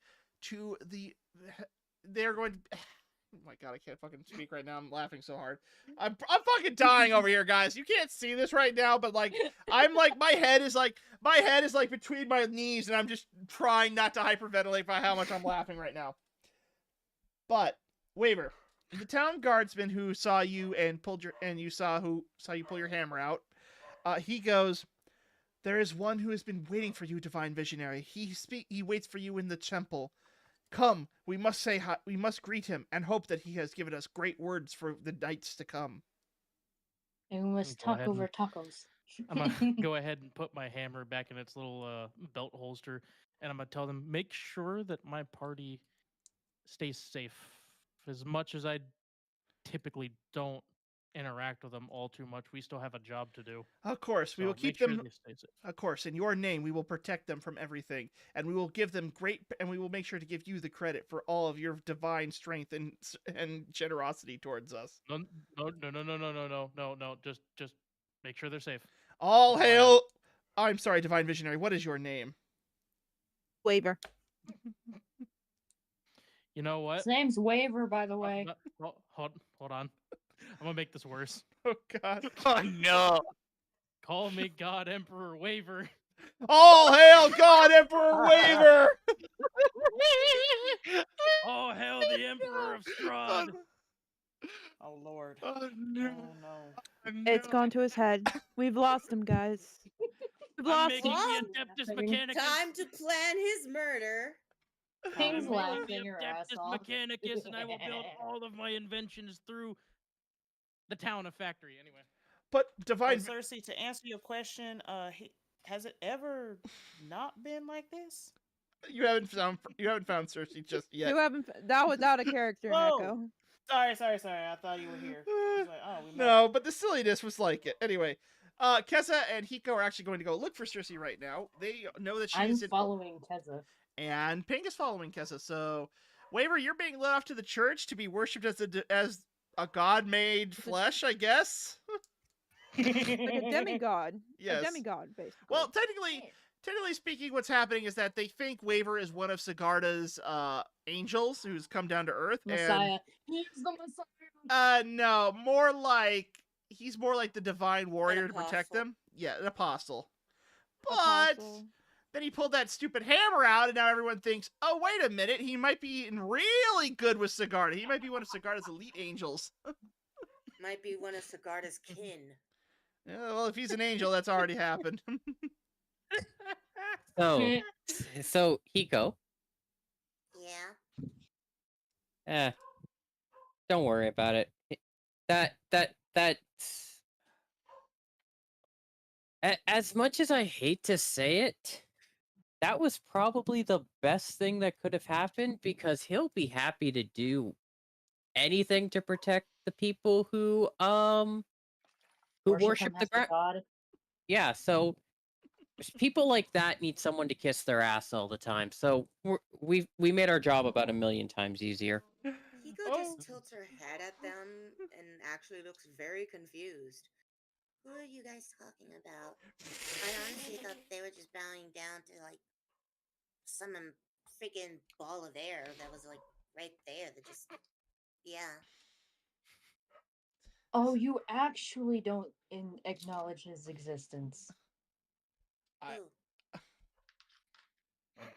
to oh my god, I can't fucking speak right now. I'm laughing so hard. I'm fucking dying over here, guys. You can't see this right now, but like my head is like between my knees, and I'm just trying not to hyperventilate by how much I'm laughing right now. But Waver, the town guardsman who saw you and you saw you pull your hammer out, he goes, "There is one who has been waiting for you, divine visionary. He waits for you in the temple. Come, we must say hi, we must greet him and hope that he has given us great words for the nights to come." And we must talk over tacos. I'm gonna go ahead and put my hammer back in its little belt holster, and I'm gonna tell them, make sure that my party stays safe. As much as I typically don't interact with them all too much, we still have a job to do. Of course, we will keep them. Of course, in your name, we will protect them from everything, and we will give them and we will make sure to give you the credit for all of your divine strength and generosity towards us. No. Just make sure they're safe. All hail! I'm sorry, divine visionary. What is your name? Waver. You know what? His name's Waver, by the way. Hold on. I'm gonna make this worse. Oh God! Oh no! Call me God Emperor Waver. All hail God Emperor Waver! All hail the Emperor of Strahd! Oh Lord! Oh no! Oh no! It's gone to his head. We've lost him, guys. We've lost him. Adeptus Mechanicus. Time to plan his murder. King's laughing your ass off. Mechanicus, and I will build all of my inventions through the town of Factory. Anyway, but divine Cersei, to answer your question, has it ever not been like this? You haven't found Cersei just yet. You haven't. That was out of character, Neko. Sorry. I thought you were here. I was like, no, but the silliness was like it. Anyway, Kessa and Hiko are actually going to go look for Cersei right now. They know that she's following Kessa. And Pink is following Kessa. So, Waver, you're being led off to the church to be worshipped as a god made flesh, I guess. Like a demigod. Yes. A demigod, basically. Well, technically speaking, what's happening is that they think Waver is one of Sigarda's angels who's come down to Earth. Messiah. He's the Messiah. No, he's more like the divine warrior to protect them. Yeah, an apostle. But then he pulled that stupid hammer out, and now everyone thinks, oh, wait a minute, he might be really good with Sigarda. He might be one of Sigarda's elite angels. Might be one of Sigarda's kin. Yeah, well, if he's an angel, that's already happened. So Hiko. Yeah. Don't worry about it. That's as much as I hate to say it, that was probably the best thing that could have happened, because he'll be happy to do anything to protect the people who worship the god. Yeah, so people like that need someone to kiss their ass all the time. So we made our job about 1,000,000 times easier. Hiko just tilts her head at them and actually looks very confused. Who are you guys talking about? I honestly thought they were just bowing down to like some freaking ball of air that was like right there. That just, yeah. Oh, you actually don't acknowledge his existence.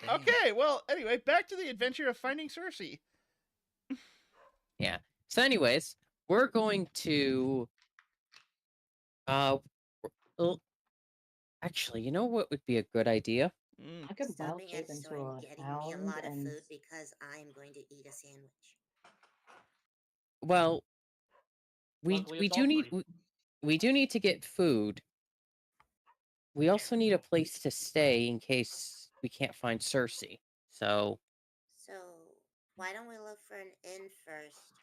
Okay, well, anyway, back to the adventure of finding Cersei. Yeah. So anyways, we're going to actually, you know what would be a good idea? I could wild shape into a getting hound me a lot of and food because I'm going to eat a sandwich. Well, we do need to get food. We also need a place to stay in case we can't find Cersei. So why don't we look for an inn first?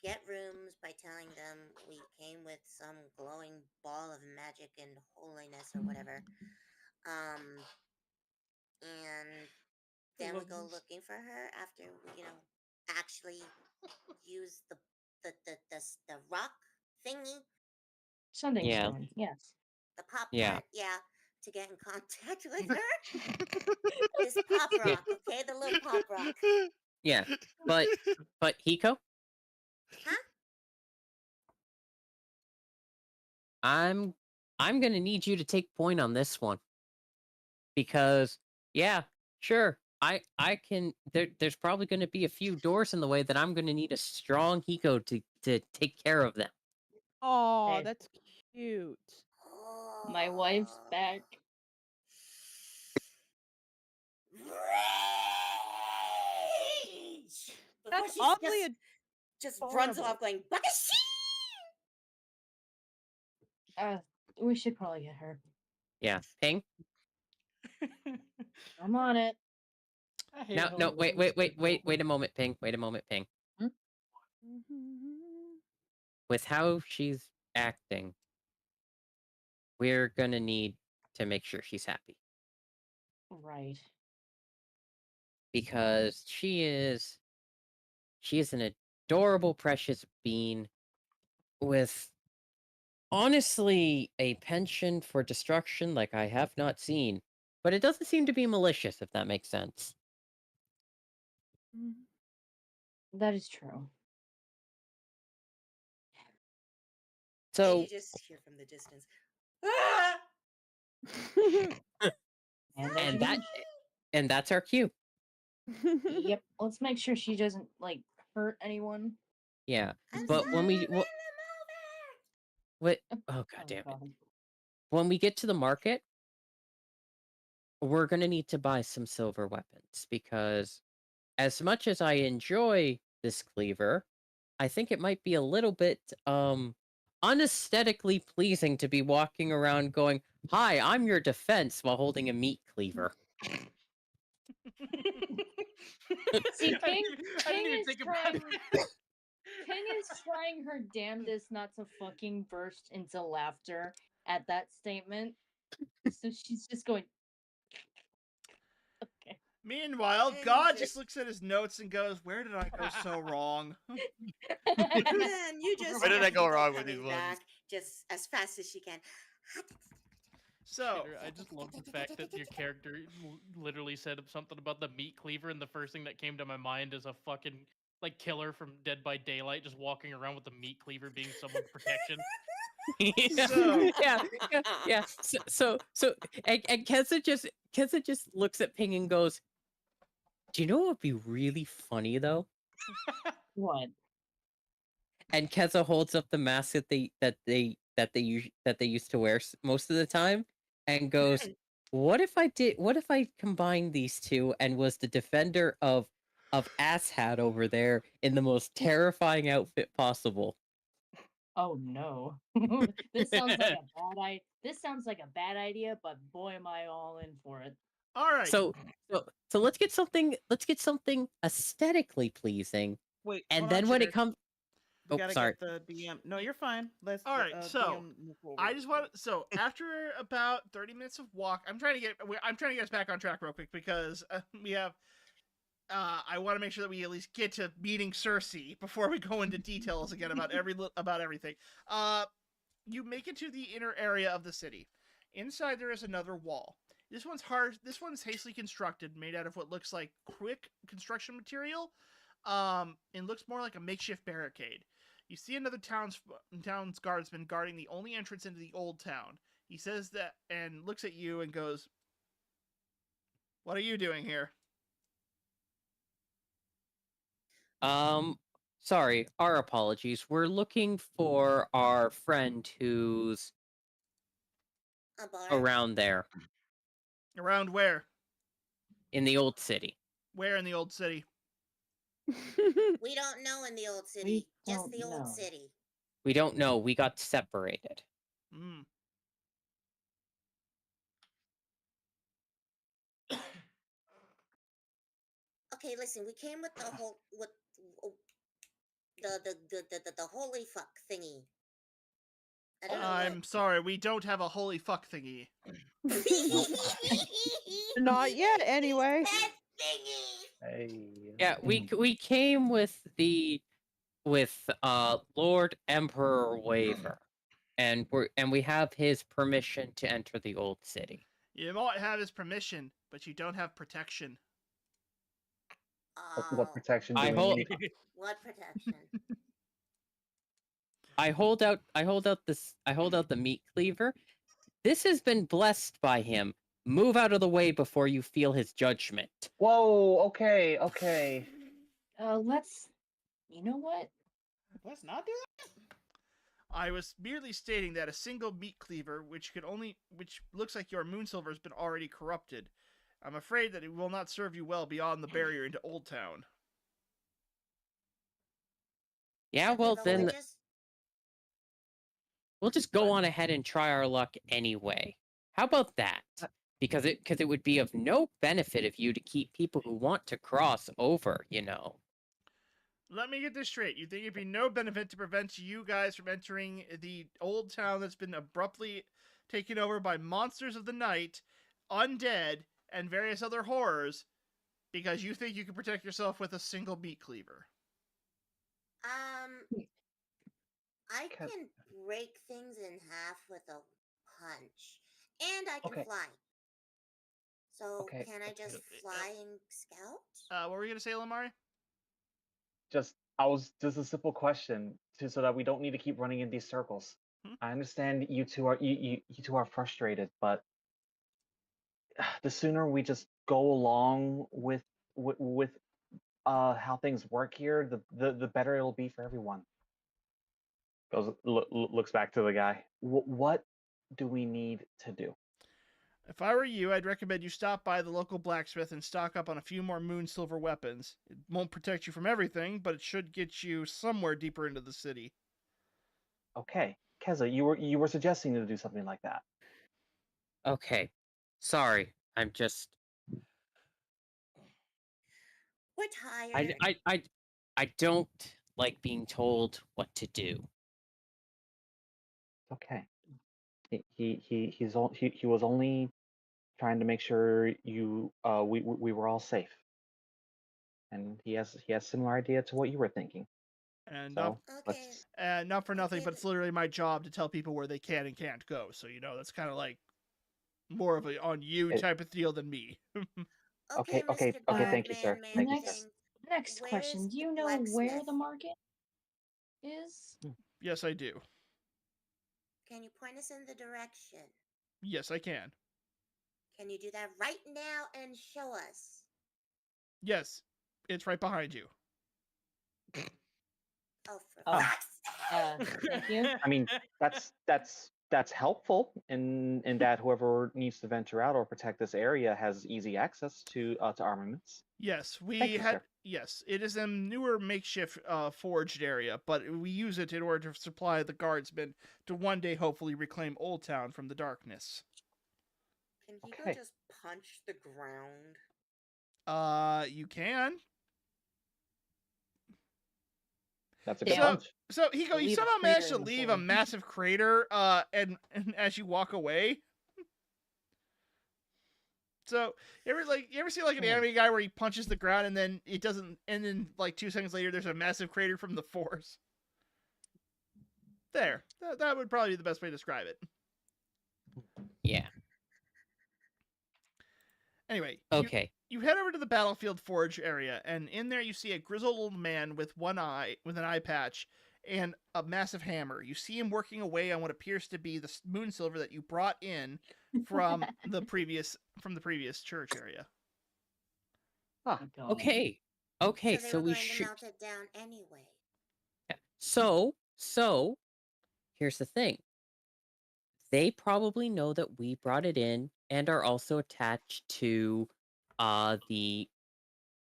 Get rooms by telling them we came with some glowing ball of magic and holiness or whatever. And then we go looking for her after we, actually use the rock thingy. Sending stone, yes. The pop part, to get in contact with her. This pop rock, okay? The little pop rock. Yeah, but Hiko? Huh? I'm gonna need you to take point on this one. Because, yeah, sure, I can. There's probably gonna be a few doors in the way that I'm gonna need a strong Hiko to take care of them. Oh, that's cute. My wife's back. Rage! Before That's she oddly just runs off going, Bakashi! We should probably get her. Yeah, Ping. I'm on it. No, wait a moment, Ping. Wait a moment, Ping. Hmm? With how she's acting, we're gonna need to make sure she's happy. Right. Because she is an adorable, precious being with honestly a penchant for destruction like I have not seen. But it doesn't seem to be malicious, if that makes sense. That is true. So and you just hear from the distance, ah! and that's our cue. Yep. Let's make sure she doesn't like hurt anyone. Yeah, I'm but when we sorry, what? Oh god damn it! When we get to the market, we're gonna need to buy some silver weapons because, as much as I enjoy this cleaver, I think it might be a little bit unesthetically pleasing to be walking around going, "Hi, I'm your defense," while holding a meat cleaver. See, Ping didn't even is think about trying. Ping is trying her damnedest not to fucking burst into laughter at that statement. So she's just going. Okay. Meanwhile, And God just looks at his notes and goes, "Where did I go so wrong?" and you just Where did I go Hiko wrong with these coming ones? back just as fast as she can. So I just love the fact that your character literally said something about the meat cleaver, and the first thing that came to my mind is a fucking like killer from Dead by Daylight just walking around with the meat cleaver being someone's protection. Yeah. So and Keza just looks at Ping and goes, "Do you know what would be really funny though?" What? And Keza holds up the mask that they used to wear most of the time, and goes, What if I combined these two and was the defender of Asshat over there in the most terrifying outfit possible?" Oh no. This sounds like a bad idea. This sounds like a bad idea, but boy am I all in for it. All right. So let's get something aesthetically pleasing. Wait, and then when it comes we gotta sorry. get the DM. No, you're fine. Let's. All right, so DM move forward. I just want so after about 30 minutes of walk, I'm trying to get us back on track real quick because we have. I want to make sure that we at least get to meeting Cersei before we go into details again about everything. You make it to the inner area of the city. Inside there is another wall. This one's hard. This one's hastily constructed, made out of what looks like quick construction material. It looks more like a makeshift barricade. You see another town's guardsman guarding the only entrance into the old town. He says that and looks at you and goes, "What are you doing here?" Sorry, our apologies. We're looking for our friend who's around there. Around where? In the old city. Where in the old city? We don't know in the old city. Just the old city. We don't know. We got separated. Hmm. Okay, listen. We came with the whole the holy fuck thingy. I don't know. I'm sorry, we don't have a holy fuck thingy. Not yet, anyway. Yeah, we came with Lord Emperor Waver, and we have his permission to enter the old city. You might have his permission, but you don't have protection. What protection do I we hold- need? What protection? I hold out the meat cleaver. This has been blessed by him. Move out of the way before you feel his judgment. Whoa, okay. Let's. You know what? Let's not do that. I was merely stating that a single meat cleaver, which looks like your moon silver has been already corrupted. I'm afraid that it will not serve you well beyond the barrier into Old Town. Yeah, well then, we'll just go on ahead and try our luck anyway. How about that? Because it would be of no benefit of you to keep people who want to cross over, you know. Let me get this straight. You think it'd be no benefit to prevent you guys from entering the Old Town that's been abruptly taken over by monsters of the night, undead, and various other horrors, because you think you can protect yourself with a single meat cleaver? I can break things in half with a punch, and I can fly. So can I just fly and scout? What were you gonna say, Lamari? Just a simple question, so that we don't need to keep running in these circles. I understand you two are frustrated, but the sooner we just go along with how things work here, the better it'll be for everyone. Looks back to the guy. What do we need to do? If I were you, I'd recommend you stop by the local blacksmith and stock up on a few more moon silver weapons. It won't protect you from everything, but it should get you somewhere deeper into the city. Okay, Keza, you were suggesting to do something like that. Okay, sorry, I'm just. We're tired. I don't like being told what to do. Okay. He was only trying to make sure we were all safe, and he has similar idea to what you were thinking. And so not for nothing, but it's literally my job to tell people where they can and can't go. So that's kind of like more of a on you type of deal than me. Okay. Thank you, sir. Thank you, sir. Next question. Do you know where the market is? Yes, I do. Can you point us in the direction? Yes, I can. Can you do that right now and show us? Yes, it's right behind you. Thank you. I mean, that's helpful in that whoever needs to venture out or protect this area has easy access to armaments. Yes, Yes, it is a newer makeshift forged area, but we use it in order to supply the guardsmen to one day hopefully reclaim Old Town from the darkness. Can Hiko just punch the ground? You can. That's a good punch. So Hiko, you somehow managed to leave a massive crater, and as you walk away. So you ever see like an anime guy where he punches the ground and then it doesn't, and then like 2 seconds later there's a massive crater from the force. There, that would probably be the best way to describe it. Yeah. Anyway, okay. You head over to the battlefield forge area, and in there you see a grizzled old man with an eye patch, and a massive hammer. You see him working away on what appears to be the moon silver that you brought in from the previous church area. Huh. Okay. Okay. So we should melt it down anyway. So here's the thing. They probably know that we brought it in and are also attached to the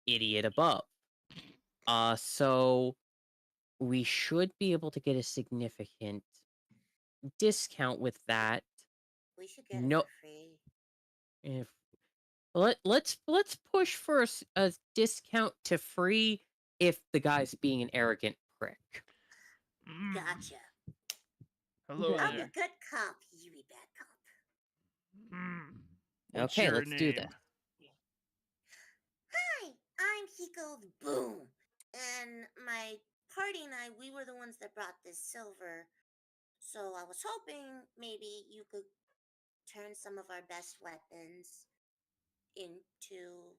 idiot above. So we should be able to get a significant discount with that. We should get it for free. Let's push for a discount to free if the guy's being an arrogant prick. Gotcha. Hello I'll be good cop, you be bad cop. Okay, let's do that. Hi, I'm Hiko the Boom, and my party and I, we were the ones that brought this silver. So I was hoping maybe you could turn some of our best weapons into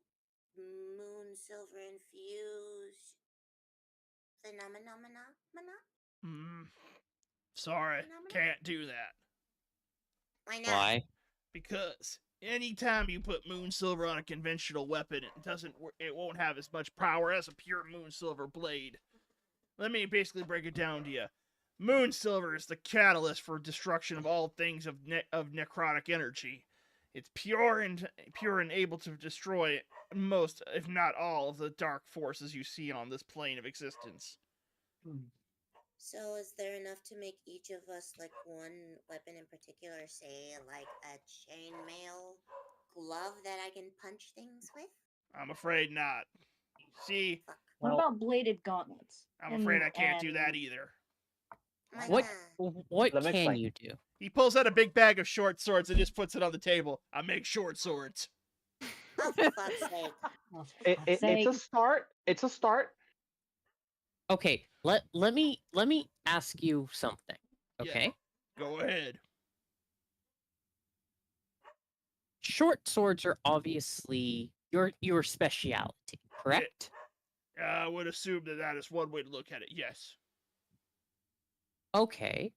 moon silver infused phenomena. Sorry, can't do that. Why not? Why? Because anytime you put moon silver on a conventional weapon, it won't have as much power as a pure moon silver blade. Let me basically break it down to you. Moon silver is the catalyst for destruction of all things of necrotic energy. It's pure and able to destroy most, if not all, of the dark forces you see on this plane of existence. So is there enough to make each of us like one weapon in particular, say like a chainmail glove that I can punch things with? I'm afraid not. See? Fuck. What about bladed gauntlets? I'm afraid I can't do that either. What can you do? He pulls out a big bag of short swords and just puts it on the table. I make short swords. Oh, for fuck's sake. It's a start. It's a start. Okay, let me ask you something. Okay? Yeah. Go ahead. Short swords are obviously your speciality, correct? I would assume that is one way to look at it, yes. Okay.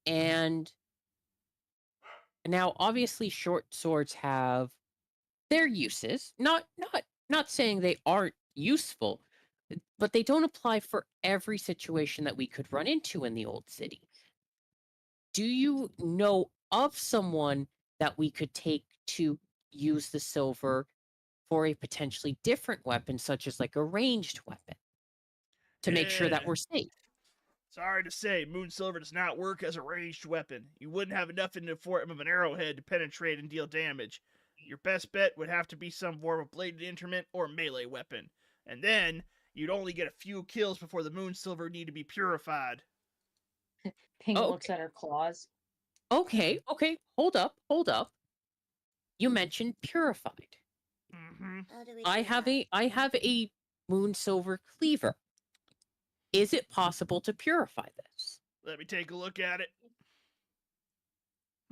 And now obviously short swords have their uses. Not saying they aren't useful, but they don't apply for every situation that we could run into in the old city. Do you know of someone that we could take to use the silver for a potentially different weapon, such as like a ranged weapon, to make sure that we're safe? Sorry to say, moon silver does not work as a ranged weapon. You wouldn't have enough in the form of an arrowhead to penetrate and deal damage. Your best bet would have to be some form of bladed instrument or melee weapon. And then, you'd only get a few kills before the moon silver need to be purified. Ping looks at her claws. Okay, hold up. You mentioned purified. Mm-hmm. I have a moon silver cleaver. Is it possible to purify this? Let me take a look at it.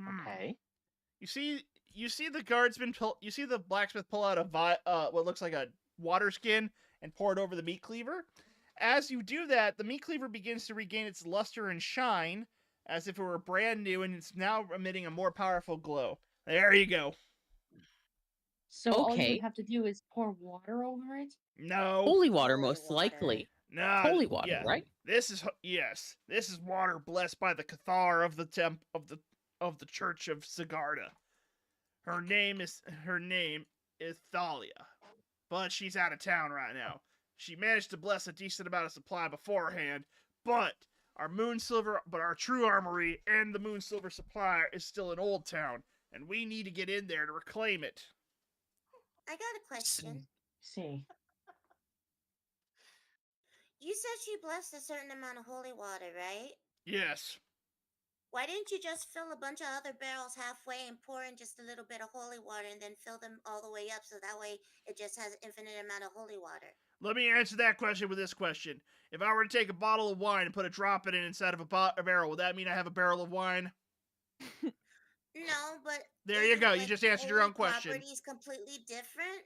Okay. You see the guardsman. You see the blacksmith pull out what looks like a water skin and pour it over the meat cleaver. As you do that, the meat cleaver begins to regain its luster and shine, as if it were brand new, and it's now emitting a more powerful glow. There you go. So all you would have to do is pour water over it? No. Holy water, most likely. No. Holy water, right? This is water blessed by the Cathar of the Church of Sigarda. Her name is Thalia, but she's out of town right now. She managed to bless a decent amount of supply beforehand, but our true armory and the moon silver supplier is still in Old Town, and we need to get in there to reclaim it. I got a question. See. You said she blessed a certain amount of holy water, right? Yes. Why didn't you just fill a bunch of other barrels halfway and pour in just a little bit of holy water and then fill them all the way up so that way it just has an infinite amount of holy water? Let me answer that question with this question. If I were to take a bottle of wine and put a drop in it inside of a barrel, would that mean I have a barrel of wine? No, but there you go. You just answered your own question. Properties completely different.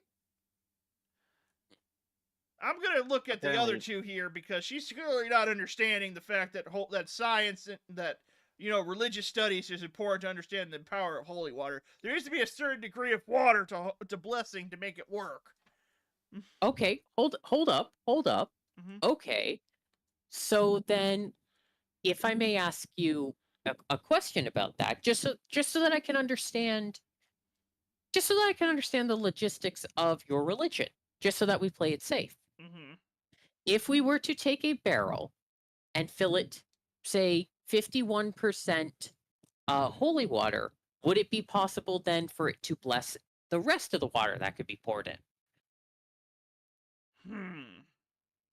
I'm gonna look at the other two here because she's clearly not understanding the fact that science that religious studies is important to understand the power of holy water. There needs to be a certain degree of water to blessing to make it work. Okay, hold up. Mm-hmm. Okay, so then, if I may ask you a question about that, just so that I can understand, the logistics of your religion, just so that we play it safe. Mm-hmm. If we were to take a barrel and fill it, say 51% holy water, would it be possible then for it to bless the rest of the water that could be poured in?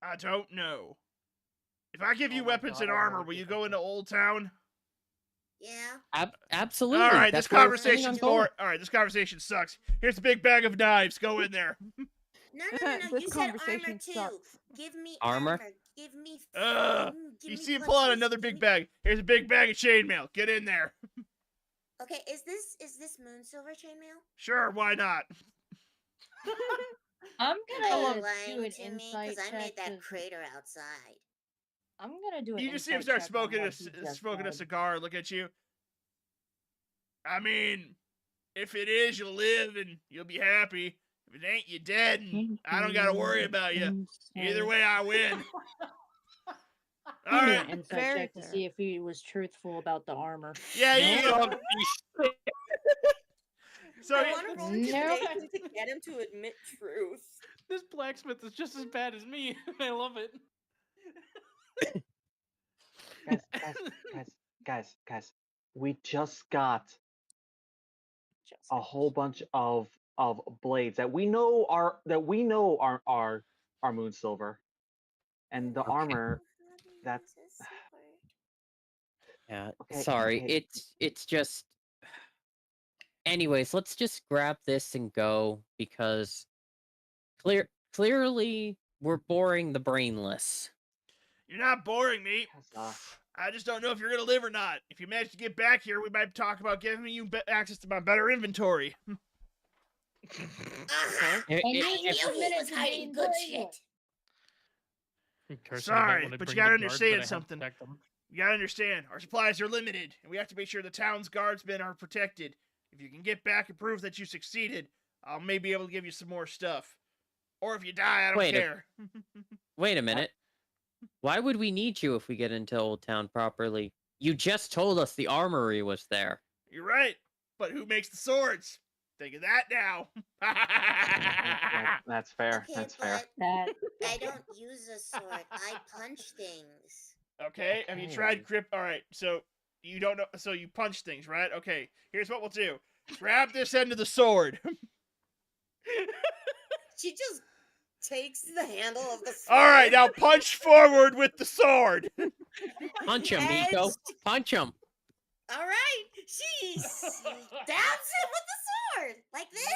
I don't know. If I give you weapons and armor, will you go into Old Town? Yeah. Absolutely. All right, this conversation sucks. Here's a big bag of knives. Go in there. No. You said armor too. Sucks. Give me armor. Give me. You see him pull out another big bag. Here's a big bag of chainmail. Get in there. Okay, is this moon silver chainmail? Sure, why not? I'm gonna do an insight because I made that crater outside. I'm gonna do it. You just see him start smoking a cigar and look at you. I mean, if it is, you'll live and you'll be happy. If it ain't, you're dead, and I don't gotta worry about you. Either way, I win. All right. Insight check to see if he was truthful about the armor. Yeah, you don't. So I want to roll intimidation to get him to admit truth. This blacksmith is just as bad as me. I love it. Guys, we just got a whole bunch of blades that we know are moon silver, and the armor that's. Yeah, Okay, sorry. okay. It's just. Anyways, let's just grab this and go because clearly we're boring the brainless. You're not boring me. I just don't know if you're gonna live or not. If you manage to get back here, we might talk about giving you access to my better inventory. I knew he was hiding good shit. Sorry, but you gotta understand something. You gotta understand, our supplies are limited, and we have to make sure the town's guardsmen are protected. If you can get back and prove that you succeeded, I'll maybe be able to give you some more stuff. Or if you die, I don't care. Wait a minute. Why would we need you if we get into Old Town properly? You just told us the armory was there. You're right, but who makes the swords? Think of that now. That's fair. Okay, that's fair. I don't use a sword. I punch things. Okay, have you tried grip? All right, so you don't know. So you punch things, right? Okay, here's what we'll do. Grab this end of the sword. She just takes the handle of the sword. All right, now punch forward with the sword. Punch him, Nico. Punch him. All right, she stabs him with the sword like this.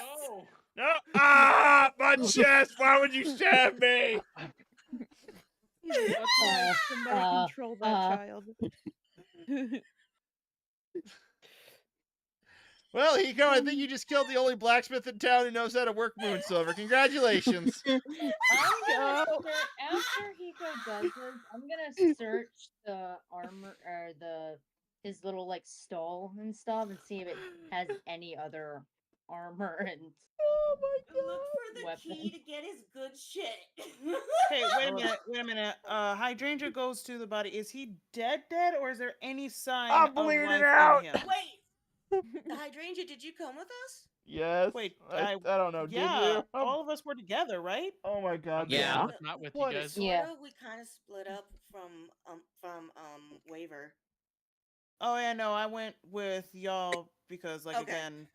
No. Ah, my chest. Why would you stab me? Somebody control that child. Well, Hiko, I think you just killed the only blacksmith in town who knows how to work moon silver. Congratulations. After Hiko does this, I'm gonna search the armor or his little like stall and stuff and see if it has any other armor and. Oh my God! Look for the key to get his good shit. Hey, wait a minute. Hydrangea goes to the body. Is he dead, or is there any sign I'm of bleeding life out. in him? Wait, Hydrangea, did you come with us? Yes. Wait, I don't know. Yeah, did you? all of us were together, right? Oh my God. Yeah. Not with What you guys. Yeah. We kind of split up from Waver. Oh yeah, no, I went with y'all because again,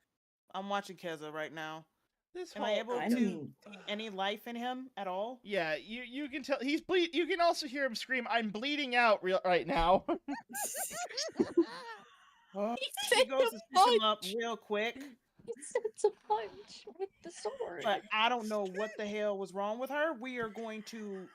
I'm watching Keza right now. Am I able to see any life in him at all? Yeah, you can tell he's bleed. You can also hear him scream, "I'm bleeding out!" right now. He goes to stitch him up real quick. He sets a punch with the sword. But I don't know what the hell was wrong with her. We are going to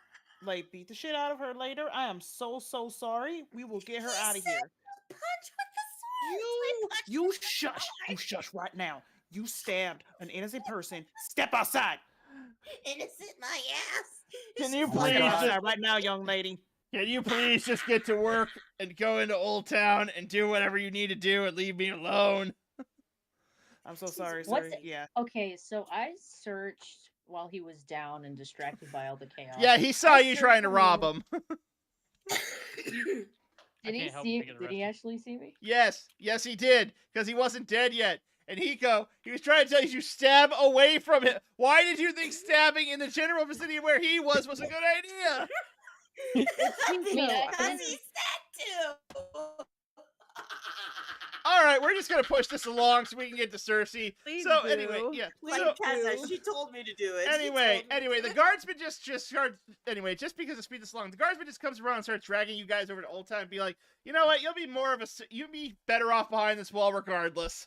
beat the shit out of her later. I am so sorry. We will get her out of here. Punch with the sword. You shush. You shush right now. You stabbed an innocent person. Step outside. Innocent my ass. Can you Step please outside right now, young lady? Can you please just get to work and go into Old Town and do whatever you need to do and leave me alone? I'm so sorry, sir. Yeah. Okay, so I searched while he was down and distracted by all the chaos. Yeah, he saw you trying to rob him. Did he see? Did he actually see me? Yes, he did, because he wasn't dead yet. And Hiko, he was trying to tell you to stab away from him. Why did you think stabbing in the general vicinity where he was a good idea? Because he said to. All right, we're just gonna push this along so we can get to Cersei. Anyway, yeah. Tessa, she told me to do it. Anyway, the guardsman just starts. Anyway, just because to speed this along, the guardsman just comes around and starts dragging you guys over to Old Town and be like, you know what? You'll be better off behind this wall regardless.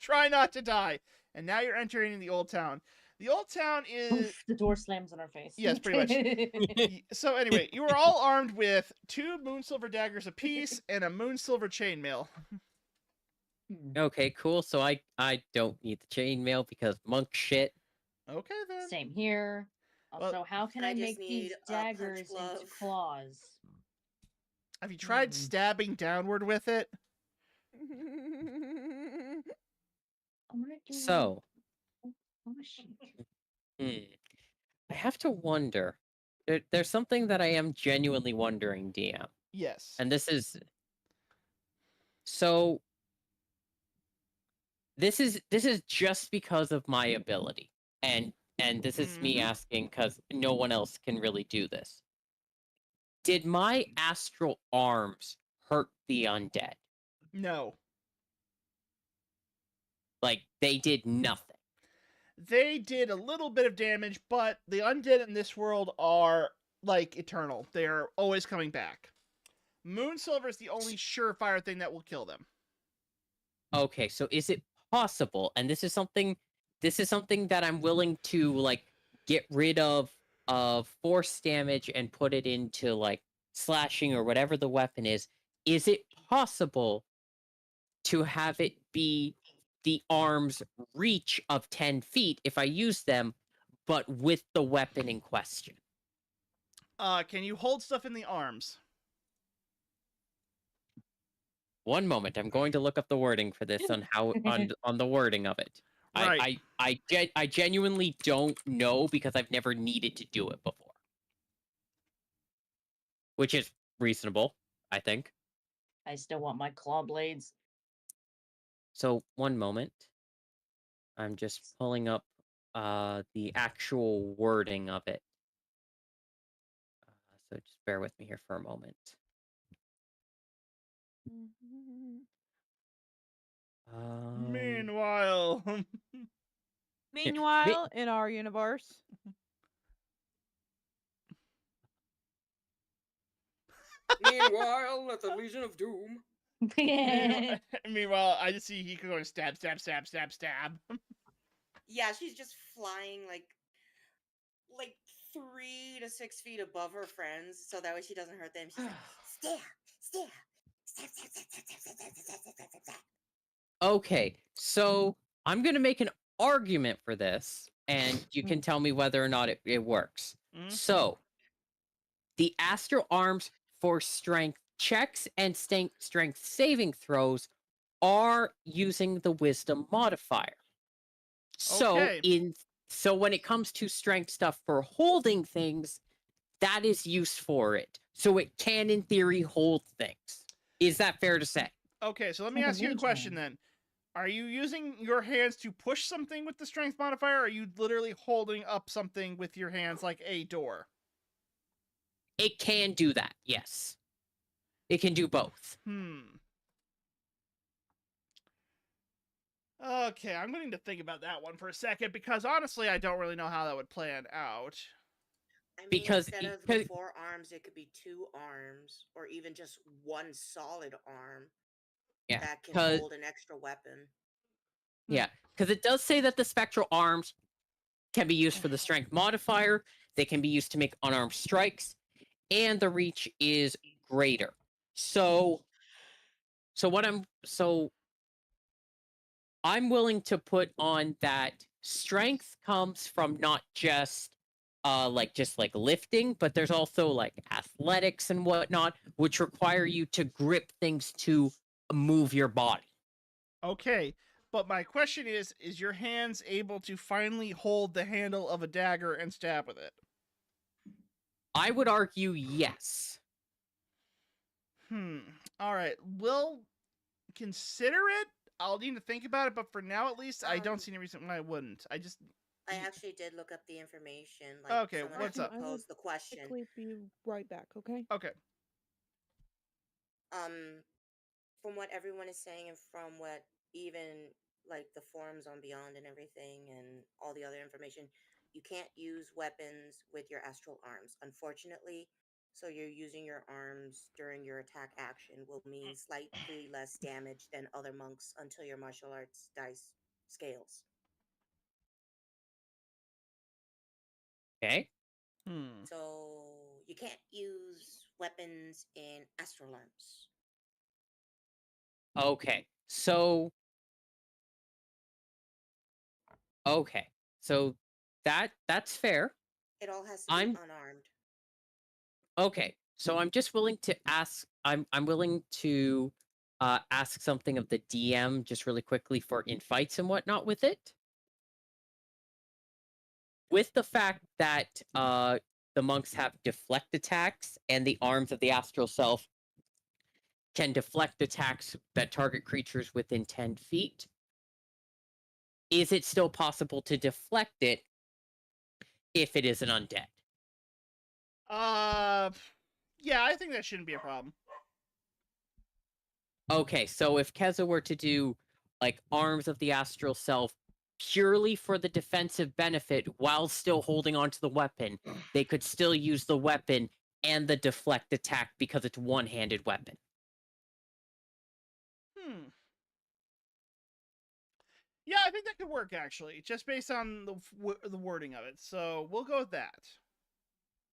Try not to die. And now you're entering the Old Town. The Old Town is... The door slams on our face. Yes, pretty much. So anyway, you are all armed with 2 moon silver daggers apiece and a moon silver chainmail. Okay, cool. So I don't need the chainmail because monk shit. Okay, then. Same here. Also, how can I make these daggers into claws? Have you tried stabbing downward with it? So, I have to wonder, there's something that I am genuinely wondering, DM. Yes. And this is so. This is just because of my ability, and this is me asking because no one else can really do this. Did my astral arms hurt the undead? No. Like, they did nothing. They did a little bit of damage, but the undead in this world are, like, eternal. They're always coming back. Moonsilver is the only surefire thing that will kill them. Okay, so is it possible, and this is something that I'm willing to, like, get rid of force damage and put it into, like, slashing or whatever the weapon is it possible to have it be the arm's reach of 10 feet if I use them, but with the weapon in question? Can you hold stuff in the arms? One moment, I'm going to look up the wording for this on how on the wording of it. Right. I genuinely don't know because I've never needed to do it before. Which is reasonable, I think. I still want my claw blades. So, one moment. I'm just pulling up the actual wording of it. So just bear with me here for a moment. Meanwhile, in our universe. Meanwhile, at the Legion of Doom. Meanwhile, I just see Hiko going stab, stab, stab, stab, stab. Yeah, she's just flying like 3 to 6 feet above her friends, so that way she doesn't hurt them. She's like, stab, stab, stab, stab, stab, stab, stab, stab, stab, stab, stab, stab, stab. Okay, so I'm going to make an argument for this, and you can tell me whether or not it works. So, the astral arms for strength checks and strength saving throws are using the wisdom modifier. So, so when it comes to strength stuff for holding things, that is used for it. So it can, in theory, hold things. Is that fair to say? Okay, so let me ask you a question then. Are you using your hands to push something with the strength modifier, or are you literally holding up something with your hands like a door? It can do that, yes. It can do both. Okay, I'm going to think about that one for a second, because honestly, I don't really know how that would plan out. I mean, instead of the 4 arms, it could be 2 arms, or even just one solid arm that can hold an extra weapon. Yeah, because it does say that the spectral arms can be used for the strength modifier, they can be used to make unarmed strikes, and the reach is greater. So I'm willing to put on that strength comes from not just like lifting, but there's also like athletics and whatnot, which require you to grip things to move your body. Okay, but my question is your hands able to finally hold the handle of a dagger and stab with it? I would argue yes. All right, we'll consider it. I'll need to think about it, but for now, at least, I don't see any reason why I wouldn't. I actually did look up the information. Okay, what's up? Posed the question. Quickly be right back, okay? Okay. From what everyone is saying, and from what even the forums on Beyond and everything, and all the other information, you can't use weapons with your astral arms, unfortunately. So you're using your arms during your attack action will mean slightly less damage than other monks until your martial arts dice scales. Okay. So you can't use weapons in astral arms. Okay. So that's fair. It all has to be unarmed. Okay, so I'm just willing to ask. I'm willing to ask something of the DM just really quickly for in fights and whatnot with it. With the fact that the monks have deflect attacks, and the arms of the astral self can deflect attacks that target creatures within 10 feet. Is it still possible to deflect it if it is an undead? Yeah, I think that shouldn't be a problem. Okay, so if Keza were to do like arms of the astral self purely for the defensive benefit while still holding onto the weapon, they could still use the weapon and the deflect attack because it's one-handed weapon. Yeah, I think that could work actually, just based on the wording of it. So we'll go with that.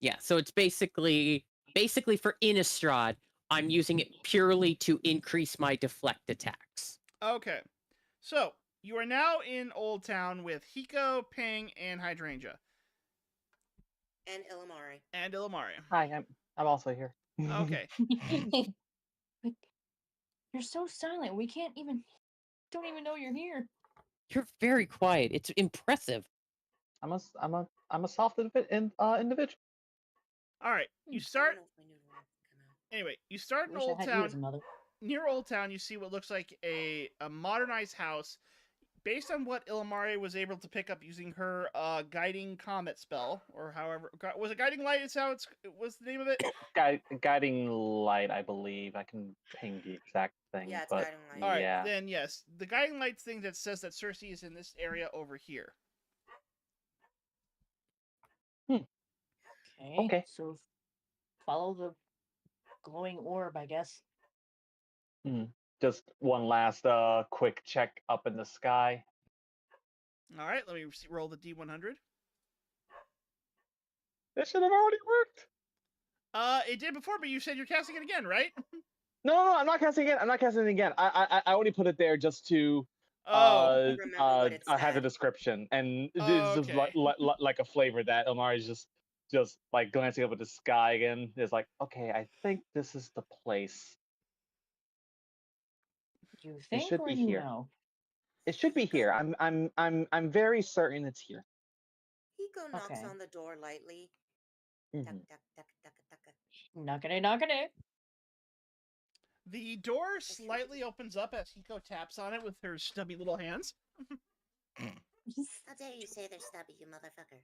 Yeah, so it's basically for Innistrad, I'm using it purely to increase my deflect attacks. Okay, so you are now in Old Town with Hiko, Ping, and Hydrangea. And Illimari. Hi, I'm also here. Okay. You're so silent. We don't even know you're here. You're very quiet. It's impressive. I'm a soft individual. All right, you start. Anyway, you start in Old Town. Near Old Town, you see what looks like a modernized house. Based on what Illimari was able to pick up using her guiding comet spell, or however, was it guiding light? Is how it was the name of it? Guiding light, I believe. I can ping the exact thing. Yeah, it's but guiding light. All right, yeah. then yes, the guiding light thing that says that Cersei is in this area over here. Okay. So follow the glowing orb, I guess. Just one last quick check up in the sky. All right, let me roll the D100. This should have already worked. It did before, but you said you're casting it again, right? No, I'm not casting it. I'm not casting it again. I only put it there just to remember what it have a said. description, and it's just like a flavor that Ilmari's just like glancing up at the sky again. It's like, okay, I think this is the place. You think, it should or be you here. know? It should be here. I'm very certain it's here. Hiko knocks on the door lightly. Mm-hmm. Knockity. The door slightly opens up as Hiko taps on it with her stubby little hands. How dare you say they're stubby, you motherfucker.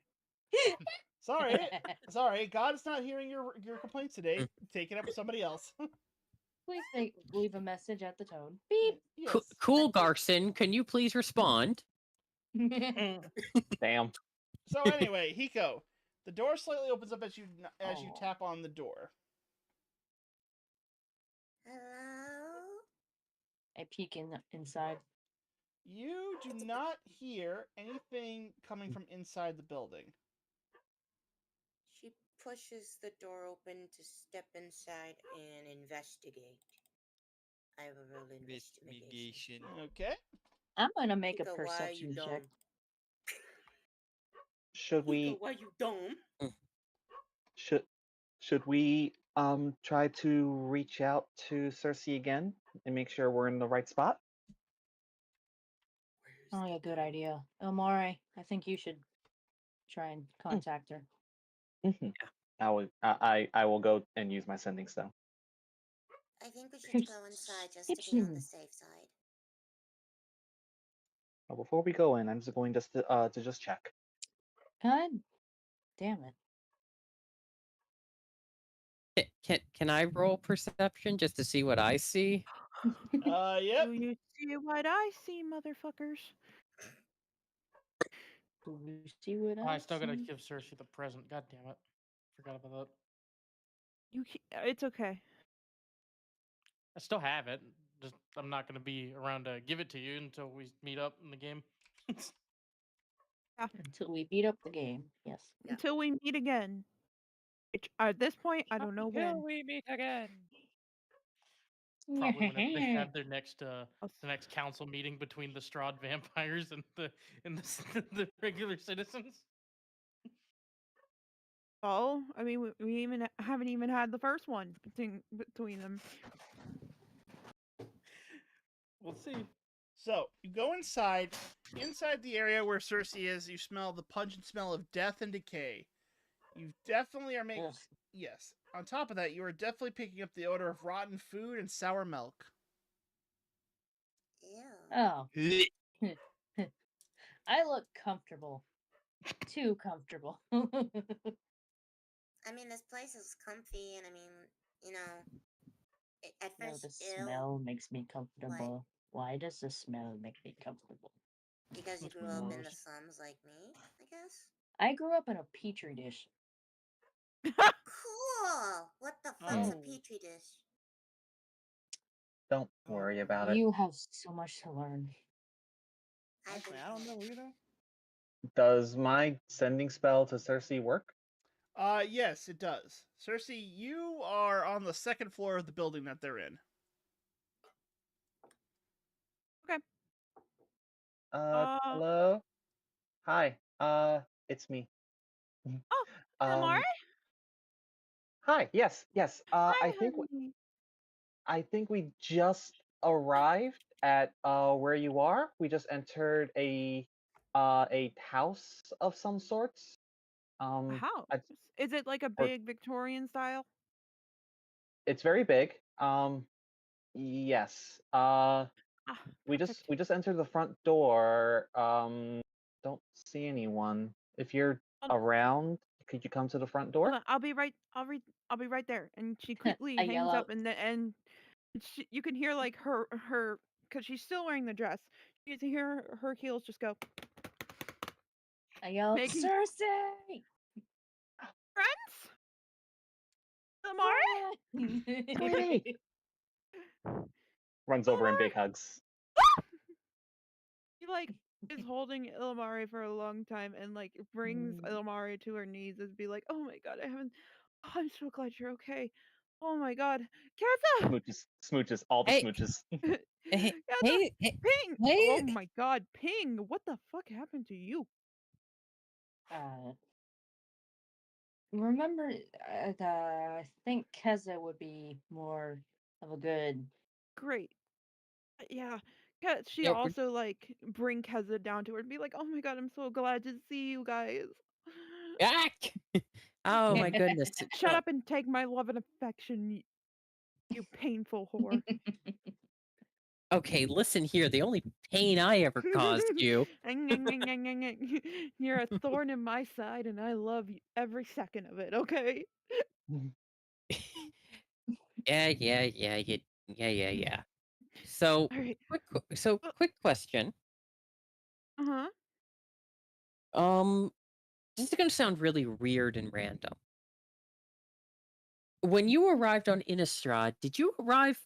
Sorry. God is not hearing your complaints today. Take it up with somebody else. Please leave a message at the tone. Beep. Yes. Cool, Garson. Can you please respond? Damn. So anyway, Hiko, the door slightly opens up as you tap on the door. Hello? I peek inside. You do not hear anything coming from inside the building. She pushes the door open to step inside and investigate. I have a roll investigation. Okay. I'm gonna make Hiko, a perception check. Should we? Hiko, why you dumb? Should we try to reach out to Cersei again and make sure we're in the right spot? Oh, yeah, good idea. Ilmari, I think you should try and contact her. Mm-hmm. Yeah. I will go and use my sending stone. I think we should go inside just to be on the safe side. Well, before we go in, I'm just going to just check. God damn it. Can I roll perception just to see what I see? Yep. Do you see what I see, motherfuckers? Do you see what I still gotta give Cersei the present. God damn it. Forgot about that. It's okay. I still have it. Just I'm not gonna be around to give it to you until we meet up in the game. Until we beat up the game, yes. Yeah. Until we meet again. Which, at this point, I don't know when. Until we meet again. Probably whenever they have their next the next council meeting between the Strahd vampires and the regular citizens. Oh, I mean, we haven't even had the first one between them. We'll see. So you go inside the area where Cersei is. You smell the pungent smell of death and decay. You definitely are making. Yes. On top of that, you are definitely picking up the odor of rotten food and sour milk. Ew. Oh. I look comfortable. Too comfortable. I mean, this place is comfy, and I mean, you know, at first, the smell makes me comfortable. What? Why does the smell make me comfortable? Because you grew up in the slums like me, I guess? I grew up in a petri dish. Cool! What the fuck's a petri dish? Don't worry about it. You have so much to learn. Actually, I don't know either. Does my sending spell to Cersei work? Yes, it does. Cersei, you are on the second floor of the building that they're in. Okay. Hello? Hi. It's me. Oh, Amari? Hi. Yes. Hi, I think we just arrived at where you are. We just entered a house of some sorts. A house? Is it like a big Victorian style? It's very big. Yes. We just entered the front door. Don't see anyone. If you're around, could you come to the front door? Hold on, I'll be right there. And she quickly hangs up, and you can hear like her because she's still wearing the dress. You can hear her heels just go. I yell, Cersei! Friends? Amari? Sweetie! Runs over in big hugs. He like is holding Ilmari for a long time and like brings Ilmari to her knees and be like, "Oh my god, I'm so glad you're okay. Oh my god, Kessa!" Smooches, all the smooches. Ping! Oh my god, Ping! What the fuck happened to you? Remember, I think Keza would be more of a good. Great. Yeah. She also like bring Keza down to her and be like, "Oh my god, I'm so glad to see you guys." Oh my goodness. Shut up and take my love and affection, you painful whore. Okay, listen here. The only pain I ever caused you. You're a thorn in my side, and I love you every second of it. Okay. Yeah. So, right. quick question. Uh-huh. This is gonna sound really weird and random. When you arrived on Innistrad, did you arrive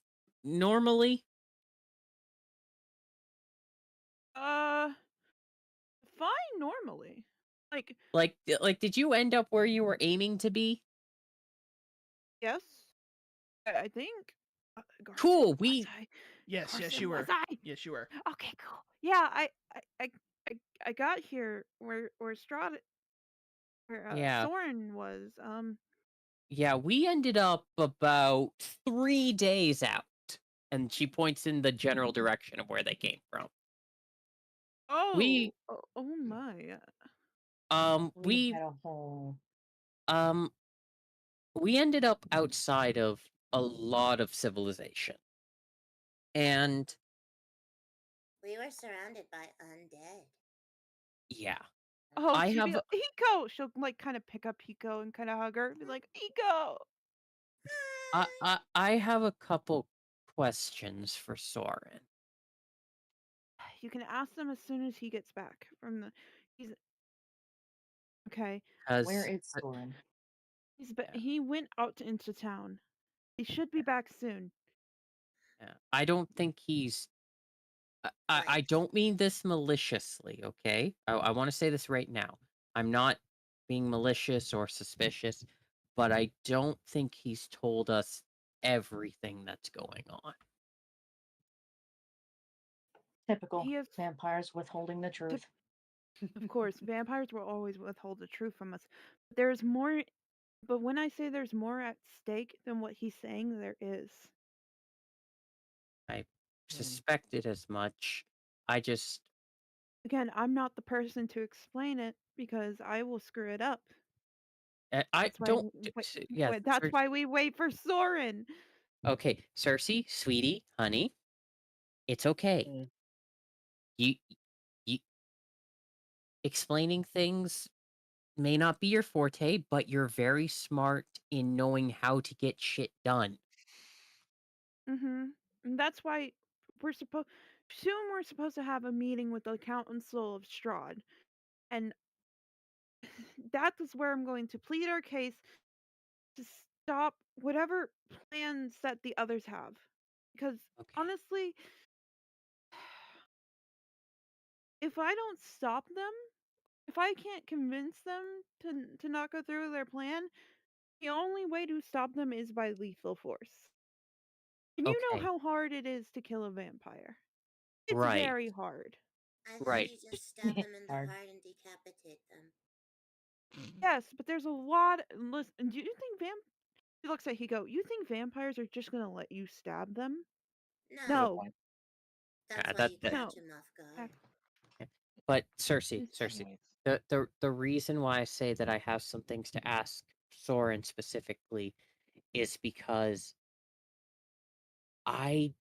normally? Fine normally. Like, did you end up where you were aiming to be? Yes. I think. Cool. Yes, Carson, you were. was I? Yes, you were. Okay, cool. Yeah, I got here where Strahd, where Soren was. Yeah, we ended up about 3 days out, and she points in the general direction of where they came from. Oh, oh my. We had a whole. We ended up outside of a lot of civilization. And we were surrounded by undead. Yeah. Oh, I have Hiko. She'll like kind of pick up Hiko and kind of hug her and be like, "Hiko." I have a couple questions for Soren. You can ask them as soon as he gets back from the. He's okay. Where is Soren? He went out into town. He should be back soon. Yeah. I don't think he's. I don't mean this maliciously, okay? I want to say this right now. I'm not being malicious or suspicious, but I don't think he's told us everything that's going on. Typical vampires withholding the truth. Of course, vampires will always withhold the truth from us. But there's more. But when I say there's more at stake than what he's saying, there is. I suspected as much. I just. Again, I'm not the person to explain it because I will screw it up. I don't. Yeah, that's why we wait for Soren. Okay, Cersei, sweetie, honey, it's okay. You explaining things may not be your forte, but you're very smart in knowing how to get shit done. And that's why we're supposed to have a meeting with the Council of Strahd, and that is where I'm going to plead our case to stop whatever plans that the others have, because honestly, if I don't stop them, if I can't convince them to not go through with their plan, the only way to stop them is by lethal force. And you know how hard it is to kill a vampire. It's very hard. I thought you just stab them in the heart and decapitate them. Yes, but there's a lot. Listen, do you think He looks at Hiko. You think vampires are just gonna let you stab them? No. That's why you catch them off guard. But Cersei, the reason why I say that I have some things to ask Soren specifically is because I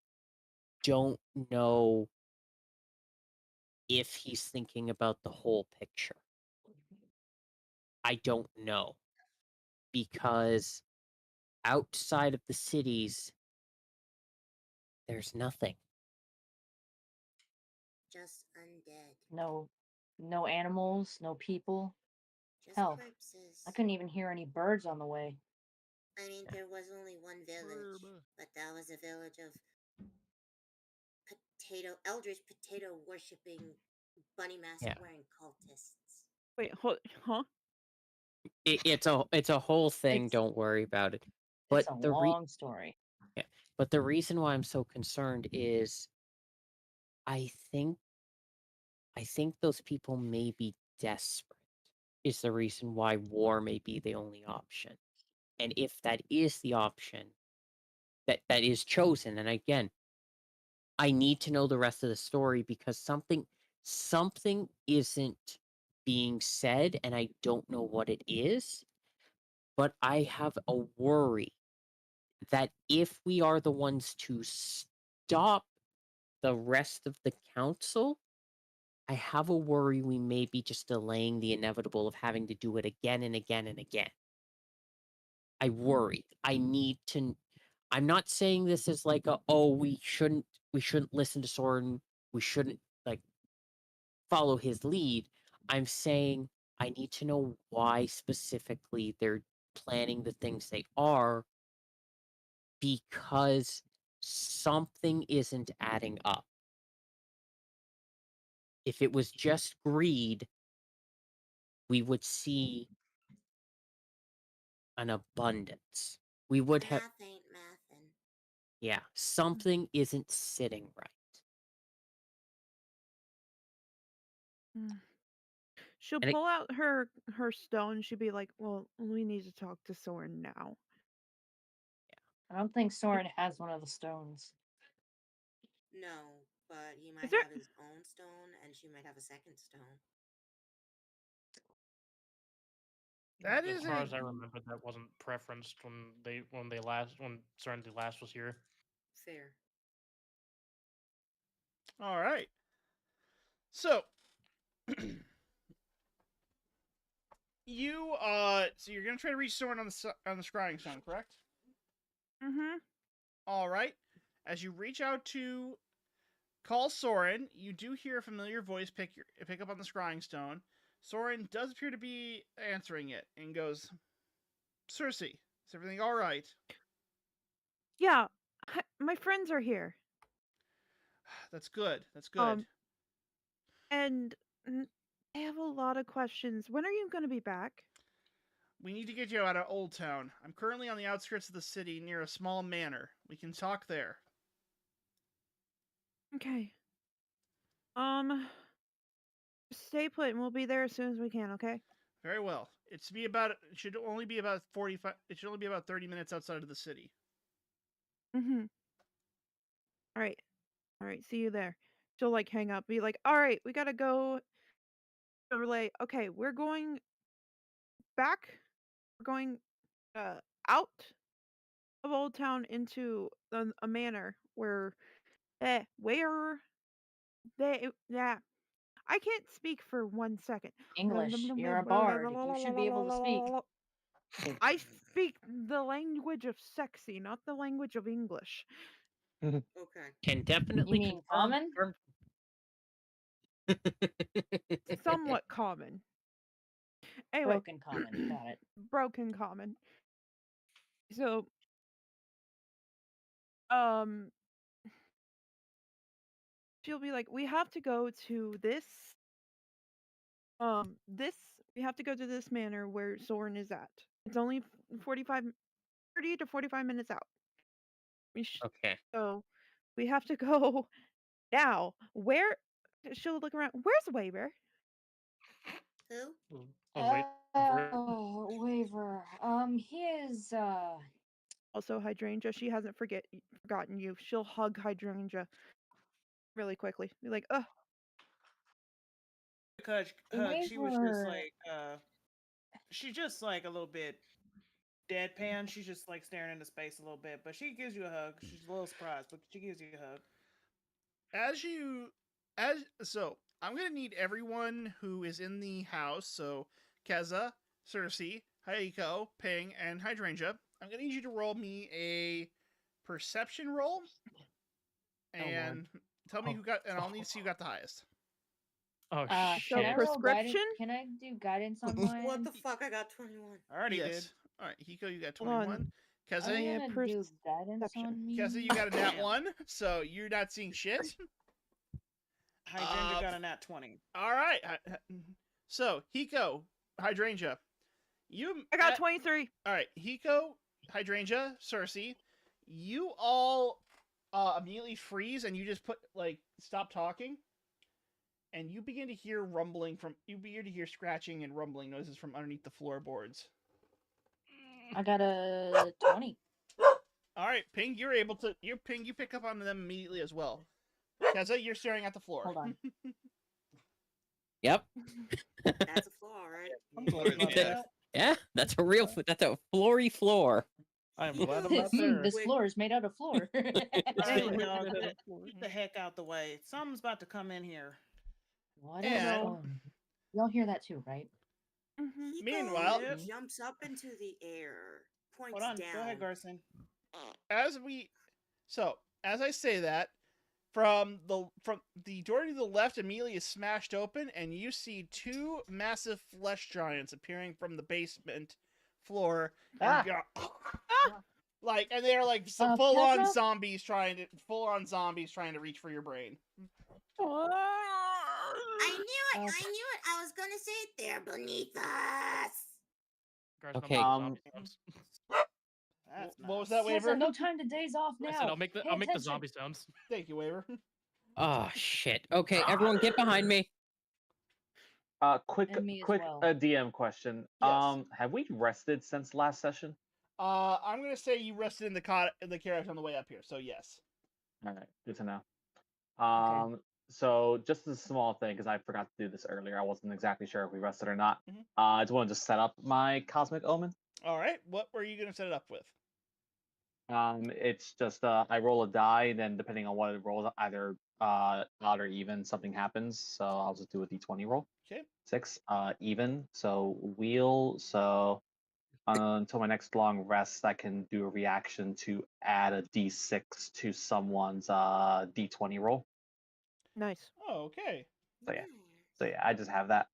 don't know if he's thinking about the whole picture. I don't know. Because outside of the cities, there's nothing. Just undead. No animals, no people. Just Hell, corpses. I couldn't even hear any birds on the way. I mean, there was only one village, but that was a village of eldritch potato worshipping, bunny mask wearing cultists. Wait, huh? It's a whole thing. Don't worry about it. But it's a long story. Yeah, but the reason why I'm so concerned is, I think those people may be desperate. Is the reason why war may be the only option, and if that is the option that is chosen, and again, I need to know the rest of the story because something isn't being said, and I don't know what it is. But I have a worry that if we are the ones to stop the rest of the council, I have a worry we may be just delaying the inevitable of having to do it again and again and again. I worry. I'm not saying this is like we shouldn't listen to Soren, we shouldn't follow his lead. I'm saying I need to know why specifically they're planning the things they are, because something isn't adding up. If it was just greed, we would see an abundance. We would have. Math ain't mathin'. Yeah, something isn't sitting right. She'll pull out her stone. She'll be like, "Well, we need to talk to Soren now." I don't think Soren has one of the stones. No, but he might have his own stone, and she might have a second stone. That as far as I remember, that wasn't preferenced when Serenity last was here. Fair. All right. So you're gonna try to reach Soren on the scrying stone, correct? Mm-hmm. All right. As you reach out to call Soren, you do hear a familiar voice pick up on the scrying stone. Soren does appear to be answering it and goes, "Cersei, is everything all right?" Yeah, my friends are here. That's good. That's good. And I have a lot of questions. When are you going to be back? We need to get you out of Old Town. I'm currently on the outskirts of the city near a small manor. We can talk there. Okay. Stay put and we'll be there as soon as we can, okay? Very well. It should only be about 30 minutes outside of the city. Mm-hmm. All right. All right, see you there. She'll hang up, be like, "All right, we got to go." Relay. Okay, we're going back we're going out of Old Town into a manor where yeah. I can't speak for 1 second. English. You're a bard. You should be able to speak. I speak the language of sexy, not the language of English. Okay. Can definitely You mean common? Somewhat common. Anyway, broken common. Got it. Broken common. So, she'll be like, we have to go to this. We have to go to this manor where Soren is at. It's only 30 to 45 minutes out. Okay. So, we have to go now. Where? She'll look around. Where's Waver? Who? Waver. He is Also Hydrangea. She hasn't forgotten you. She'll hug Hydrangea really quickly. Be like, ugh. Hug. She was just like, she's just like a little bit deadpan. She's just like staring into space a little bit, but she gives you a hug. She's a little surprised, but she gives you a hug. So I'm gonna need everyone who is in the house. So Keza, Cersei, Haiko, Ping, and Hydrangea. I'm gonna need you to roll me a perception roll, and tell me who got. And I'll need to see who got the highest. Oh shit! So prescription? Can I do guidance on mine? What the fuck? I got 21. I already did. All right, Hiko, you got 21. Keza, I'm gonna do guidance on me. Keza, you got a nat 1, so you're not seeing shit. Hydrangea got a nat 20. All right. So Hiko, Hydrangea, I got 23. All right, Hiko, Hydrangea, Cersei, you all immediately freeze and you just stop talking, and you begin to hear scratching and rumbling noises from underneath the floorboards. I got a 20. All right, Ping, you pick up on them immediately as well. Keza, you're staring at the floor. Hold on. Yep. That's a flaw, right? Yeah, that's a floory floor. I'm glad I'm not there. This floor is made out of floor. Get the heck out the way. Something's about to come in here. What is y'all hear that too, right? Mm-hmm. Meanwhile, jumps up into the air, points Hold on. down. Go ahead, Garson. As I say that, from the door to the left immediately is smashed open, and you see two massive flesh giants appearing from the basement floor. And they're like full on zombies trying to reach for your brain. I knew it! I was gonna say it. They're beneath us. Okay. What was that, Waver? No time to daze off now. I said I'll make the zombie sounds. Thank you, Waver. Oh shit. Okay, everyone get behind me. Quick DM question. Yes. Have we rested since last session? I'm gonna say you rested in the carriage on the way up here, so yes. All right, good to know. So just a small thing, because I forgot to do this earlier. I wasn't exactly sure if we rested or not. Mm-hmm. I just want to set up my Cosmic Omen. All right, what were you gonna set it up with? It's just I roll a die, and then depending on what it rolls, either odd or even, something happens. So I'll just do a d20 roll. Okay. 6 even. So wheel. So until my next long rest, I can do a reaction to add a d6 to someone's d20 roll. Nice. Oh, okay. So yeah, I just have that.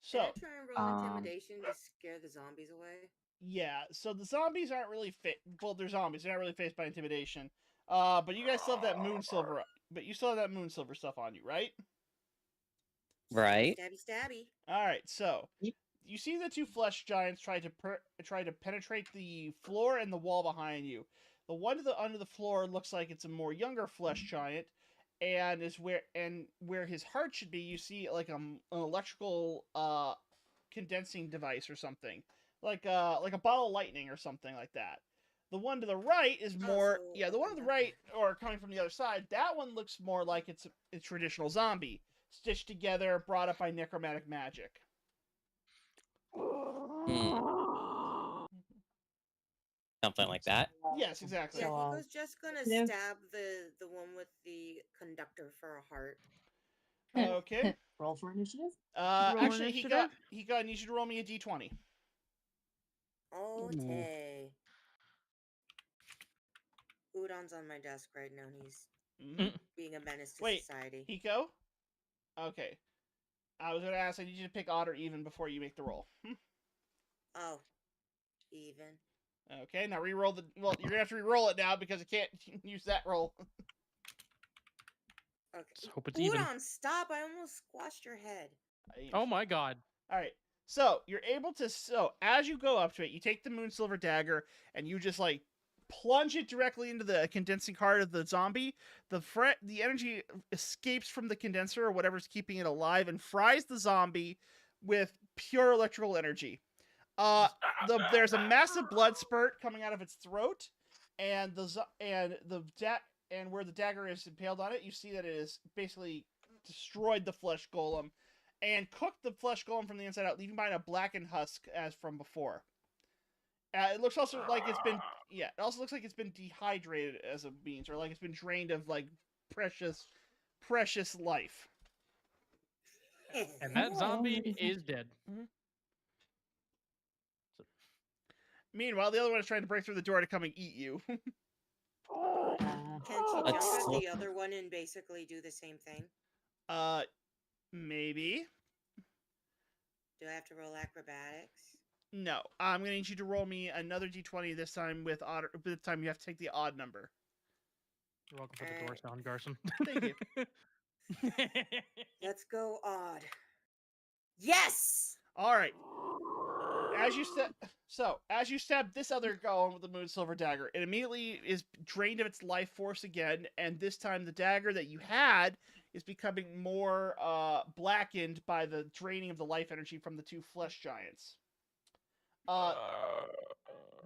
So can I try and roll intimidation to scare the zombies away? Yeah, so the zombies aren't really they're zombies. They're not really faced by intimidation. But you guys still have that moon silver. But you still have that moon silver stuff on you, right? Right. Stabby. All right. So you see the two flesh giants try to penetrate the floor and the wall behind you. The one to the under the floor looks like it's a more younger flesh giant, and where his heart should be. You see like an electrical condensing device or something. Like a bottle of lightning or something like that. The one to the right is more the one to the right, or coming from the other side, that one looks more like it's a traditional zombie, stitched together, brought up by necromantic magic. something like that. Yes, exactly. Yeah, Hiko's just gonna stab the one with the conductor for a heart. Okay. Roll for initiative. Actually, Hiko, I need you to roll me a d20. Okay. Udon's on my desk right now. He's being a menace to society. Hiko? Okay. I was going to ask, I need you to pick odd or even before you make the roll. Oh, even. Okay, now re-roll the... Well, you're going to have to re-roll it now because I can't use that roll. Okay. Let's hope it's even. Udon, stop! I almost squashed your head. Oh my god. All right. So, you're able to... So, as you go up to it, you take the Moon Silver Dagger and you just, like, plunge it directly into the condensing heart of the zombie. The energy escapes from the condenser or whatever's keeping it alive and fries the zombie with pure electrical energy. There's a massive blood spurt coming out of its throat, and where the dagger is impaled on it, you see that it has basically destroyed the flesh golem and cooked the flesh golem from the inside out, leaving behind a blackened husk as from before. It looks also like it's been it also looks like it's been dehydrated as a means, or like it's been drained of like precious life. And that zombie is dead. Mm-hmm. Meanwhile, the other one is trying to break through the door to come and eat you. Can she jump at the other one and basically do the same thing? Maybe. Do I have to roll acrobatics? No, I'm going to need you to roll me another d20 this time with odd. This time you have to take the odd number. You're welcome for the door sound, Garson. Thank you. Let's go odd. Yes! All right. As you stab this other golem with the Moon Silver Dagger, it immediately is drained of its life force again, and this time the dagger that you had is becoming more blackened by the draining of the life energy from the two flesh giants.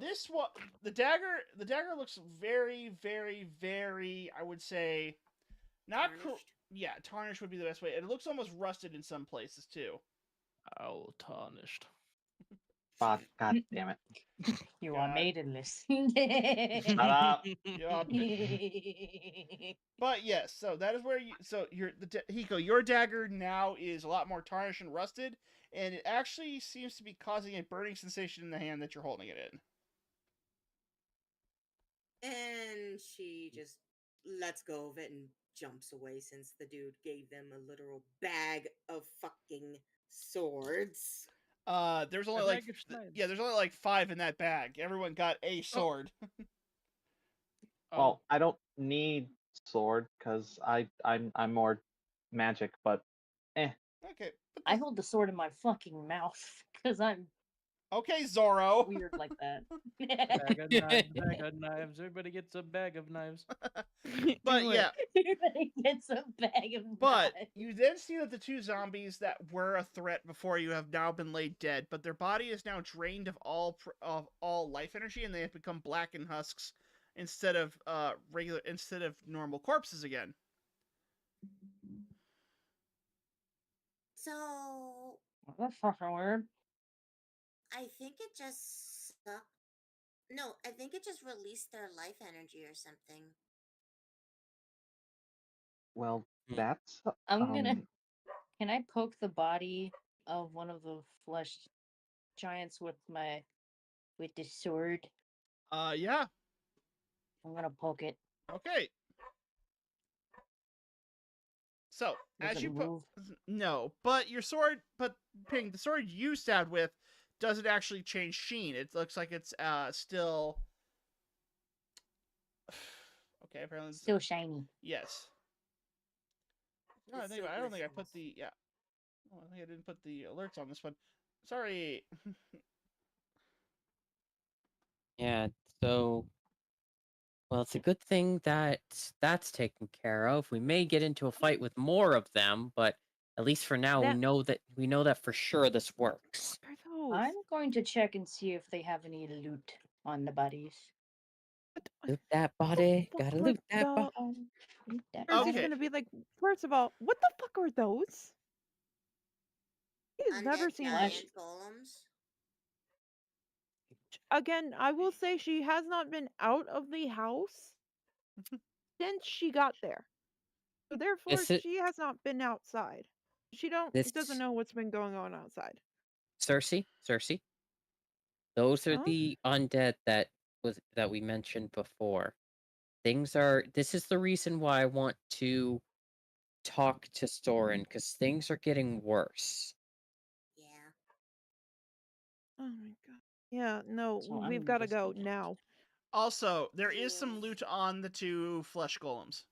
This one, the dagger looks very, very, very, I would say, not tarnished. Tarnished would be the best way. And it looks almost rusted in some places too. Oh, tarnished. Fuck, god damn it. You are maidenless. Shut up. But yes, so that is where Hiko, your dagger now is a lot more tarnished and rusted, and it actually seems to be causing a burning sensation in the hand that you're holding it in. And she just lets go of it and jumps away since the dude gave them a literal bag of fucking swords. There's only there's only like 5 in that bag. Everyone got a sword. Well, I don't need sword because I'm more magic, but Okay. I hold the sword in my fucking mouth because I'm okay, Zorro. Weird like that. Bag of knives. Everybody gets a bag of knives. But yeah. Everybody gets a bag of But knives. you then see that the two zombies that were a threat before you have now been laid dead, but their body is now drained of all life energy, and they have become blackened husks instead of normal corpses again. So that's fucking weird. I think it just No, I think it just released their life energy or something. Well, that's I'm gonna. Can I poke the body of one of the flesh giants with the sword? Yeah. I'm gonna poke it. Okay. So, as you no, but your sword, Ping, the sword you stabbed with doesn't actually change sheen. It looks like it's still okay. Apparently, still shiny. Yes. No, I don't think I put the Oh, I think I didn't put the alerts on this one. Sorry. Yeah. So. Well, it's a good thing that that's taken care of. We may get into a fight with more of them, but at least for now, we know that for sure this works. I'm going to check and see if they have any loot on the bodies. Loot that body. Gotta loot that body. He's gonna be like, first of all, what the fuck are those? He's never seen giant golems. again, I will say she has not been out of the house since she got there. So therefore, she has not been outside. She doesn't know what's been going on outside. Cersei, those are the undead that we mentioned before. This is the reason why I want to talk to Soren, because things are getting worse. Yeah. Oh my god. Yeah, no, we've got to go now. Also, there is some loot on the 2 flesh golems.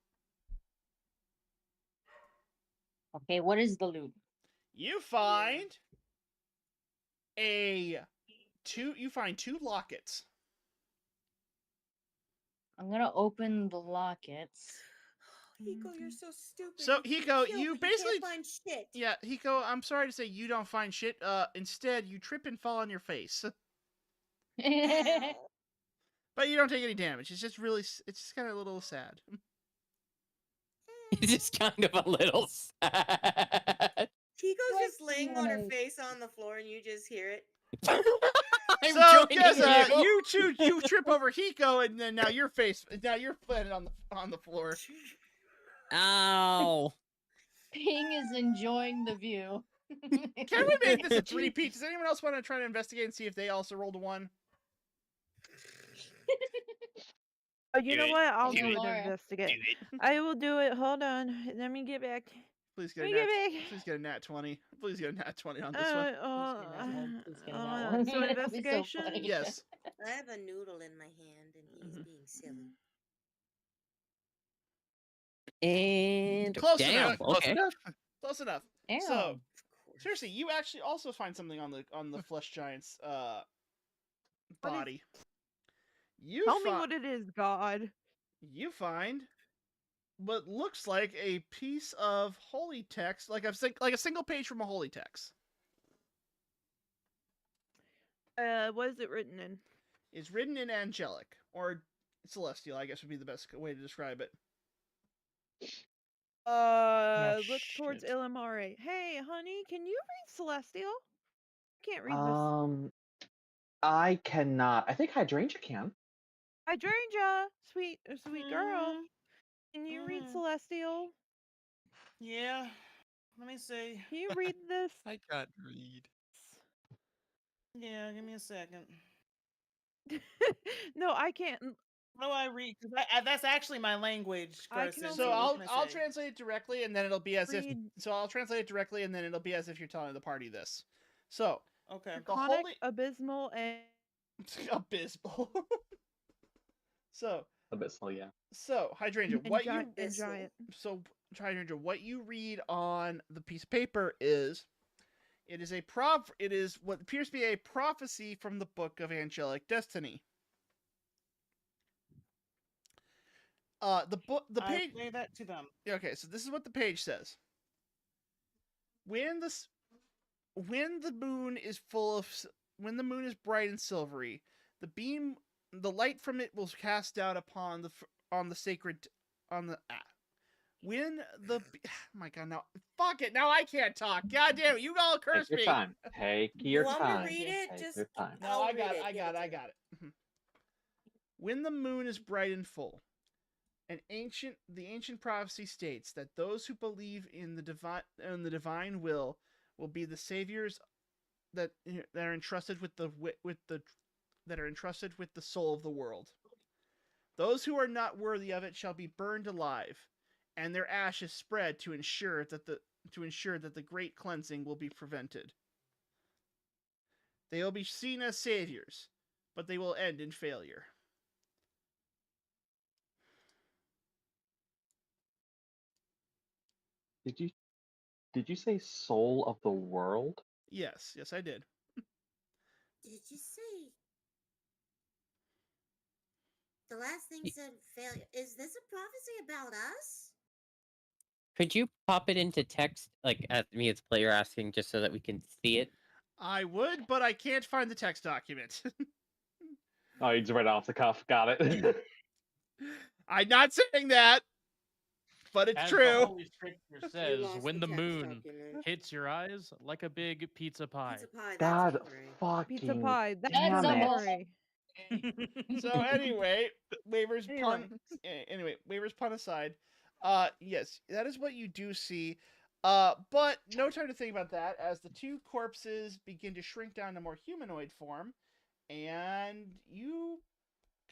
Okay, what is the loot? You find you find 2 lockets. I'm gonna open the lockets. Hiko, you're so stupid. So Hiko, you basically can't find shit. Yeah, Hiko, I'm sorry to say you don't find shit. Instead, you trip and fall on your face. But you don't take any damage. It's just kind of a little sad. It's just kind of a little sad. Hiko's just laying on her face on the floor, and you just hear it. So, Keza, you trip over Hiko, and then now you're planted on the floor. Ow! Ping is enjoying the view. Can we make this a 3-peat? Does anyone else want to try to investigate and see if they also rolled a 1? You know what? I'll do it. Investigate. I will do it. Hold on. Let me get back. Please get a nat 20. Please get a nat 20 on this one. So investigation? Yes. I have a noodle in my hand, and he's being silly. And close enough. Okay. Close enough. Damn. So, seriously, you actually also find something on the flesh giant's body. Tell me what it is, God. You find what looks like a piece of holy text, like a single page from a holy text. What is it written in? It's written in angelic or celestial, I guess would be the best way to describe it. Look towards Illimare. Hey, honey, can you read celestial? I can't read this. I cannot. I think Hydrangea can. Hydrangea, sweet girl. Can you read celestial? Yeah. Let me see. Can you read this? I can't read. Yeah, give me a second. No, I can't. How do I read? Because that's actually my language. So I'll translate it directly, and then it'll be as if. So I'll translate it directly, and then it'll be as if you're telling the party this. So okay, Draconic, abysmal, and abysmal. So abysmal, yeah. So Hydrangea, Hydrangea, what you read on the piece of paper is. It is what appears to be a prophecy from the Book of Angelic Destiny. The page. I say that to them. Okay, so this is what the page says. When the moon is bright and silvery, the light from it will cast down upon my god, now fuck it, now I can't talk. God damn it, you all curse me. Take your time. Take your time. Want me to read it? Take your time. No, I got it. When the moon is bright and full, the ancient prophecy states that those who believe in the divine will be the saviors that are entrusted with the soul of the world. Those who are not worthy of it shall be burned alive, and their ashes spread to ensure that the great cleansing will be prevented. They will be seen as saviors, but they will end in failure. Did you say soul of the world? Yes, I did. Did you say the last thing said failure? Is this a prophecy about us? Could you pop it into text, like at me as player asking, just so that we can see it? I would, but I can't find the text document. Oh, you just read it off the cuff. Got it. I'm not saying that, but it's As true. The Holy Scripture says, when the moon hits your eyes like a big pizza pie. God fucking pizza pie. That's damn it. summary. So anyway, waivers pun aside, yes, that is what you do see. But no time to think about that as the two corpses begin to shrink down to more humanoid form, and you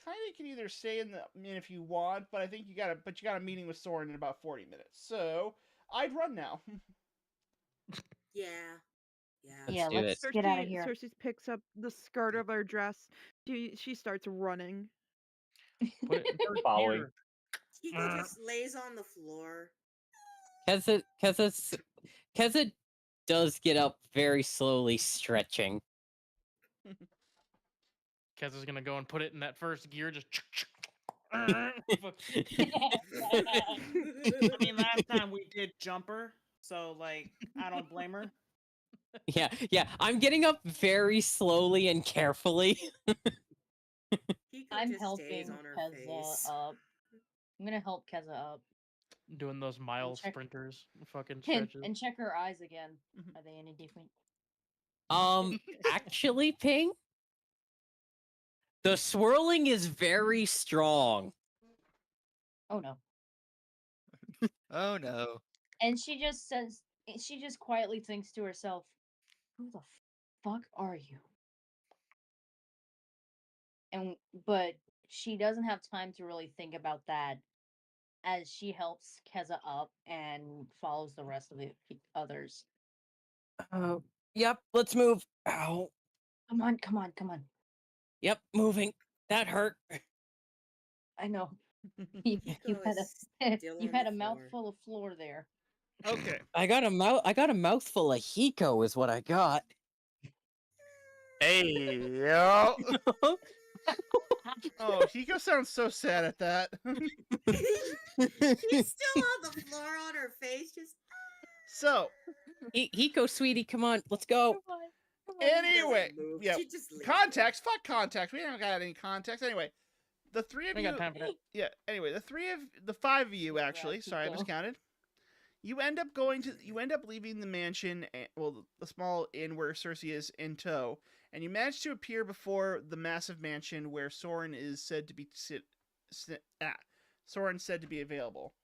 kind of can either stay in the inn if you want, but I think you got a meeting with Soren in about 40 minutes. So I'd run now. Yeah. Yeah. Let's do it. Get out of here. Cersei picks up the skirt of her dress. She starts running. Put it in first Following. gear. Kiko just lays on the floor. Keza does get up very slowly, stretching. Kez is gonna go and put it in that first gear, just. I mean, last time we did jumper, so like I don't blame her. Yeah. I'm getting up very slowly and carefully. I'm helping Keza up. I'm gonna help Keza up. Doing those mile sprinters, fucking And stretches. check her eyes again. Are they any different? Actually, Ping, the swirling is very strong. Oh no. Oh no. And she just quietly thinks to herself, "Who the fuck are you?" But she doesn't have time to really think about that as she helps Keza up and follows the rest of the others. Yep, let's move. Ow. Come on. Yep, moving. That hurt. I know. You had a mouthful of floor there. Okay. I got a mouthful of Hiko is what I got. Hey, yo. Oh, Hiko sounds so sad at that. She's still on the floor on her face, just. So, Hiko, sweetie, come on, let's go. Anyway, yeah, context. Fuck context. We haven't got any context. Anyway, the three of you. Got time for that. Yeah. Anyway, the five of you actually. Sorry, I miscounted. You end up leaving the mansion, the small inn where Cersei is in tow, and you manage to appear before the massive mansion where Soren is said to be Soren's said to be available.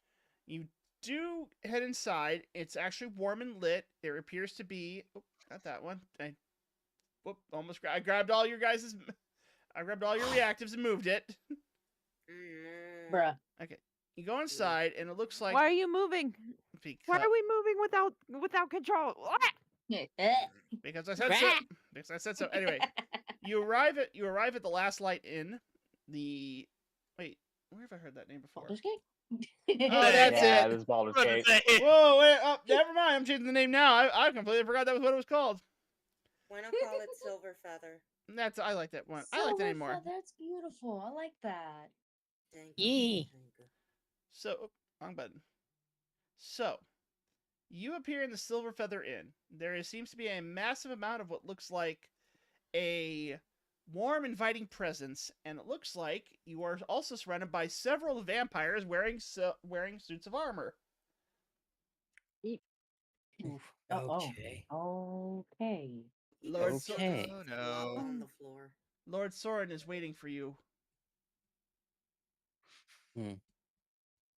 You do head inside. It's actually warm and lit. There appears to be not that one. I grabbed all your guys's. I grabbed all your reactives and moved it. Bruh. Okay. You go inside, and it looks like. Why are you moving? Why are we moving without control? Because I said so. Because I said so. Anyway, you arrive at the Last Light Inn. Wait, where have I heard that name before? Baldur's Gate? Oh, that's yeah, it. This is Baldur's Gate. Whoa, wait, never mind. I'm changing the name now. I completely forgot that was what it was called. Why not call it Silver Feather? I like that one. I like that name more. That's beautiful. I like that. Yee. So, wrong button. So, you appear in the Silver Feather Inn. There seems to be a massive amount of what looks like a warm, inviting presence, and it looks like you are also surrounded by several vampires wearing suits of armor. Okay. Okay. Okay. Oh no. On the floor. Lord Soren is waiting for you.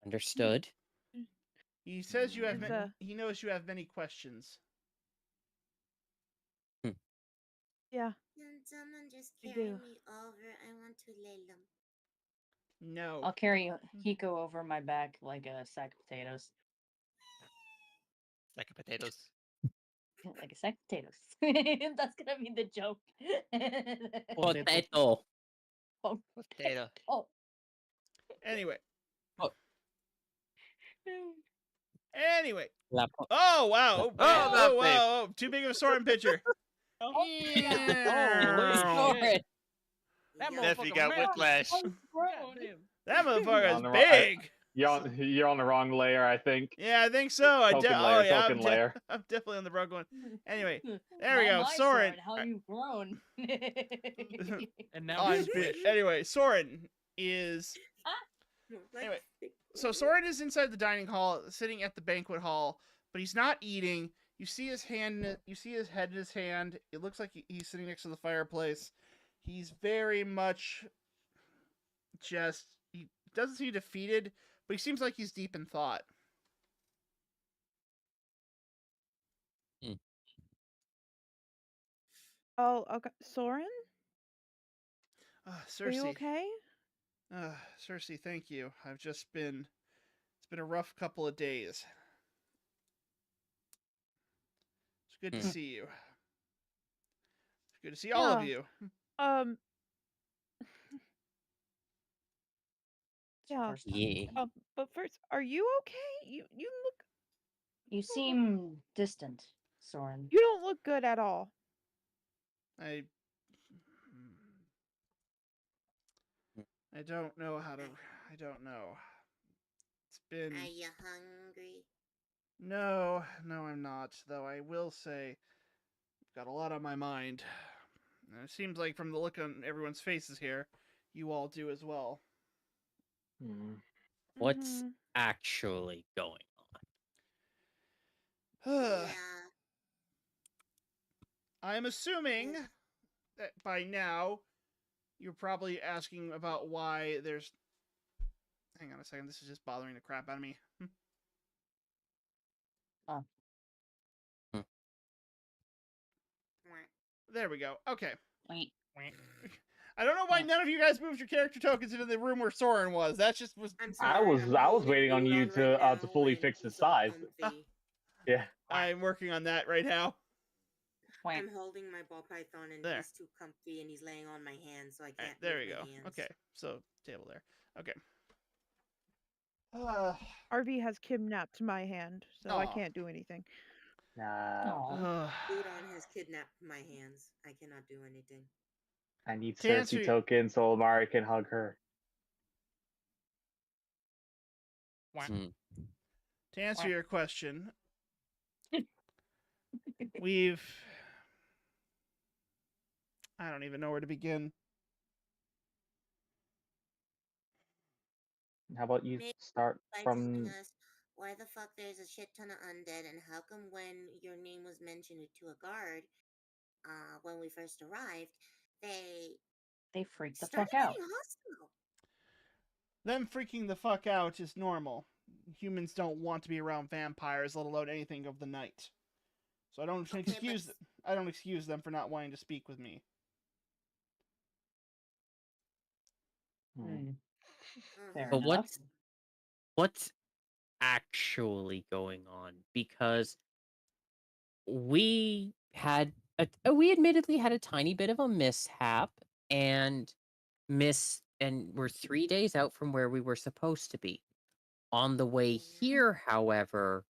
Understood. He says he knows you have many questions. Yeah. Can someone just carry me over? I want to lay them. No. I'll carry Hiko over my back like a sack of potatoes. Sack of potatoes. Like a sack of potatoes. That's gonna be the joke. Potato. Potato. Oh. Anyway. Oh. Anyway. Oh wow! Oh wow! Too big of a Soren picture. Soren. That Nephew got whiplash. That motherfucker is big. You're on the wrong layer, I think. Yeah, I think so. Token layer. I'm definitely on the wrong one. Anyway, there we go. Soren. How you've grown. And now he's big. Anyway, Soren is. Anyway, so Soren is inside the dining hall, sitting at the banquet hall, but he's not eating. You see his hand. You see his head in his hand. It looks like he's sitting next to the fireplace. He's very much just, he doesn't seem defeated, but he seems like he's deep in thought. Oh, okay. Soren? Cersei. Are you okay? Cersei, thank you. It's been a rough couple of days. It's good to see you. It's good to see all of you. Yeah. But first, are you okay? You look. You seem distant, Soren. You don't look good at all. I don't know how to. I don't know. It's been. Are you hungry? No, I'm not. Though I will say, I've got a lot on my mind. And it seems like from the look on everyone's faces here, you all do as well. What's actually going on? Yeah. I'm assuming that by now you're probably asking about why there's. Hang on a second. This is just bothering the crap out of me. There we go. Okay. I don't know why none of you guys moved your character tokens into the room where Soren was. That just was. I'm sorry, I was waiting on you to fully fix his size. Yeah. I'm working on that right now. I'm holding my ball python and he's too comfy and he's laying on my hand, so I can't. Right, there we go. Hands. Okay, so table there. Okay. RV has kidnapped my hand, so I can't do anything. Udon has kidnapped my hands. I cannot do anything. I need Cersei tokens so Amari can hug her. To answer your question, I don't even know where to begin. How about you start from... Us why the fuck there's a shit ton of undead, and how come when your name was mentioned to a guard, when we first arrived, they freaked the fuck out. Hostile. Them freaking the fuck out is normal. Humans don't want to be around vampires, let alone anything of the night. So I don't excuse them for not wanting to speak with me. But what's actually going on? Because we admittedly had a tiny bit of a mishap and we're 3 days out from where we were supposed to be. On the way here, however,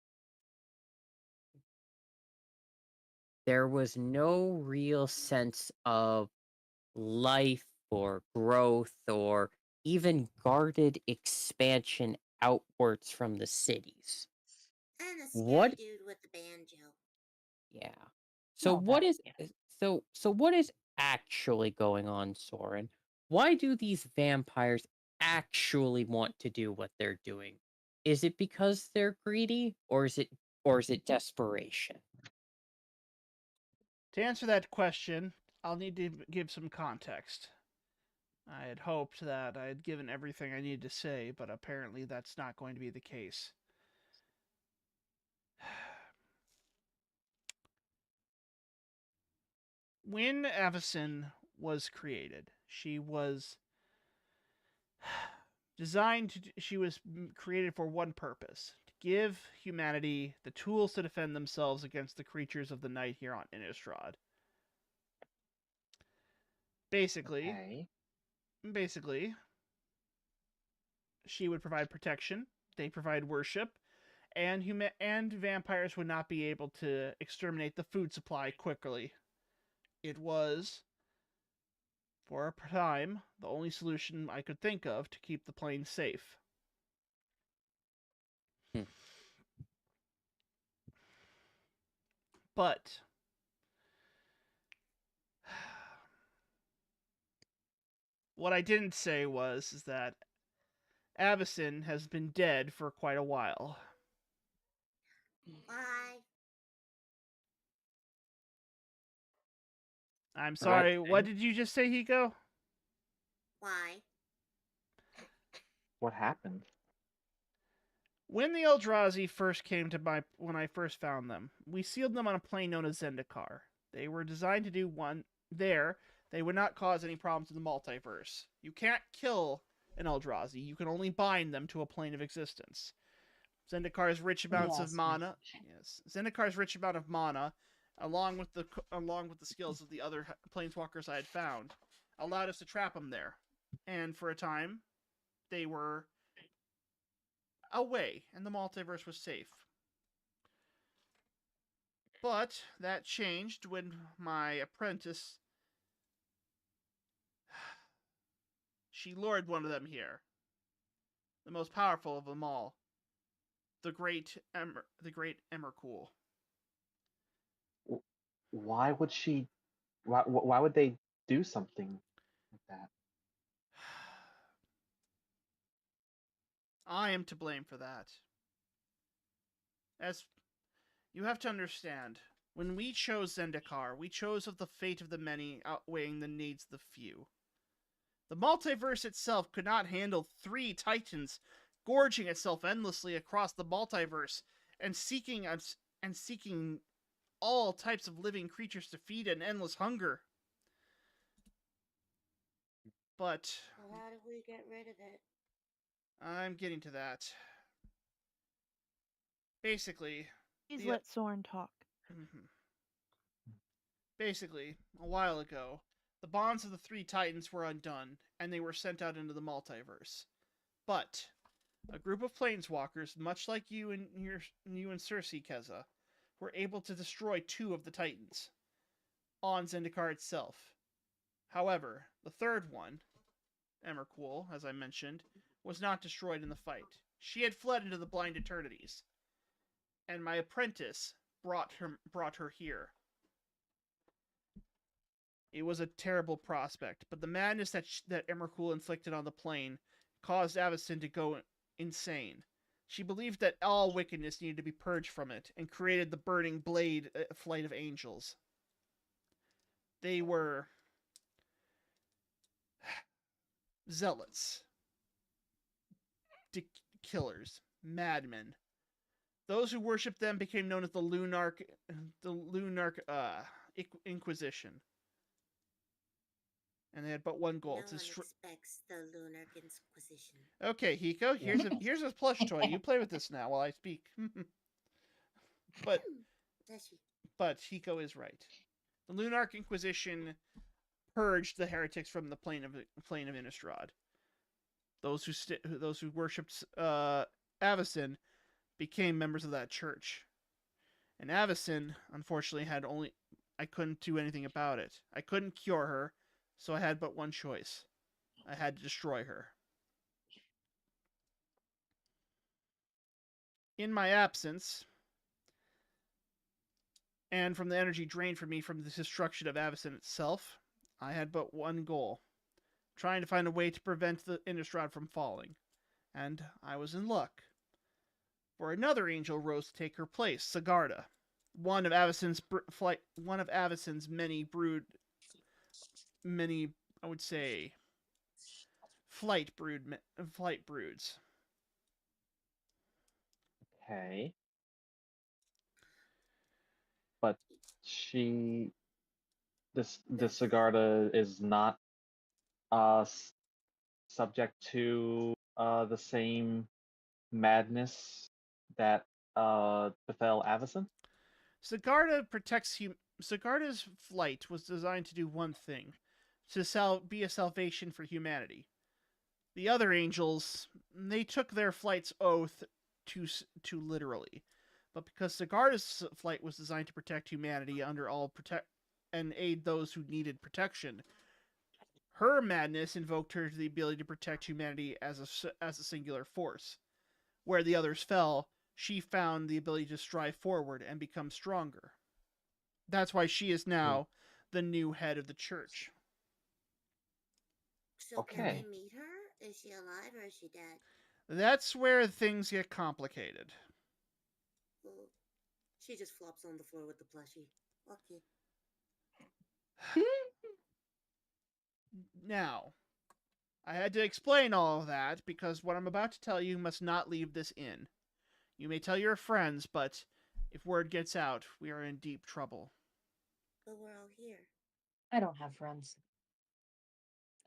there was no real sense of life or growth or even guarded expansion outwards from the cities. And a scary dude with the banjo. Yeah. So what is actually going on, Soren? Why do these vampires actually want to do what they're doing? Is it because they're greedy, or is it desperation? To answer that question, I'll need to give some context. I had hoped that I had given everything I needed to say, but apparently that's not going to be the case. When Avacyn was created, she was created for one purpose: to give humanity the tools to defend themselves against the creatures of the night here on Innistrad. Basically, she would provide protection, they provide worship, and vampires would not be able to exterminate the food supply quickly. It was, for a time, the only solution I could think of to keep the plains safe. But what I didn't say is that Avacyn has been dead for quite a while. Why? I'm sorry, what did you just say, Hiko? Why? What happened? When the Eldrazi first came to when I first found them, we sealed them on a plane known as Zendikar. They were designed to do one there. They would not cause any problems in the multiverse. You can't kill an Eldrazi. You can only bind them to a plane of existence. Zendikar's rich amounts of mana. Yes, Zendikar's rich amount of mana, along with the skills of the other planeswalkers I had found, allowed us to trap them there. And for a time, they were away, and the multiverse was safe. But that changed when my apprentice, she lured one of them here, the most powerful of them all, the great Emrakul. Why would she? Why would they do something like that? I am to blame for that. As you have to understand, when we chose Zendikar, we chose of the fate of the many outweighing the needs of the few. The multiverse itself could not handle 3 titans gorging itself endlessly across the multiverse and seeking all types of living creatures to feed an endless hunger. But well, how did we get rid of it? I'm getting to that. Basically, please let Soren talk. Basically, a while ago, the bonds of the 3 titans were undone, and they were sent out into the multiverse. But a group of planeswalkers, much like you and Cersei, Keza, were able to destroy 2 of the titans on Zendikar itself. However, the third one, Emrakul, as I mentioned, was not destroyed in the fight. She had fled into the blind eternities, and my apprentice brought her here. It was a terrible prospect, but the madness that Emrakul inflicted on the plane caused Avacyn to go insane. She believed that all wickedness needed to be purged from it, and created the burning blade flight of angels. They were zealots, killers, madmen. Those who worshipped them became known as the Lunarch Inquisition. And they had but one goal: no one expects the Lunar Inquisition. Okay, Hiko, here's a plush toy. You play with this now while I speak. But Hiko is right. The Lunarch Inquisition purged the heretics from the plane of Innistrad. Those who worshipped Avacyn became members of that church. And Avacyn, unfortunately, I couldn't do anything about it. I couldn't cure her, so I had but one choice. I had to destroy her. In my absence, and from the energy drained from me from the destruction of Avacyn itself, I had but one goal: trying to find a way to prevent the Innistrad from falling. And I was in luck. For another angel rose to take her place, Sigarda, one of Avacyn's many, I would say, flight broods. Okay. But this Sigarda is not subject to the same madness that befell Avacyn? Sigarda's flight was designed to do one thing: to be a salvation for humanity. The other angels, they took their flight's oath too literally. But because Sigarda's flight was designed to protect humanity and aid those who needed protection, her madness invoked her to the ability to protect humanity as a singular force. Where the others fell, she found the ability to strive forward and become stronger. That's why she is now the new head of the church. So can we meet her? Is she alive or is she dead? That's where things get complicated. Well, she just flops on the floor with the plushie. Okay. Now, I had to explain all of that because what I'm about to tell you must not leave this inn. You may tell your friends, but if word gets out, we are in deep trouble. But we're all here. I don't have friends.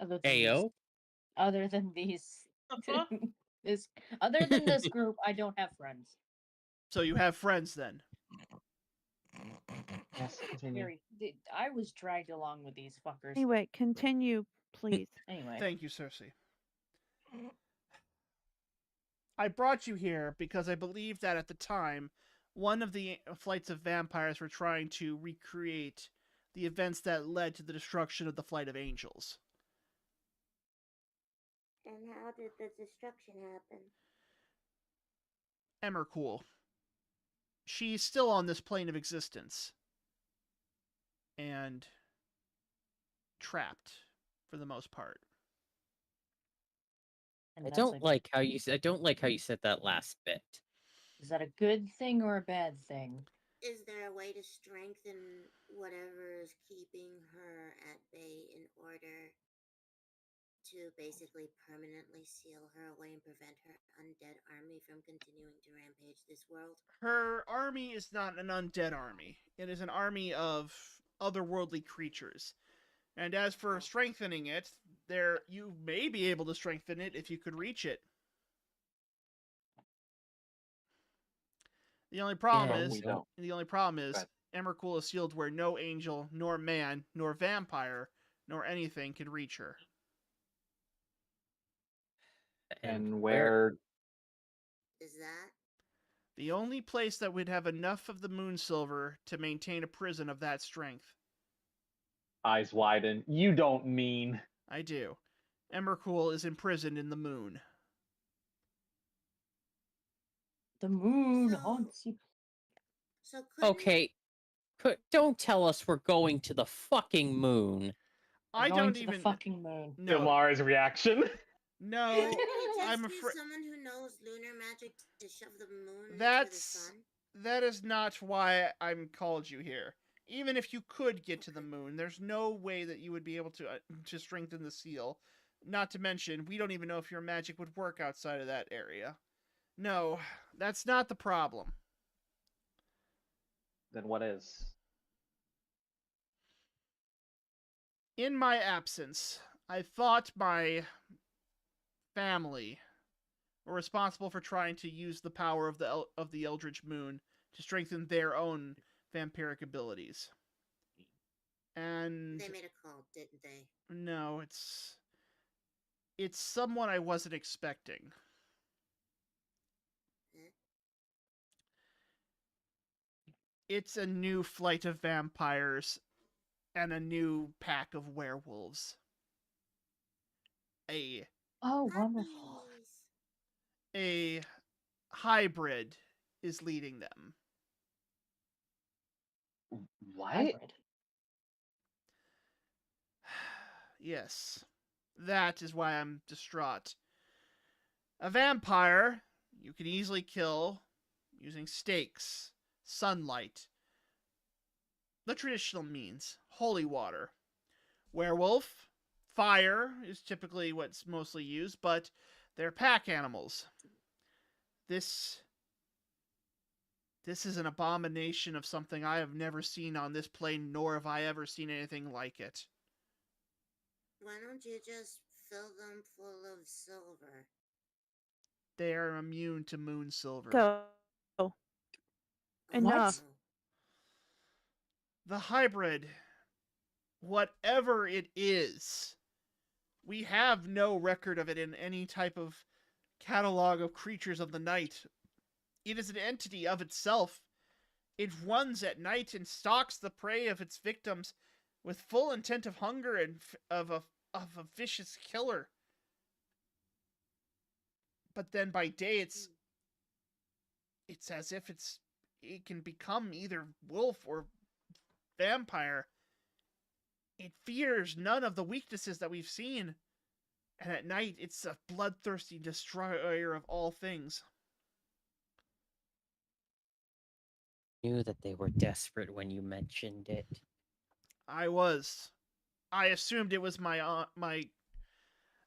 Other than these. Other than this group, I don't have friends. So you have friends then? Yes, continue. I was dragged along with these fuckers. Anyway, continue, please. Anyway. Thank you, Cersei. I brought you here because I believe that at the time, one of the flights of vampires were trying to recreate the events that led to the destruction of the Flight of Angels. And how did the destruction happen? Emmercool. She's still on this plane of existence. And trapped, for the most part. I don't like how you said that last bit. Is that a good thing or a bad thing? Is there a way to strengthen whatever is keeping her at bay in order to basically permanently seal her away and prevent her undead army from continuing to rampage this world? Her army is not an undead army. It is an army of otherworldly creatures. And as for strengthening it, you may be able to strengthen it if you could reach it. The only problem is Emmercool is sealed where no angel, nor man, nor vampire, nor anything can reach her. And where is that? The only place that would have enough of the moon silver to maintain a prison of that strength. Eyes widen. You don't mean. I do. Emmercool is imprisoned in the moon. The moon haunts you. So okay, don't tell us we're going to the fucking moon. I don't even the fucking moon. No. Damara's reaction. No, I'm afraid. Someone who knows lunar magic to shove the moon into the sun. That is not why I'm called you here. Even if you could get to the moon, there's no way that you would be able to strengthen the seal. Not to mention, we don't even know if your magic would work outside of that area. No, that's not the problem. Then what is? In my absence, I thought my family were responsible for trying to use the power of the Eldritch Moon to strengthen their own vampiric abilities. And they made a call, didn't they? No, it's someone I wasn't expecting. It's a new flight of vampires and a new pack of werewolves. Wonderful. A hybrid is leading them. What? Hybrid. Yes. That is why I'm distraught. A vampire you can easily kill using stakes, sunlight, the traditional means, holy water. Werewolf, fire is typically what's mostly used, but they're pack animals. This is an abomination of something I have never seen on this plane, nor have I ever seen anything like it. Why don't you just fill them full of silver? They are immune to moon silver. Go. Enough. The hybrid, whatever it is, we have no record of it in any type of catalog of creatures of the night. It is an entity of itself. It runs at night and stalks the prey of its victims with full intent of hunger and of a vicious killer. But then by day, it's as if it can become either wolf or vampire. It fears none of the weaknesses that we've seen. And at night, it's a bloodthirsty destroyer of all things. I knew that they were desperate when you mentioned it. I assumed it was I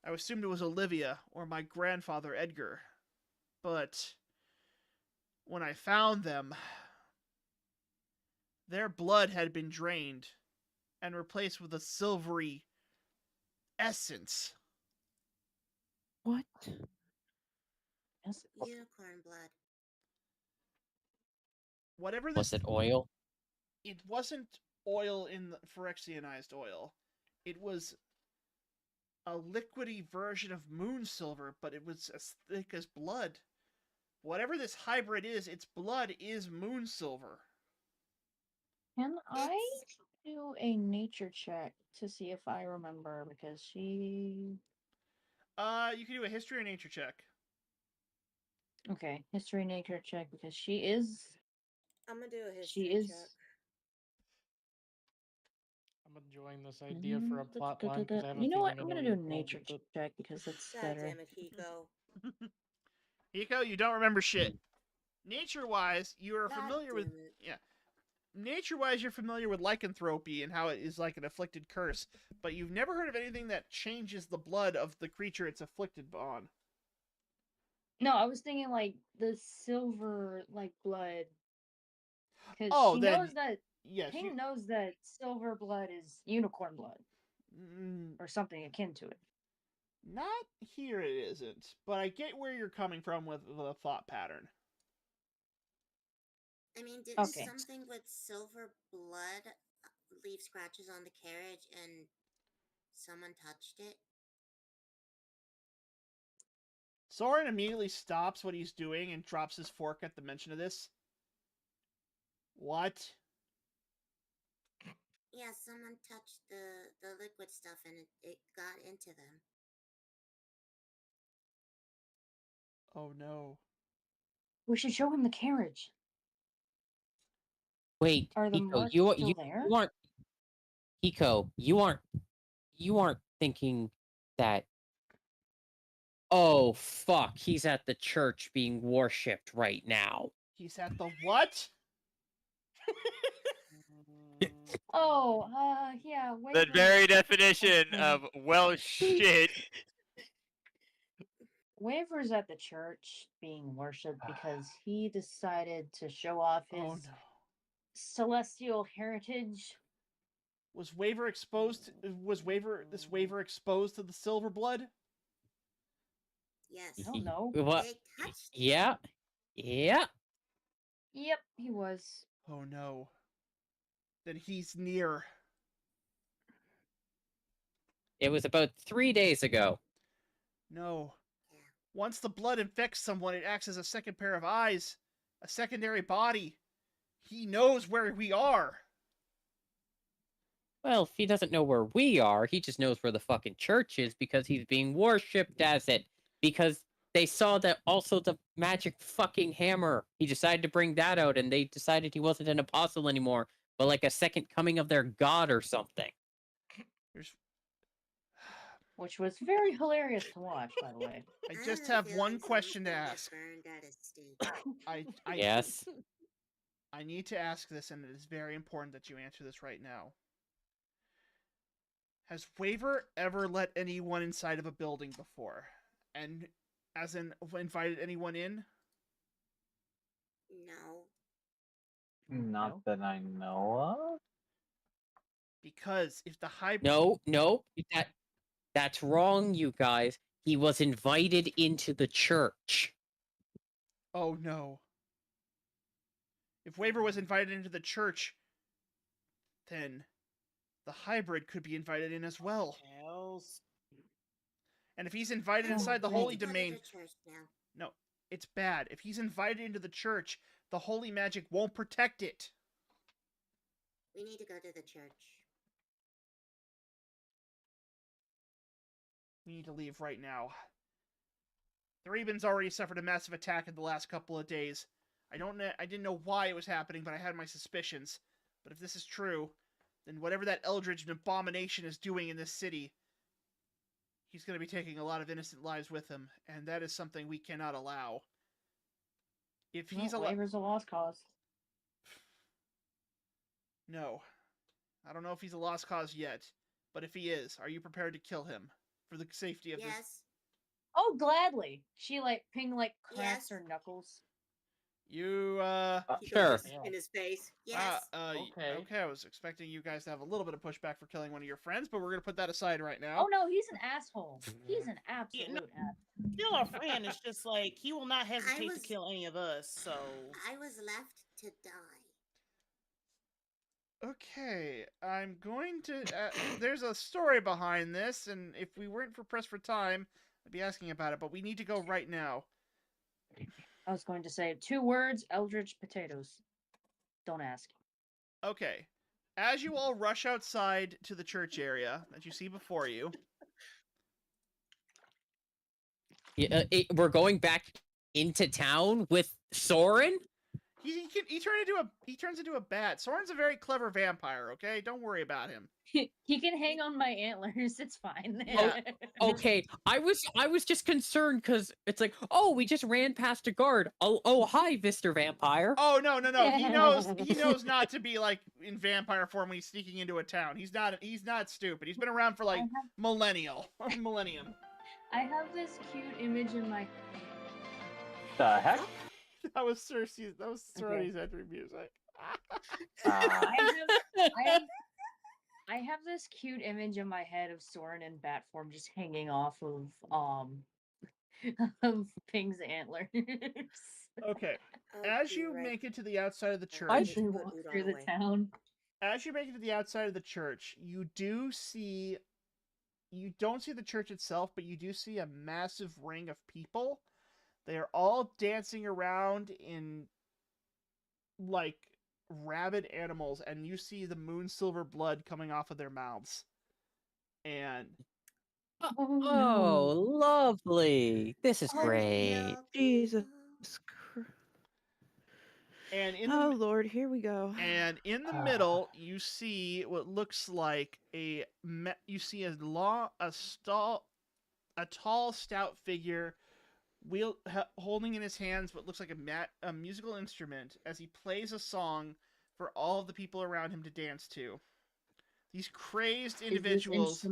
assumed it was Olivia or my grandfather Edgar. But when I found them, their blood had been drained and replaced with a silvery essence. What? Unicorn blood. Whatever Was this... it oil? It wasn't oil in the Phyrexianized oil. It was a liquidy version of moon silver, but it was as thick as blood. Whatever this hybrid is, its blood is moon silver. Can I do a nature check to see if I remember? Because she... You can do a history or nature check. Okay, history nature check, because she is... I'm gonna do a history check. I'm enjoying this idea for a plot line because I have a You know what? feeling I'm I know gonna where do a you're going nature with it. check because that's God better. damn it, Hiko. Hiko, you don't remember shit. Nature-wise, you are God familiar with... damn it. Yeah. Nature-wise, you're familiar with lycanthropy and how it is like an afflicted curse, but you've never heard of anything that changes the blood of the creature it's afflicted on. No, I was thinking like the silver like blood. Because Oh, she then, knows that yes, Ping knows that silver blood is unicorn blood. Or something akin to it. Not here it isn't, but I get where you're coming from with the thought pattern. I mean, didn't something with silver blood leave scratches on the carriage and someone touched it? Soren immediately stops what he's doing and drops his fork at the mention of this. What? Yeah, someone touched the liquid stuff and it got into them. Oh no. We should show him the carriage. Wait, are the Hiko, marks still there? You aren't Hiko, you aren't thinking that, oh fuck, he's at the church being worshipped right now. He's at the what? Oh, yeah. The very definition of well shit. Waver's at the church being worshipped because he decided to show off his celestial heritage. Was Waver exposed exposed to the silver blood? Yes. I don't know. What? Yeah. Yeah. Yep, he was. Oh no. Then he's near. It was about 3 days ago. No. Once the blood infects someone, it acts as a second pair of eyes, a secondary body. He knows where we are. Well, if he doesn't know where we are, he just knows where the fucking church is because he's being worshipped as it. Because they saw that also the magic fucking hammer. He decided to bring that out, and they decided he wasn't an apostle anymore, but like a second coming of their god or something. Which was very hilarious to watch, by the way. I just have one question to ask. Yes. I need to ask this, and it is very important that you answer this right now. Has Waver ever let anyone inside of a building before? And as in, invited anyone in? No. Not that I know of. Because if the hybrid... No, that's wrong, you guys. He was invited into the church. Oh no. If Waver was invited into the church, then the hybrid could be invited in as well. And if he's invited inside the holy domain... No, it's bad. If he's invited into the church, the holy magic won't protect it. We need to go to the church. We need to leave right now. The Rebans already suffered a massive attack in the last couple of days. I didn't know why it was happening, but I had my suspicions. But if this is true, then whatever that eldritch abomination is doing in this city, he's going to be taking a lot of innocent lives with him, and that is something we cannot allow. If he's Waver's a lost cause. No. I don't know if he's a lost cause yet, but if he is, are you prepared to kill him for the safety of this? Yes. Oh, gladly. She Ping cracks her knuckles. You Sure. In his face. Yes. Okay, I was expecting you guys to have a little bit of pushback for killing one of your friends, but we're gonna put that aside right now. Oh no, he's an asshole. He's an absolute asshole. Still our friend. It's just like he will not hesitate to kill any of us. So I was left to die. Okay, I'm going to. There's a story behind this, and if we weren't pressed for time, I'd be asking about it. But we need to go right now. I was going to say 2 words: Eldritch potatoes. Don't ask. Okay, as you all rush outside to the church area that you see before you. Yeah, we're going back into town with Soren. He turns into a bat. Soren's a very clever vampire. Okay, don't worry about him. He can hang on my antlers. It's fine. Okay, I was just concerned because it's like, oh, we just ran past a guard. Oh, hi, Mr. Vampire. Oh no. He knows not to be in vampire form when he's sneaking into a town. He's not stupid. He's been around for millennium. I have this cute image in my. The heck? That was Cersei's. That was Cerrone's entry music. I have this cute image in my head of Soren in bat form just hanging off of Ping's antlers. Okay. As you make it to the outside of the church, I should walk through the town. As you make it to the outside of the church, you don't see the church itself, but you do see a massive ring of people. They are all dancing around in rabid animals, and you see the moon silver blood coming off of their mouths. And oh, lovely! This is great. Jesus Christ! And Lord, here we go. And in the middle, you see what looks like a tall, stout figure, holding in his hands what looks like a musical instrument as he plays a song for all of the people around him to dance to. These crazed individuals.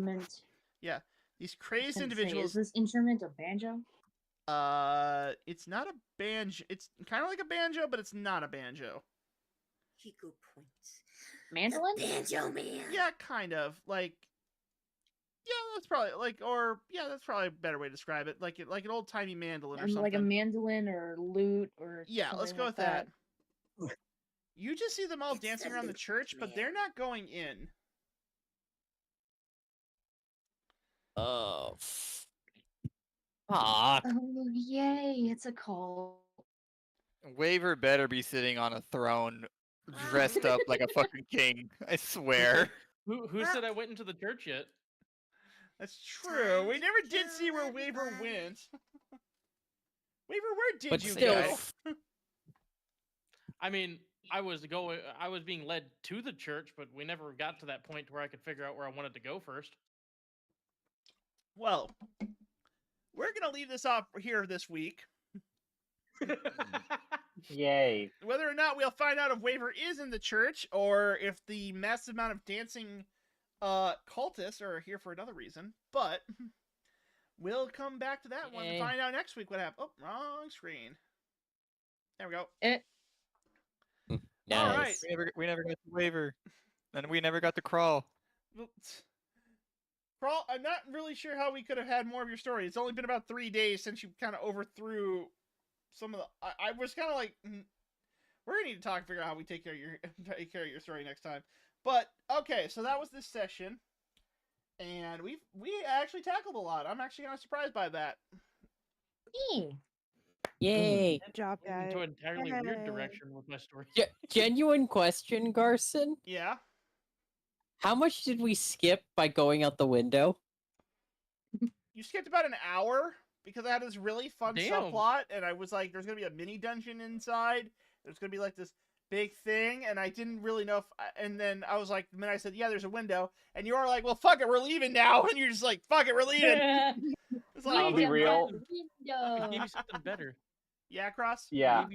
These crazed individuals. Is this instrument a banjo? It's not a banjo. It's kind of like a banjo, but it's not a banjo. Hiko points. Mandolin? The banjo man. Yeah, kind of that's probably that's probably a better way to describe it. Like an old timey mandolin or something. Like a mandolin or lute or. Yeah, let's go with that. You just see them all dancing around the church, but they're not going in. Oh. Fuck. Oh, yay, it's a cult. Waver better be sitting on a throne dressed up like a fucking king. I swear. Who said I went into the church yet? That's true. We never did see where Waver went. Waver, where did you go? I mean, I was being led to the church, but we never got to that point where I could figure out where I wanted to go first. Well, we're gonna leave this off here this week. Yay. Whether or not we'll find out if Waver is in the church or if the massive amount of dancing cultists are here for another reason, but we'll come back to that one to find out next week what happened. Oh, wrong screen. There we go. Nice. All right. We never got the Waver, and we never got the Crawl. Crawl, I'm not really sure how we could have had more of your story. It's only been about 3 days since you kind of overthrew some of the. I was kind of like, we're gonna need to talk and figure out how we take care of your story next time. But okay, so that was this session, and we actually tackled a lot. I'm actually kind of surprised by that. Yay! Good job, guys. Into an entirely weird direction with my story. Genuine question, Garson. Yeah. How much did we skip by going out the window? You skipped about an hour because I had this really fun subplot, and I was like, there's gonna be a mini dungeon inside. There's gonna be like this big thing, and I didn't really know if. And then I was like, then I said, yeah, there's a window, and you are like, well, fuck it, we're leaving now, and you're just like, fuck it, we're leaving. It's like, I'll be real. I can give you something better. Yeah, Cross. Yeah.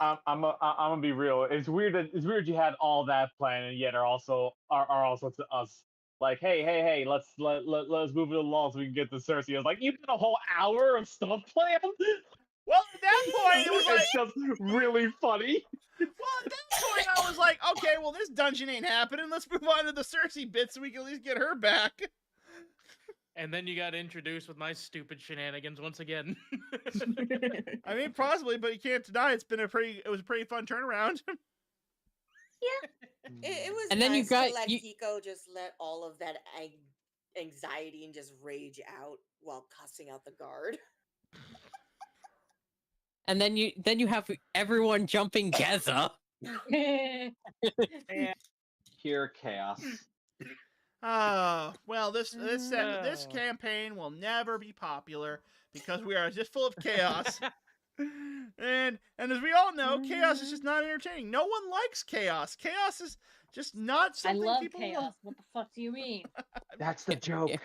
I'm gonna be real. It's weird that you had all that planned and yet are also to us like, hey, let's move it along so we can get to Cersei. I was like, you got a whole hour of stuff planned. Well, at that point, it was like it's just really funny. Well, at that point, I was like, okay, well, this dungeon ain't happening. Let's move on to the Cersei bit so we can at least get her back. And then you got introduced with my stupid shenanigans once again. I mean, possibly, but you can't deny it was a pretty fun turnaround. Yeah. It was and nice then you got to let Hiko just let all of that anxiety and just rage out while cussing out the guard. And then you have everyone jumping Geza. Pure chaos. Oh, well, this campaign will never be popular because we are just full of chaos. and as we all know, chaos is just not entertaining. No one likes chaos. Chaos is just not something people chaos. love. What the fuck do you mean? That's the joke.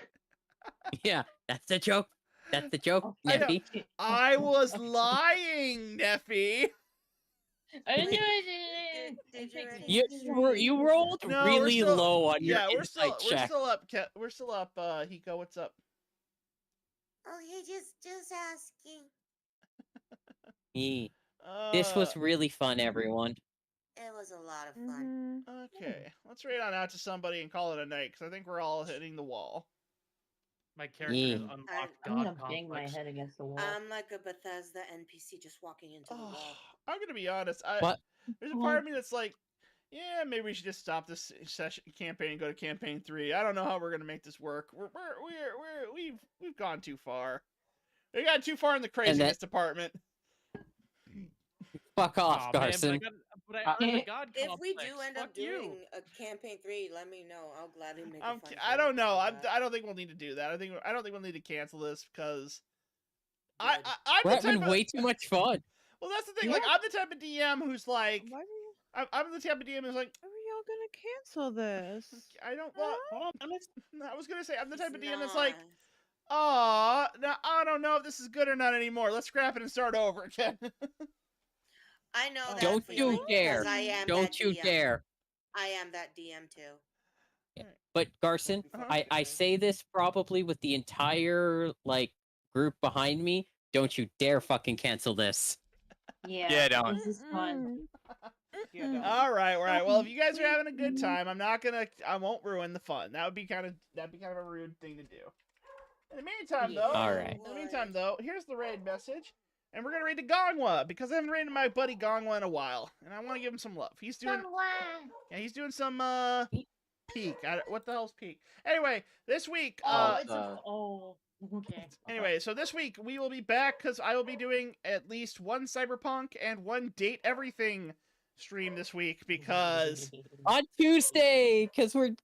Yeah, that's the joke. That's the joke, Neffy. I was lying, Neffy. I didn't do it. You rolled really low on your insight check. We're still up. Hiko, what's up? Oh, he just asking. This was really fun, everyone. It was a lot of fun. Okay, let's raid on out to somebody and call it a night because I think we're all hitting the wall. My character has unlocked I'm God gonna bang my complex. head against the wall. I'm like a Bethesda NPC just walking into the wall. I'm gonna be honest. There's a part of me that's like, yeah, maybe we should just stop this campaign and go to campaign 3. I don't know how we're gonna make this work. We've gone too far. We got too far in the craziness department. Fuck off, Garson. But I earned the God if complex. we do end up doing a campaign 3, let me know. I'll gladly make a fun. I don't know. I don't think we'll need to do that. I don't think we'll need to cancel this because we're having way too much fun. Well, that's the thing. Yeah. Like, I'm the type of DM who's like, I'm the type of DM who's like, are y'all gonna cancel this? I don't want. Hold on, I was gonna say I'm the type of DM that's like, oh, now I don't know if this is good or not anymore. Let's scrap it and start over again. I know that. Don't you dare! Don't you dare! I am that DM too. Yeah. But Garson, I say this probably with the entire group behind me. Don't you dare fucking cancel this. Yeah, don't. This is fun. All right. Well, if you guys are having a good time, I won't ruin the fun. That'd be kind of a rude thing to do. In the meantime, though. All right. In the meantime, though, here's the raid message. And we're going to raid to Gongwa, because I haven't raided my buddy Gongwa in a while. And I want to give him some love. He's doing some, peak. What the hell's peak? Anyway, this week... okay. Anyway, so this week, we will be back, because I will be doing at least one Cyberpunk and one Date Everything stream this week, because... On Tuesday, because we're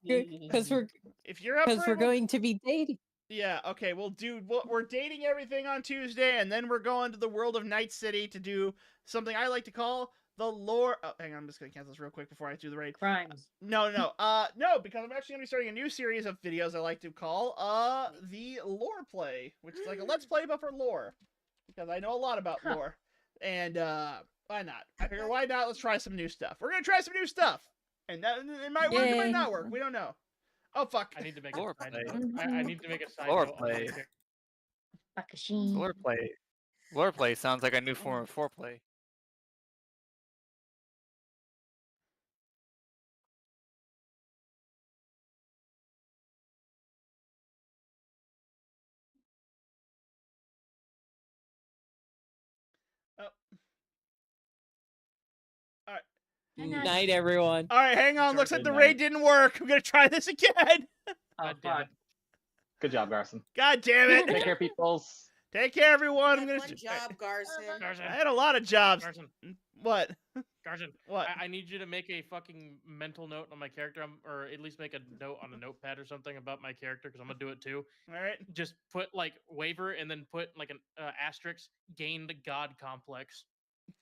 going to be dating. Yeah, okay, we're dating everything on Tuesday, and then we're going to the world of Night City to do something I like to call the lore... Oh, hang on, I'm just gonna cancel this real quick before I do the raid. Crimes. No, because I'm actually gonna be starting a new series of videos I like to call, the lore play, which is like a let's play, but for lore. Because I know a lot about lore. And, why not? I figure, why not? Let's try some new stuff. We're gonna try some new stuff! And it might work, it might not work, we don't know. Oh fuck! I need to make Lore a side play. note. I need to make a side Lore note. play. Lore play. Lore play sounds like a new form of foreplay. Oh. All right. Night, everyone. All right, hang on. Looks like the raid didn't work. I'm gonna try this again. Oh, God. Good job, Garson. God damn it. Take care, peoples. Take care, everyone. I'm gonna. One job, Garson. I had a lot of jobs. Garson. What? Garson. What? I need you to make a fucking mental note on my character, or at least make a note on a notepad or something about my character, because I'm gonna do it too. All right. Just put waiver and then put an asterisk. Gained God complex.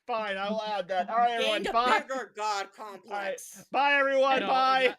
Fine, I'll add that. All right, everyone. Bye. Bigger God complex. All right. Bye, everyone. Bye.